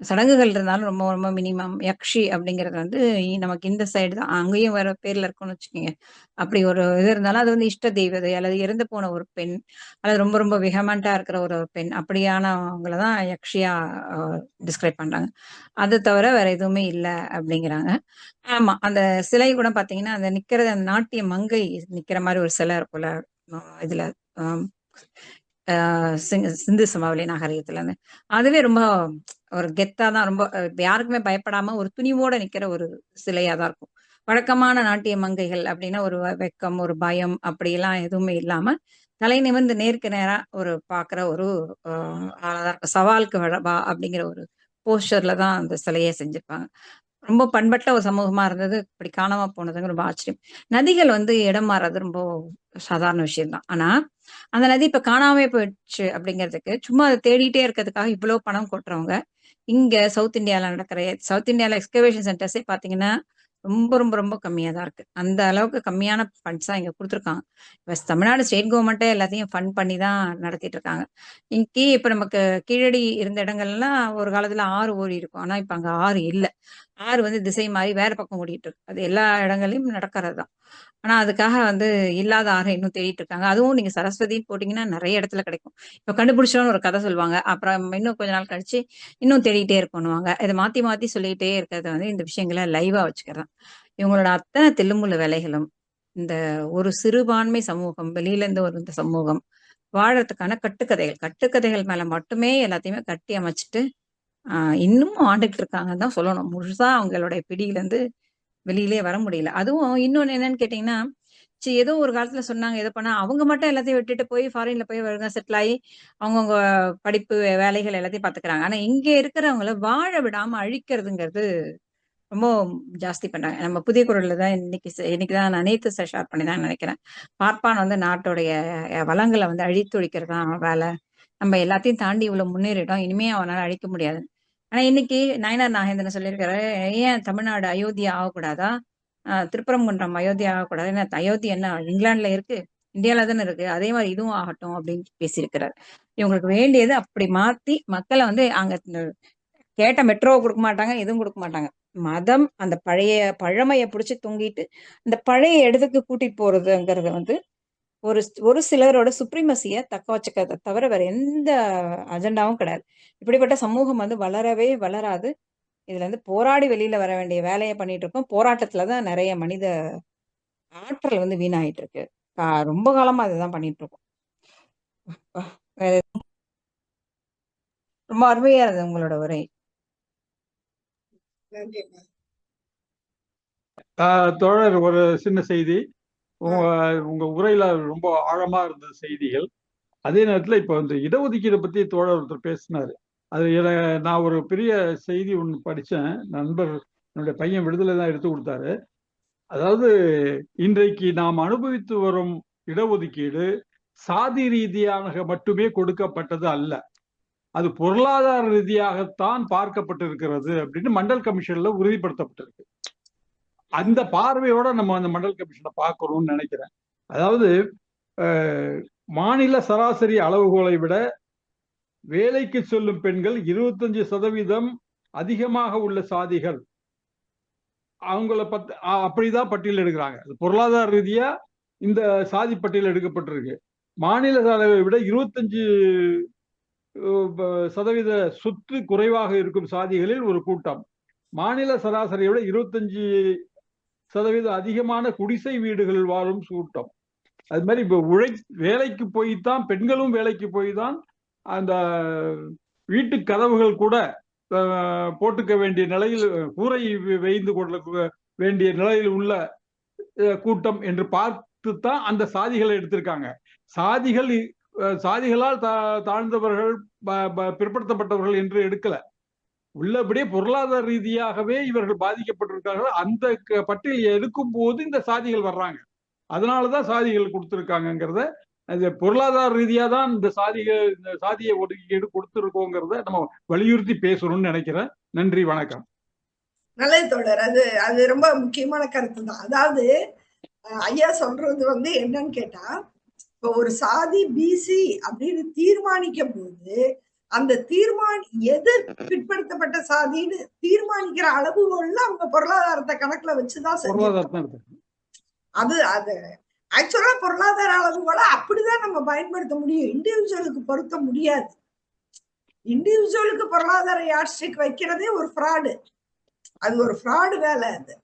Speaker 3: சடங்குகள் இருந்தாலும் ரொம்ப ரொம்ப மினிமம். யக்ஷி அப்படிங்கிறது வந்து நமக்கு இந்த சைடு தான். அங்கேயும் வேற பேர்ல இருக்கும்னு வச்சுக்கோங்க. அப்படி ஒரு இது இருந்தாலும் அது வந்து இஷ்ட தெய்வதை அல்லது இறந்து போன ஒரு பெண் அல்லது ரொம்ப ரொம்ப விஹமண்டா இருக்கிற ஒரு பெண் அப்படியானவங்கள தான் யக்ஷியா டிஸ்கிரைப் பண்றாங்க. அது தவிர வேற எதுவுமே இல்ல அப்படிங்கிறாங்க. ஆமா. அந்த சிலை கூட பார்த்தீங்கன்னா, அந்த நிக்கிறது அந்த நாட்டிய மங்கை நிக்கிற மாரி ஒரு சிலை இருக்கும்ல. இதுல அம் சிந்து சமவெளி நாகரிகத்துலன்னு. அதுவே ரொம்ப ஒரு கெத்தா தான் ரொம்ப யாருக்குமே பயப்படாம ஒரு துணிவோட நிக்கிற ஒரு சிலையா தான் இருக்கும். வழக்கமான நாட்டிய மங்கைகள் அப்படின்னா ஒரு வெட்கம், ஒரு பயம் அப்படியெல்லாம் எதுவுமே இல்லாம, தலை நிமிர்ந்து நேருக்கு நேரா ஒரு பார்க்குற ஒரு ஆளா தான் இருக்கும். சவாலுக்கு வா அப்படிங்கிற ஒரு போஸ்டர்ல தான் அந்த சிலையே செஞ்சிருப்பாங்க. ரொம்ப பண்பட்ட ஒரு சமூகமா இருந்தது. இப்படி காணாம போனதுங்க ரொம்ப ஆச்சரியம். நதிகள் வந்து இடம் மாறுறது ரொம்ப சாதாரண விஷயம் தான். ஆனா, அந்த நதி இப்ப காணாமயே போயிடுச்சு அப்படிங்கிறதுக்கு, சும்மா அத தேடிட்டே இருக்கிறதுக்காக இவ்ளோ பணம் கொட்டுறவங்க, இங்க சவுத் இந்தியால நடக்கிற சவுத் இந்தியால எக்ஸ்கவேஷன் சென்டர்ஸே பார்த்தீங்கன்னா, ரொம்ப ரொம்ப ரொம்ப கம்மியா தான் இருக்கு. அந்த அளவுக்கு கம்மியான ஃபண்ட்ஸ் தான் இங்க குடுத்துருக்காங்க. தமிழ்நாடு ஸ்டேட் கவர்மெண்ட்டே எல்லாத்தையும் ஃபண்ட் பண்ணி தான் நடத்திட்டு இருக்காங்க. இப்ப நமக்கு கீழடி இருந்த இடங்கள்லாம் ஒரு காலத்துல ஆறு ஓடி இருக்கும். ஆனா, இப்ப அங்க ஆறு இல்ல. ஆறு வந்து திசை மாறி வேற பக்கம் ஓடிட்டு இருக்கு. அது எல்லா இடங்கள்லயும் நடக்கிறது தான். ஆனா, அதுக்காக வந்து இல்லாத ஆற இன்னும் தேடிட்டு இருக்காங்க. அதுவும் நீங்க சரஸ்வதின்னு போட்டீங்கன்னா நெறைய இடத்துல கிடைக்கும். இப்ப கண்டுபிடிச்சோம்னு ஒரு கதை சொல்லுவாங்க. அப்புறம் இன்னும் கொஞ்ச நாள் கழிச்சு இன்னும் தேடிட்டே இருக்கணுவாங்க. இத மாத்தி மாத்தி சொல்லிட்டே இருக்கிறது வந்து இந்த விஷயங்கள லைவா வச்சுக்கிறது. இவங்களோட அத்தனை தில்லுமுல்லு வேலைகளும், இந்த ஒரு சிறுபான்மை சமூகம், வெளியில இருந்து ஒரு இந்த சமூகம் வாழறதுக்கான கட்டுக்கதைகள். கட்டுக்கதைகள் மேல மட்டுமே எல்லாத்தையுமே கட்டி அமைச்சுட்டு, அ இன்னமும் ஆண்டுகிட்டு இருக்காங்கன்னு தான் சொல்லணும். முழுசா அவங்களுடைய பிடியிலருந்து வெளியிலயே வர முடியல. அதுவும் இன்னொன்னு என்னன்னு கேட்டீங்கன்னா, ஏதோ ஒரு காலத்துல சொன்னாங்க, ஏதோ பண்ணா அவங்க மட்டும் எல்லாத்தையும் விட்டுட்டு போய் ஃபாரின்ல போய் ஒழுங்கா செட்டில் ஆயி, அவங்கவங்க படிப்பு, வேலைகள் எல்லாத்தையும் பார்த்துக்கிறாங்க. ஆனா இங்க இருக்கிறவங்கள வாழ விடாம அழிக்கிறதுங்கிறது ரொம்ப ஜாஸ்தி பண்றாங்க. நம்ம புதிய குரல்ல தான் இன்னைக்கு தான் நான் நேத்து ஷேர் பண்ணி தான் நினைக்கிறேன். பார்ப்பான் வந்து நாட்டோடைய வளங்கள வந்து அழித்தொழிக்கிறது தான் அவன் வேலை. நம்ம எல்லாத்தையும் தாண்டி இவ்வளவு முன்னேறிட்டோம். இனிமே அவனால அழிக்க முடியாது. ஆனா இன்னைக்கு நயனார் நாகேந்திரன் சொல்லியிருக்காரு, ஏன் தமிழ்நாடு அயோத்தியா ஆகக்கூடாதா? திருப்பரங்குன்றம் அயோத்தியா ஆகக்கூடாது. ஏன்னா அயோத்தி என்ன இங்கிலாந்துல இருக்கு, இந்தியால தானே இருக்கு. அதே மாதிரி இதுவும் ஆகட்டும் அப்படின்னு பேசியிருக்கிறார். இவங்களுக்கு வேண்டியது அப்படி மாத்தி மக்களை வந்து அங்க கேட்ட மெட்ரோவை கொடுக்க மாட்டாங்க, எதுவும் கொடுக்க மாட்டாங்க. மதம் அந்த பழைய பழமையை பிடிச்சி தொங்கிட்டு இந்த பழைய இடத்துக்கு கூட்டிட்டு போறதுங்கிறது வந்து ஒரு ஒரு சிலரோட சுப்ரீமசிய தக்க வச்சுக்கிறத தவிர வேற எந்த அஜெண்டாவும் கிடையாது. இப்படிப்பட்ட சமூகம் வந்து வளரவே வளராது. இதுல இருந்து போராடி வெளியில வர வேண்டிய வேலையை பண்ணிட்டு இருக்கோம். போராட்டத்துலதான் நிறைய மனித ஆற்றல் வந்து வீணாயிட்டு இருக்கு. ரொம்ப காலமா அதுதான் பண்ணிட்டு இருக்கோம். வேற ரொம்ப அருமையா இருந்தது உங்களோட உரை.
Speaker 1: நன்றிம்மா.
Speaker 5: தோழர், ஒரு சின்ன செய்தி. உங்க உரையில ரொம்ப ஆழமா இருந்த செய்திகள். அதே நேரத்துல இப்ப இந்த இடஒதுக்கீடு பத்தி தோழர் ஒருத்தர் பேசினாரு. அது நான் ஒரு பெரிய செய்தி ஒண்ணு படிச்சேன். நண்பர், என்னுடைய பையன் விடுதலை தான் எடுத்து கொடுத்தாரு. அதாவது இன்றைக்கு நாம் அனுபவித்து வரும் இடஒதுக்கீடு சாதி ரீதியாக மட்டுமே கொடுக்கப்பட்டது அல்ல, அது பொருளாதார ரீதியாகத்தான் பார்க்கப்பட்டிருக்கிறது அப்படின்னு மண்டல் கமிஷன்ல உறுதிப்படுத்தப்பட்டிருக்கு. அந்த பார்வையோட நம்ம அந்த மண்டல் கமிஷனை பார்க்கணும்னு நினைக்கிறேன். அதாவது மாநில சராசரி அளவுகோலை விட வேலைக்கு செல்லும் பெண்கள் 25% அதிகமாக உள்ள சாதிகள் அவங்கள அப்படிதான் பட்டியல் எடுக்கிறாங்க. பொருளாதார ரீதியா இந்த சாதி பட்டியல் எடுக்கப்பட்டிருக்கு. மாநில அளவை விட 25% சொத்து குறைவாக இருக்கும் சாதிகளில் ஒரு கூட்டம், மாநில சராசரியை விட 25% அதிகமான குடிசை வீடுகளில் வாழும் கூட்டம். அது மாதிரி இப்ப வேலைக்கு போய்தான், பெண்களும் வேலைக்கு போய் தான் அந்த வீட்டு கதவுகள் கூட போட்டுக்க வேண்டிய நிலையில், கூரை வைந்து கொள்ள வேண்டிய நிலையில் உள்ள கூட்டம் என்று பார்த்துத்தான் அந்த சாதிகளை எடுத்திருக்காங்க. சாதிகளால் தாழ்ந்தவர்கள், பிற்படுத்தப்பட்டவர்கள் என்று எடுக்கல. உள்ளபடியே பொருளாதார ரீதியாகவே இவர்கள் பாதிக்கப்பட்டிருக்கார்கள். அந்த பட்டியல் எடுக்கும் போது இந்த சாதிகள் வர்றாங்க. அதனாலதான் சாதிகள் கொடுத்திருக்காங்கிறத அது பொருளாதார ரீதியா தான் இந்த சாதிய ஒதுக்கீடு கொடுத்துருக்கோங்கிறத நம்ம வலியுறுத்தி பேசணும்னு நினைக்கிறேன். நன்றி, வணக்கம்.
Speaker 1: நல்லது தோழர். அது அது ரொம்ப முக்கியமான கருத்து தான். அதாவது ஐயா சொல்றது வந்து என்னன்னு கேட்டா, இப்போ ஒரு சாதி பிசி அப்படின்னு தீர்மானிக்கும் போது அந்த எது பிற்படுத்தப்பட்ட சாதின்னு தீர்மானிக்கிற அளவுகோல்ல அவங்க பொருளாதாரத்தை கணக்குல வச்சுதான் செஞ்சிருக்காங்க. அது அது ஆக்சுவலா பொருளாதார அளவுகோல அப்படிதான் நம்ம பயன்படுத்த முடியும், இண்டிவிஜுவலுக்கு பொருத்த முடியாது. இண்டிவிஜுவலுக்கு பொருளாதார யார்ஸ்டிக் வைக்கிறதே ஒரு ஃப்ராடு. அது ஒரு ஃப்ராடு வேலை. அது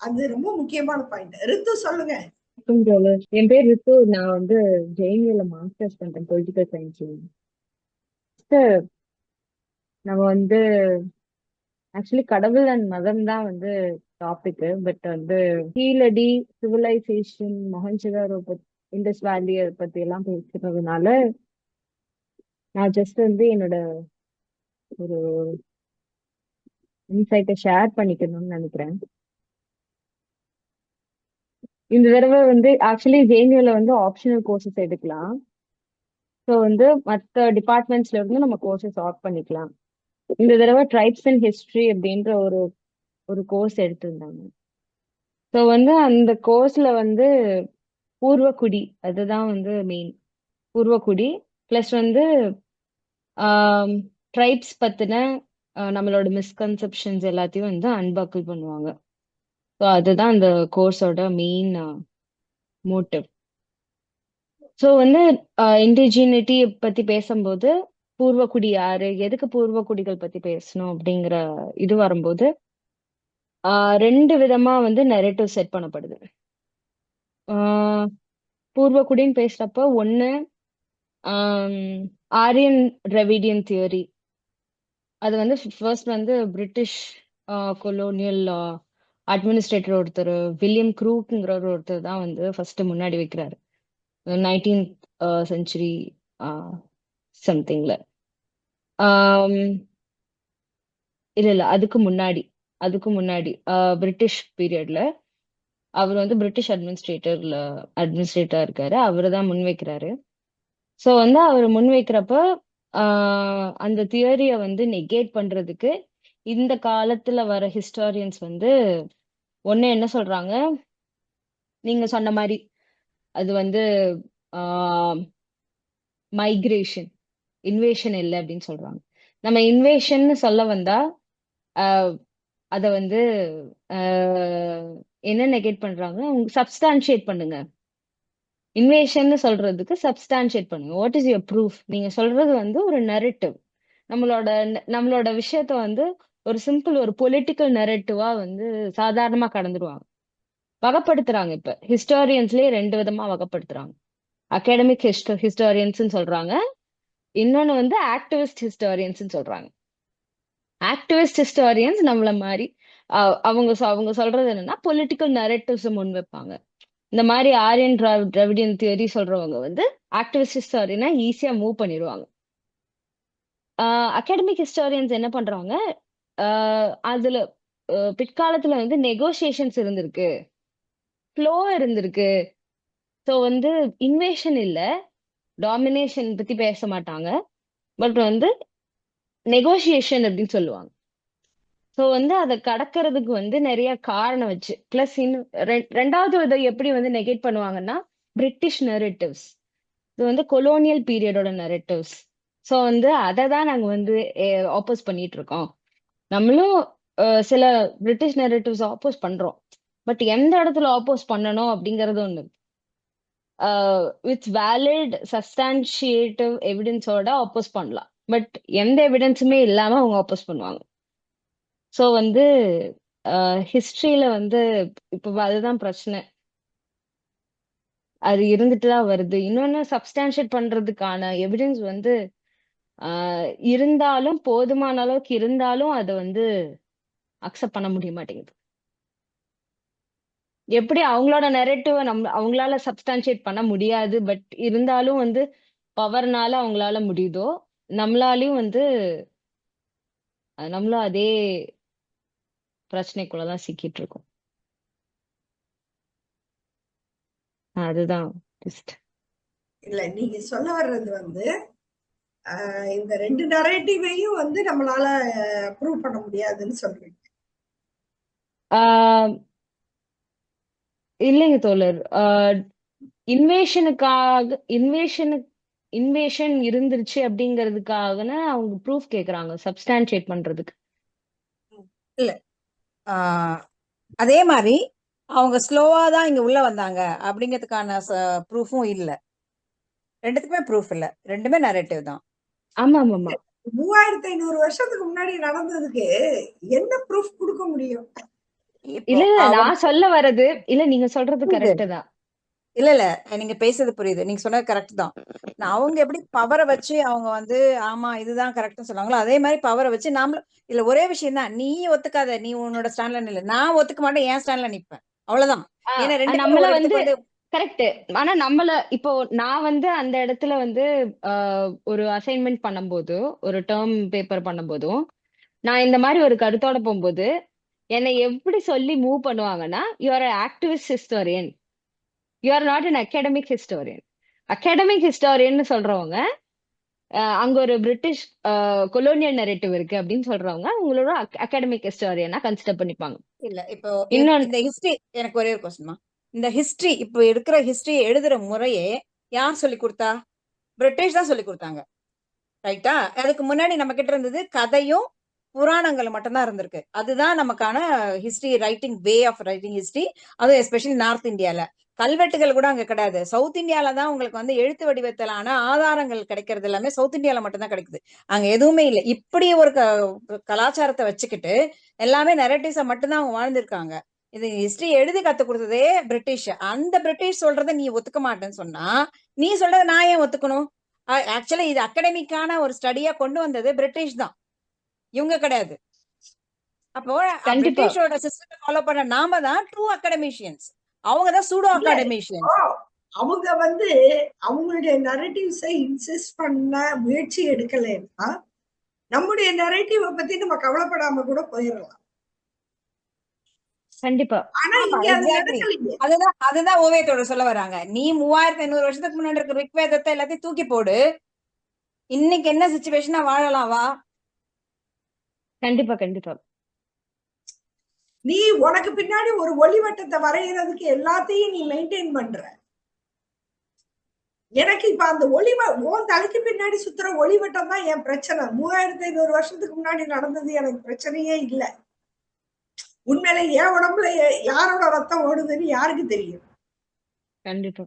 Speaker 1: அது ரொம்ப முக்கியமான பாயிண்ட். ரித்து சொல்லுங்க.
Speaker 7: என் பேர் ரித்து. நான் வந்து ஜேஎன்யூல மாஸ்டர்ஸ் பண்றேன் பொலிட்டிக்கல் சயின்ஸ். நம்ம வந்து ஆக்சுவலி கடவுள் அண்ட் மதம் தான் வந்து டாபிக். பட் வந்து கீழடி, சிவிலைசேஷன், மொஹஞ்சதாரோ இண்டஸ் வேலியை பத்தி எல்லாம் பேசுறதுனால நான் ஜஸ்ட் வந்து என்னோட ஒரு இன்சைட்டை ஷேர் பண்ணிக்கணும்னு நினைக்கிறேன். இந்த தடவை வந்து ஆக்சுவலி ஜேஎன்யூல வந்து ஆப்ஷனல் கோர்சஸ் எடுக்கலாம். ஸோ வந்து மற்ற டிபார்ட்மெண்ட்ஸ்ல இருந்து நம்ம கோர்சஸ் ஆஃப் பண்ணிக்கலாம். இந்த தடவை ட்ரைப்ஸ் அண்ட் ஹிஸ்டரி அப்படின்ற ஒரு கோர்ஸ் எடுத்திருந்தாங்க. ஸோ வந்து அந்த கோர்ஸ்ல வந்து பூர்வக்குடி, அதுதான் வந்து மெயின். பூர்வக்குடி பிளஸ் வந்து ட்ரைப்ஸ் பத்தின நம்மளோட மிஸ்கன்செப்ஷன்ஸ் எல்லாத்தையும் வந்து அன்பக்கிள் பண்ணுவாங்க. ஸோ அதுதான் அந்த கோர்ஸோட மெயின் மோட்டிவ். ஸோ வந்து இண்டிஜினிட்டி பத்தி பேசும்போது பூர்வக்குடி யாரு, எதுக்கு பூர்வக்குடிகள் பத்தி பேசணும் அப்படிங்கிற இது வரும்போது 2 விதமா வந்து நெரேட்டிவ் செட் பண்ணப்படுது. பூர்வக்குடின்னு பேசுறப்ப ஒண்ணு ஆரியன் டிராவிடியன் தியரி. அது வந்து ஃபர்ஸ்ட் வந்து பிரிட்டிஷ் கொலோனியல் அட்மினிஸ்ட்ரேட்டர் ஒருத்தர் வில்லியம் க்ரூக்ங்கிற ஒருத்தர் தான் வந்து ஃபர்ஸ்ட் முன்னாடி வைக்கிறாரு 19th செஞ்சுரி சம்திங்ல. இல்ல அதுக்கு முன்னாடி பிரிட்டிஷ் பீரியட்ல அவர் வந்து பிரிட்டிஷ் அட்மினிஸ்ட்ரேட்டரா இருக்காரு. அவரு தான் முன்வைக்கிறாரு. ஸோ வந்து அவர் முன்வைக்கிறப்ப அந்த தியரிய வந்து நெகேட் பண்றதுக்கு இந்த காலத்துல வர ஹிஸ்டாரியன்ஸ் வந்து ஒண்ணு என்ன சொல்றாங்க, நீங்க சொன்ன மாதிரி அது வந்து மைக்ரேஷன், இன்வேஷன் இல்லை அப்படின்னு சொல்றாங்க. நம்ம இன்வேஷன் சொல்ல வந்தா அத வந்து என்ன நெகேட் பண்றாங்க, சப்ஸ்டான்ஷியேட் பண்ணுங்க. இன்வேஷன் சொல்றதுக்கு சப்ஸ்டான்ஷியேட் பண்ணுங்க. What is your proof? நீங்க சொல்றது வந்து ஒரு நெரேட்டிவ். நம்மளோட விஷயத்த வந்து ஒரு சிம்பிள் ஒரு பொலிட்டிக்கல் நெரேட்டிவா வந்து சாதாரணமா கடந்துடுவாங்க. வகைப்படுத்துறாங்க. இப்ப ஹிஸ்டாரியன்ஸ்லயே 2 விதமா வகைப்படுத்துறாங்க. அகாடமிக் ஹிஸ்டாரியன்ஸ் சொல்றாங்க, இன்னொன்னு வந்து ஆக்டிவிஸ்ட் ஹிஸ்டாரியன்ஸ் சொல்றாங்க. ஆக்டிவிஸ்ட் ஹிஸ்டாரியன்ஸ் நம்மள மாதிரி அவங்க சொல்றது என்னன்னா பொலிட்டிக்கல் நெரேட்டிவ்ஸ் முன் வைப்பாங்க. இந்த மாதிரி ஆரியன் டிராவிடியன் தியரி சொல்றவங்க வந்து ஆக்டிவிஸ்ட் ஹிஸ்டாரியனா ஈஸியா மூவ் பண்ணிடுவாங்க. அகாடமிக் ஹிஸ்டாரியன்ஸ் என்ன பண்றாங்க, அதுல பிற்காலத்துல வந்து நெகோசியேஷன்ஸ் இருந்திருக்கு, ஃப்ளோ இருந்திருக்கு. ஸோ வந்து இன்வேஷன் இல்ல, டாமினேஷன் பத்தி பேச மாட்டாங்க, பட் வந்து நெகோசியேஷன் அப்படின்னு சொல்லுவாங்க. ஸோ வந்து அதை கடக்கிறதுக்கு வந்து நிறைய காரணம் வச்சு பிளஸ் ரெண்டாவது இதை எப்படி வந்து நெகேட் பண்ணுவாங்கன்னா பிரிட்டிஷ் நெரேட்டிவ்ஸ், இது வந்து கொலோனியல் பீரியடோட நெரேட்டிவ்ஸ். ஸோ வந்து அதை தான் நாங்கள் வந்து ஆப்போஸ் பண்ணிட்டு இருக்கோம். நம்மளும் சில பிரிட்டிஷ் நெரேட்டிவ்ஸ் ஆப்போஸ் பண்றோம், பட் எந்த இடத்துல ஆப்போஸ் பண்ணணும் அப்படிங்கறது ஒண்ணு வித் வேலிட் சப்ஸ்டான்ஷியேட்டிவ் எவிடன்ஸோட ஆப்போஸ் பண்ணலாம். பட் எந்த எவிடன்ஸுமே இல்லாம அவங்க ஆப்போஸ் பண்ணுவாங்க. ஸோ வந்து ஹிஸ்டரியில வந்து இப்போ அதுதான் பிரச்சனை, அது இருந்துட்டு தான் வருது. இன்னொன்னு சப்ஸ்டான்ஷியேட் பண்றதுக்கான எவிடன்ஸ் வந்து இருந்தாலும் போதுமான அளவுக்கு இருந்தாலும் அதை வந்து அக்செப்ட் பண்ண முடிய மாட்டேங்குது. எப்படி அவங்களோட நெரேட்டிவை அவங்களால சப்ஸ்டான்ஷியேட் பண்ண முடியாது, பட் இருந்தாலும் வந்து பவர்னால அவங்களால முடியுதோ, நம்மளாலையும் வந்து நம்மளும் அதே பிரச்சனைக்குள்ளதான் சிக்கிட்டு இருக்கோம். அதுதான்
Speaker 1: இல்ல நீங்க சொல்ல வர்றது வந்து இந்த 2 நரேட்டிவையும் வந்து நம்மளால ப்ரூவ் பண்ண முடியாதுன்னு சொல்றீங்க.
Speaker 7: ஆஹ் இல்லைங்க தோழர். இன்வேஷன் இருந்துருச்சு அப்படிங்கிறதுக்காக அவங்க ப்ரூஃப் கேக்குறாங்க சப்ஸ்டான்ஷியேட் பண்றதுக்கு.
Speaker 3: இல்ல அதே மாதிரி அவங்க ஸ்லோவா தான் இங்க உள்ள வந்தாங்க அப்படிங்கிறதுக்கான ப்ரூஃபும் இல்ல. ரெண்டுத்துக்குமே ப்ரூஃப் இல்ல, ரெண்டுமே நரேட்டிவ் தான்.
Speaker 7: ஆமா ஆமா
Speaker 1: 3500 வருஷத்துக்கு முன்னாடி நடந்ததுக்கு என்ன ப்ரூஃப் கொடுக்க முடியும்?
Speaker 3: இப்போ
Speaker 7: இல்ல
Speaker 3: அவங்க
Speaker 7: நான் சொல்ல வர்றது இல்ல, நீங்க சொல்றது
Speaker 3: புரியுது.
Speaker 7: கரெக்ட் தான்.
Speaker 3: இல்ல நீங்க பேசுறது புரியுது, நீங்க சொன்னது கரெக்ட் தான். அவங்க எப்படி பவரை வச்சு அவங்க வந்து ஆமா இதுதான் கரெக்ட்னு சொன்னாங்களோ அதே மாதிரி பவரை வச்சு நாமளும் இல்ல. ஒரே விஷயம் தான், நீ ஒத்துக்காத, நீ உன்னோட ஸ்டாண்ட்ல நில்ல, நான் ஒத்துக்க மாட்டேன், என் ஸ்டாண்ட்ல நிப்பேன், அவ்வளவுதான். ஏன்னா ரெண்டு பேரும்
Speaker 7: நம்மள
Speaker 3: ஒரு
Speaker 7: வந்து
Speaker 3: இடத்துக்கு வந்து
Speaker 7: கரெக்ட். ஆனா நம்மள இப்போ நான் வந்து அந்த இடத்துல வந்து ஒரு அசைன்மெண்ட் பண்ணும்போது, ஒரு டேர்ம் பேப்பர் பண்ணும்போதும் நான் இந்த மாதிரி ஒரு கருத்தோட போகும்போது என்னை எப்படி சொல்லி மூவ் பண்ணுவாங்கன்னா, you are activist historian, you are not an academic historian. Academic historian சொல்றவங்க அங்க ஒரு பிரிட்டிஷ் கொலோனியல் நரேட்டிவ் இருக்கு அப்படின்னு சொல்றவங்க உங்களோட அகாடமிக் ஹிஸ்டோரியனா கன்சிடர் பண்ணிப்பாங்க.
Speaker 3: இல்ல இப்போ
Speaker 7: இன்னொன்னு
Speaker 3: இந்த ஹிஸ்டரி, எனக்கு ஒரே ஒரு கொஸ்டின்மா, இந்த ஹிஸ்டரி இப்போ இருக்கிற ஹிஸ்டரி எழுதுற முறையே யார் சொல்லி கொடுத்தா? பிரிட்டிஷ் தான் சொல்லி கொடுத்தாங்க, ரைட்டா? அதுக்கு முன்னாடி நம்ம கிட்ட இருந்தது கதையும் புராணங்கள் மட்டும்தான் இருந்திருக்கு. அதுதான் நமக்கான history writing, way of writing history. அதுவும் எஸ்பெஷலி நார்த் இந்தியால கல்வெட்டுகள் கூட அங்க கிடையாது. சவுத் இந்தியால தான் உங்களுக்கு வந்து எழுத்து வடிவத்திலான ஆதாரங்கள் கிடைக்கிறது எல்லாமே சவுத் இந்தியால மட்டும்தான் கிடைக்குது, அங்க எதுவுமே இல்லை. இப்படி ஒரு கலாச்சாரத்தை வச்சுக்கிட்டு எல்லாமே நெரட்டிவ்ஸை மட்டும்தான் அவங்க வாழ்ந்திருக்காங்க. இது ஹிஸ்டரி எழுதி கத்து கொடுத்ததே பிரிட்டிஷ். அந்த பிரிட்டிஷ் சொல்றதை நீ ஒத்துக்க மாட்டேன்னு சொன்னா நீ சொல்றதை நான் ஏன் ஒத்துக்கணும்? ஆக்சுவலி இது அகடமிக்கான ஒரு ஸ்டடியா கொண்டு வந்தது பிரிட்டிஷ் தான், இவங்க கிடையாது. அப்போ
Speaker 7: கண்டிப்பா
Speaker 3: பிரிட்டிஷோட சிஸ்டத்தை ஃபாலோ பண்ண நாம தான் ட்ரூ அகடமிஷியன்ஸ், அவங்க தான் சூடோ
Speaker 1: இல்ல
Speaker 3: அகடமிஷியன்ஸ்.
Speaker 1: அவங்க வந்து அவங்களுடைய நரேட்டிவ்ஸை இன்சிஸ்ட் பண்ண முயற்சி எடுக்கலைன்னா நம்முடைய நரேட்டிவை பத்தி நம்ம கவலைப்படாம கூட போயிடலாம்.
Speaker 7: கண்டிப்பா.
Speaker 1: ஆனா இங்க அது நடக்கலையே.
Speaker 3: அதுதான் ஓவியத்தோட சொல்ல வராங்க. நீ 3500 வருஷத்துக்கு முன்னாடி இருக்க ரிக்வேதத்தை எல்லாத்தையும் தூக்கி போடு, இன்னைக்கு என்ன சிச்சுவேஷனா வாழலாம் வா.
Speaker 7: கண்டிப்பா கண்டிப்பா
Speaker 1: நீ உனக்கு பின்னாடி ஒரு ஒளிவட்டத்தை வரைகிறதுக்கு எல்லாத்தையும் நீ மெயின்டைன் பண்ற. எனக்கு இப்ப அந்த உன் தலைக்கு பின்னாடி சுத்துற ஒளிவட்டம் தான் என் பிரச்சனை. 3500 வருஷத்துக்கு முன்னாடி நடந்தது எனக்கு பிரச்சனையே இல்லை. உண்மையில என் உடம்புல யாரோட ரத்தம் ஓடுதுன்னு யாருக்கு தெரியும்?
Speaker 7: கண்டிப்பா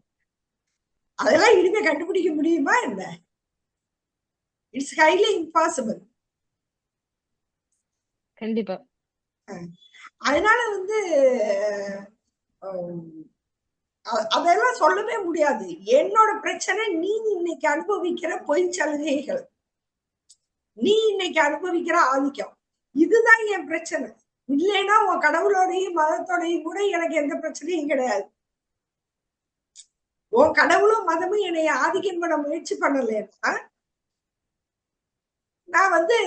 Speaker 1: அதெல்லாம் இனிமே கண்டுபிடிக்க முடியுமா என்ன? It's highly impossible.
Speaker 7: கண்டிப்பா
Speaker 1: அதனால வந்து அதெல்லாம் சொல்லவே முடியாது. என்னோட பிரச்சனை நீ இன்னைக்கு அனுபவிக்கிற பொய் சலுகைகள், நீ இன்னைக்கு அனுபவிக்கிற ஆதிக்கம், இதுதான் என் பிரச்சனை. இல்லைன்னா உன் கடவுளோடையும் மதத்தோடையும் கூட எனக்கு எந்த பிரச்சனையும் கிடையாது. உன் கடவுளும் மதமும் என்னைய ஆதிக்கம் பண்ண முயற்சி பண்ணலன்னா நான் வந்து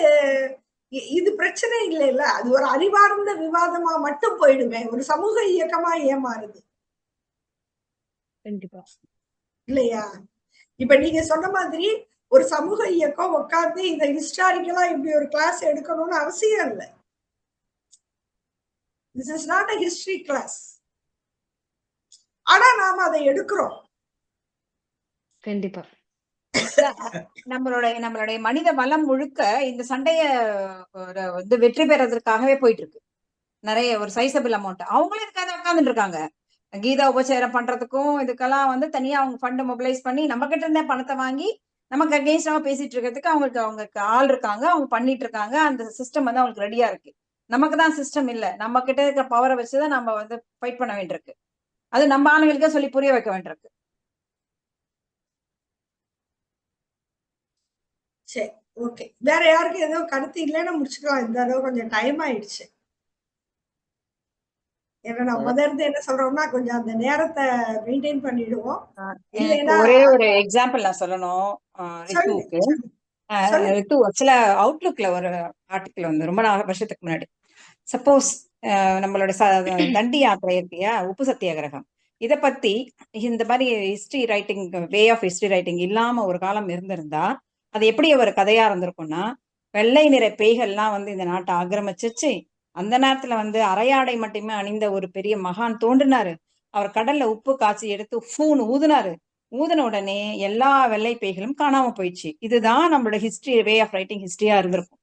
Speaker 1: இது பிரச்சனை இல்லைல்ல, அது ஒரு அறிவார்ந்த விவாதமா மட்டும் போயிடுமே, ஒரு சமூக இயக்கமா ஏமாறுது
Speaker 7: கண்டிப்பா
Speaker 1: இல்லையா? இப்ப நீங்க சொன்ன மாதிரி ஒரு சமூக இயக்கம் உட்கார்ந்து இந்த ஹிஸ்டாரிக்கலா இப்படி ஒரு கிளாஸ் எடுக்கணும்னு அவசியம் இல்லை. This is not a history class. ஆனா நாம அதை எடுக்கிறோம்.
Speaker 7: கண்டிப்பா
Speaker 3: நம்மளுடைய மனித வளம் முழுக்க இந்த சண்டைய வந்து வெற்றி பெறதற்காகவே போயிட்டு இருக்கு. நிறைய ஒரு சைசபிள் அமௌண்ட் அவங்களும் இதுக்காக உட்கார்ந்துட்டு இருக்காங்க. கீதா உபச்சாரம் பண்றதுக்கும் இதுக்கெல்லாம் வந்து தனியா அவங்க ஃபண்ட் மொபிலைஸ் பண்ணி நம்ம கிட்ட இருந்தே பணத்தை வாங்கி நமக்கு அகேன்ஸ்டாக பேசிட்டு இருக்கிறதுக்கு அவங்களுக்கு ஆள் இருக்காங்க, அவங்க பண்ணிட்டு இருக்காங்க. அந்த சிஸ்டம் வந்து அவங்களுக்கு ரெடியா இருக்கு. நமக்கு தான் சிஸ்டம் இல்லை, நம்ம கிட்ட இருக்கிற பவரை வச்சுதான் நம்ம வந்து ஃபைட் பண்ண வேண்டியிருக்கு. அது நம்ம ஆளுங்களுக்கே சொல்லி புரிய வைக்க வேண்டியிருக்கு.
Speaker 1: சரி, ஓகே. வேற யாருக்கு ஏதோ கருத்து இல்லைன்னு முடிச்சுக்கலாம். இந்த அளவு கொஞ்சம் டைம் ஆயிடுச்சு. ஏன்னா நம்ம இருந்து என்ன சொல்றோம்னா கொஞ்சம் அந்த நேரத்தை மெயின்டைன் பண்ணிடுவோம். இல்லைன்னா
Speaker 3: ஒரே ஒரு எக்ஸாம்பிள் நான் சொல்லணும் ரித்துவுக்கு. ரித்து ஆக்சுவலா அவுட்லுக்ல ஒரு ஆர்டிக்கிள் வந்து ரொம்ப வருஷத்துக்கு முன்னாடி, சப்போஸ் நம்மளோட தண்டி யாத்திரை இருக்கியா, உப்பு சத்தியாகிரகம், இத பத்தி இந்த மாதிரி history writing, way of history writing இல்லாம ஒரு காலம் இருந்திருந்தா அது எப்படி ஒரு கதையா இருந்திருக்கும்னா, வெள்ளை நிற பேய்கள்லாம் வந்து இந்த நாட்டை ஆக்கிரமிச்சிச்சு. அந்த நேரத்துல வந்து அரையாடை மட்டுமே அணிந்த ஒரு பெரிய மகான் தோன்றினாரு. அவர் கடல்ல உப்பு காய்ச்சி எடுத்து ஃபூன்னு ஊதுனாரு. ஊதின உடனே எல்லா வெள்ளை பேய்களும் காணாம போயிடுச்சு. இதுதான் நம்மளோட ஹிஸ்டரி, வே ஆஃப் ரைட்டிங் ஹிஸ்டரியா இருந்திருக்கும்.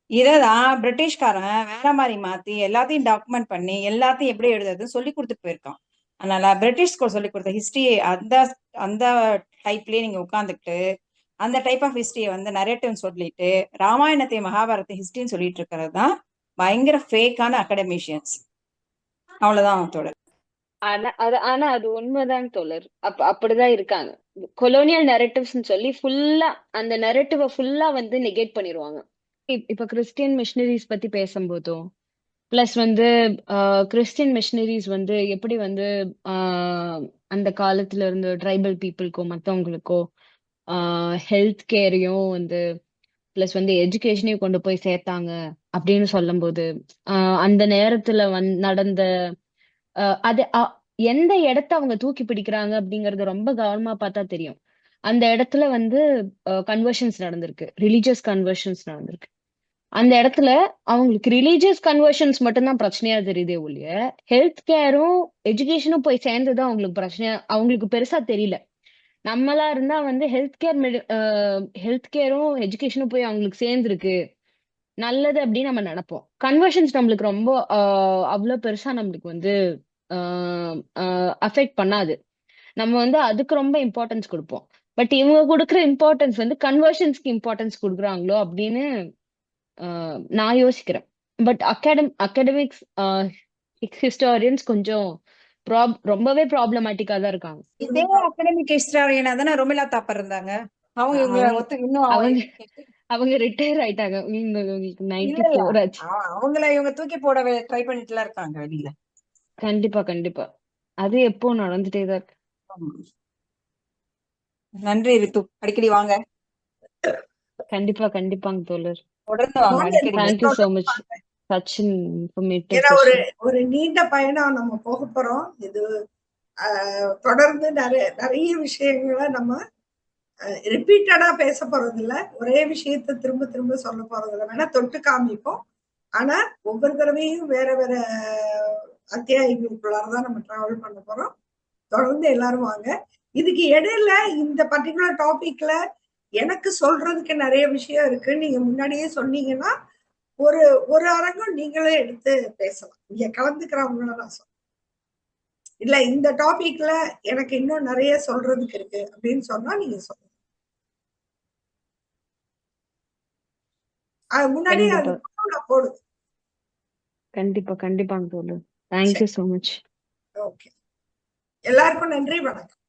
Speaker 3: இததான் பிரிட்டிஷ்காரன் வேற மாதிரி மாத்தி எல்லாத்தையும் டாக்குமெண்ட் பண்ணி எல்லாத்தையும் எப்படி எழுதுறதுன்னு சொல்லி கொடுத்துட்டு போயிருக்கான். அதனால பிரிட்டிஷ்க்கு சொல்லி கொடுத்த ஹிஸ்டரி அந்த அந்த டைப்லயே நீங்க உட்காந்துக்கிட்டு அந்த டைப் ஆஃப் ஹிஸ்டரியை வந்து நரேட்டிவ் சொல்லிட்டு ராமாயணத்தை மகாபாரத ஹிஸ்டரின்னு சொல்லிட்டு இருக்கிறது தான் பயங்கர ஃபேக்கான அகடமிஷியன்ஸ். அவ்வளவுதான் தொடர்.
Speaker 7: ஆனா அது உண்மைதான் தோழர். அப்படிதான் இருக்காங்க. கொலோனியல் நெரட்டிவ்ஸ்னு சொல்லி ஃபுல்லா அந்த நெரட்டிவ ஃபுல்லா வந்து நெகேட் பண்ணிடுவாங்க. இப்ப கிறிஸ்டியன் மிஷனரிஸ் பத்தி பேசும்போதும் பிளஸ் வந்து கிறிஸ்டியன் மிஷனரிஸ் வந்து எப்படி வந்து அந்த காலத்துல இருந்து ட்ரைபல் பீப்புளுக்கோ மற்றவங்களுக்கோ ஹெல்த் கேரையும் வந்து பிளஸ் வந்து எஜுகேஷனையும் கொண்டு போய் சேர்த்தாங்க அப்படின்னு சொல்லும்போது அந்த நேரத்துல நடந்த அது எந்த இடத்த அவங்க தூக்கி பிடிக்கிறாங்க அப்படிங்கறது ரொம்ப கவனமா பார்த்தா தெரியும். அந்த இடத்துல வந்து கன்வர்ஷன்ஸ் நடந்திருக்கு, ரிலீஜியஸ் கன்வர்ஷன்ஸ் நடந்திருக்கு. அந்த இடத்துல அவங்களுக்கு ரிலீஜியஸ் கன்வர்ஷன்ஸ் மட்டும்தான் பிரச்சனையா தெரியுதே ஒழிய ஹெல்த் கேரும் எஜுகேஷனும் போய் சேர்ந்ததும் அவங்களுக்கு பிரச்சனையா அவங்களுக்கு பெருசா தெரியல. நம்மளா இருந்தா வந்து ஹெல்த் கேரும் எஜுகேஷனும் போய் அவங்களுக்கு சேர்ந்துருக்கு, நல்லது அப்படின்னு நம்ம நினைப்போம். கன்வர்ஷன்ஸ் நம்மளுக்கு ரொம்ப அவ்வளவு பெருசா நம்மளுக்கு வந்து அஃபெக்ட் பண்ணாது. நம்ம வந்து அதுக்கு ரொம்ப இம்பார்ட்டன்ஸ் கொடுப்போம். பட் இவங்க கொடுக்குற இம்பார்ட்டன்ஸ் வந்து கன்வர்ஷன்ஸ்க்கு இம்பார்ட்டன்ஸ் கொடுக்குறாங்களோ அப்படின்னு நான் யோசிக்கிறேன். பட் அகாடமிக்ஸ் ஹிஸ்டாரியன்ஸ் கொஞ்சம் ரொம்பவே ப்ராப்ளமேட்டிக்கா தான் இருக்காங்க.
Speaker 3: இதே அகாடமிக் ஹிஸ்டாரியனா தானே ரொமிலா தாப்பர் இருந்தாங்க. அவங்க இன்னும்
Speaker 7: அவங்க ரிட்டையர் ஆயிட்டாங்க. உங்களுக்கு 94 ஆச்சு.
Speaker 3: அவங்கள இவங்க தூக்கி போட ட்ரை பண்ணிட்டுலாம் இருக்காங்க வெளியில.
Speaker 7: கண்டிப்பா கண்டிப்பா அது எப்போ நடந்துட்டே தான் இருக்கு.
Speaker 3: நன்றி ரித்து, அடிக்கடி வாங்க.
Speaker 7: கண்டிப்பா கண்டிப்பாங்க தோழர்,
Speaker 3: தொடர்ந்து வாங்க அடிக்கடி.
Speaker 7: Thank you so much. Such informative.
Speaker 1: ஏன்னா ஒரு நீண்ட பயணம் நம்ம போக போறோம். இது தொடர்ந்து நிறைய விஷயங்களை நம்ம ரிப்பீட்டடா பேச போறது இல்ல, ஒரே விஷயத்த திரும்ப திரும்ப சொல்ல போறது இல்லை. வேணா தொட்டு காமிப்போம், ஆனா ஒவ்வொரு தடவையும் வேற வேற அத்தியாயங்களுக்குள்ளாரதான் நம்ம டிராவல் பண்ண போறோம். தொடர்ந்து எல்லாரும் வாங்க. இதுக்கு இடையில இந்த பர்டிகுலர் டாபிக்ல எனக்கு சொல்றதுக்கு நிறைய விஷயம் இருக்கு. நீங்க முன்னாடியே சொன்னீங்கன்னா ஒரு அரங்கம் நீங்களே எடுத்து பேசலாம். இங்க கலந்துக்கிறவங்கள நான் சொல்றேன். இல்ல இந்த டாபிக்ல எனக்கு இன்னும் நிறைய சொல்றதுக்கு இருக்கு அப்படின்னு சொன்னா நீங்க சொல்லுங்க. அது முன்னாடி அது போடுங்க.
Speaker 7: கண்டிப்பா கண்டிப்பாங்க தோழர். Thank you so much.
Speaker 1: ஓகே, எல்லாருக்கும் நன்றி, வணக்கம்.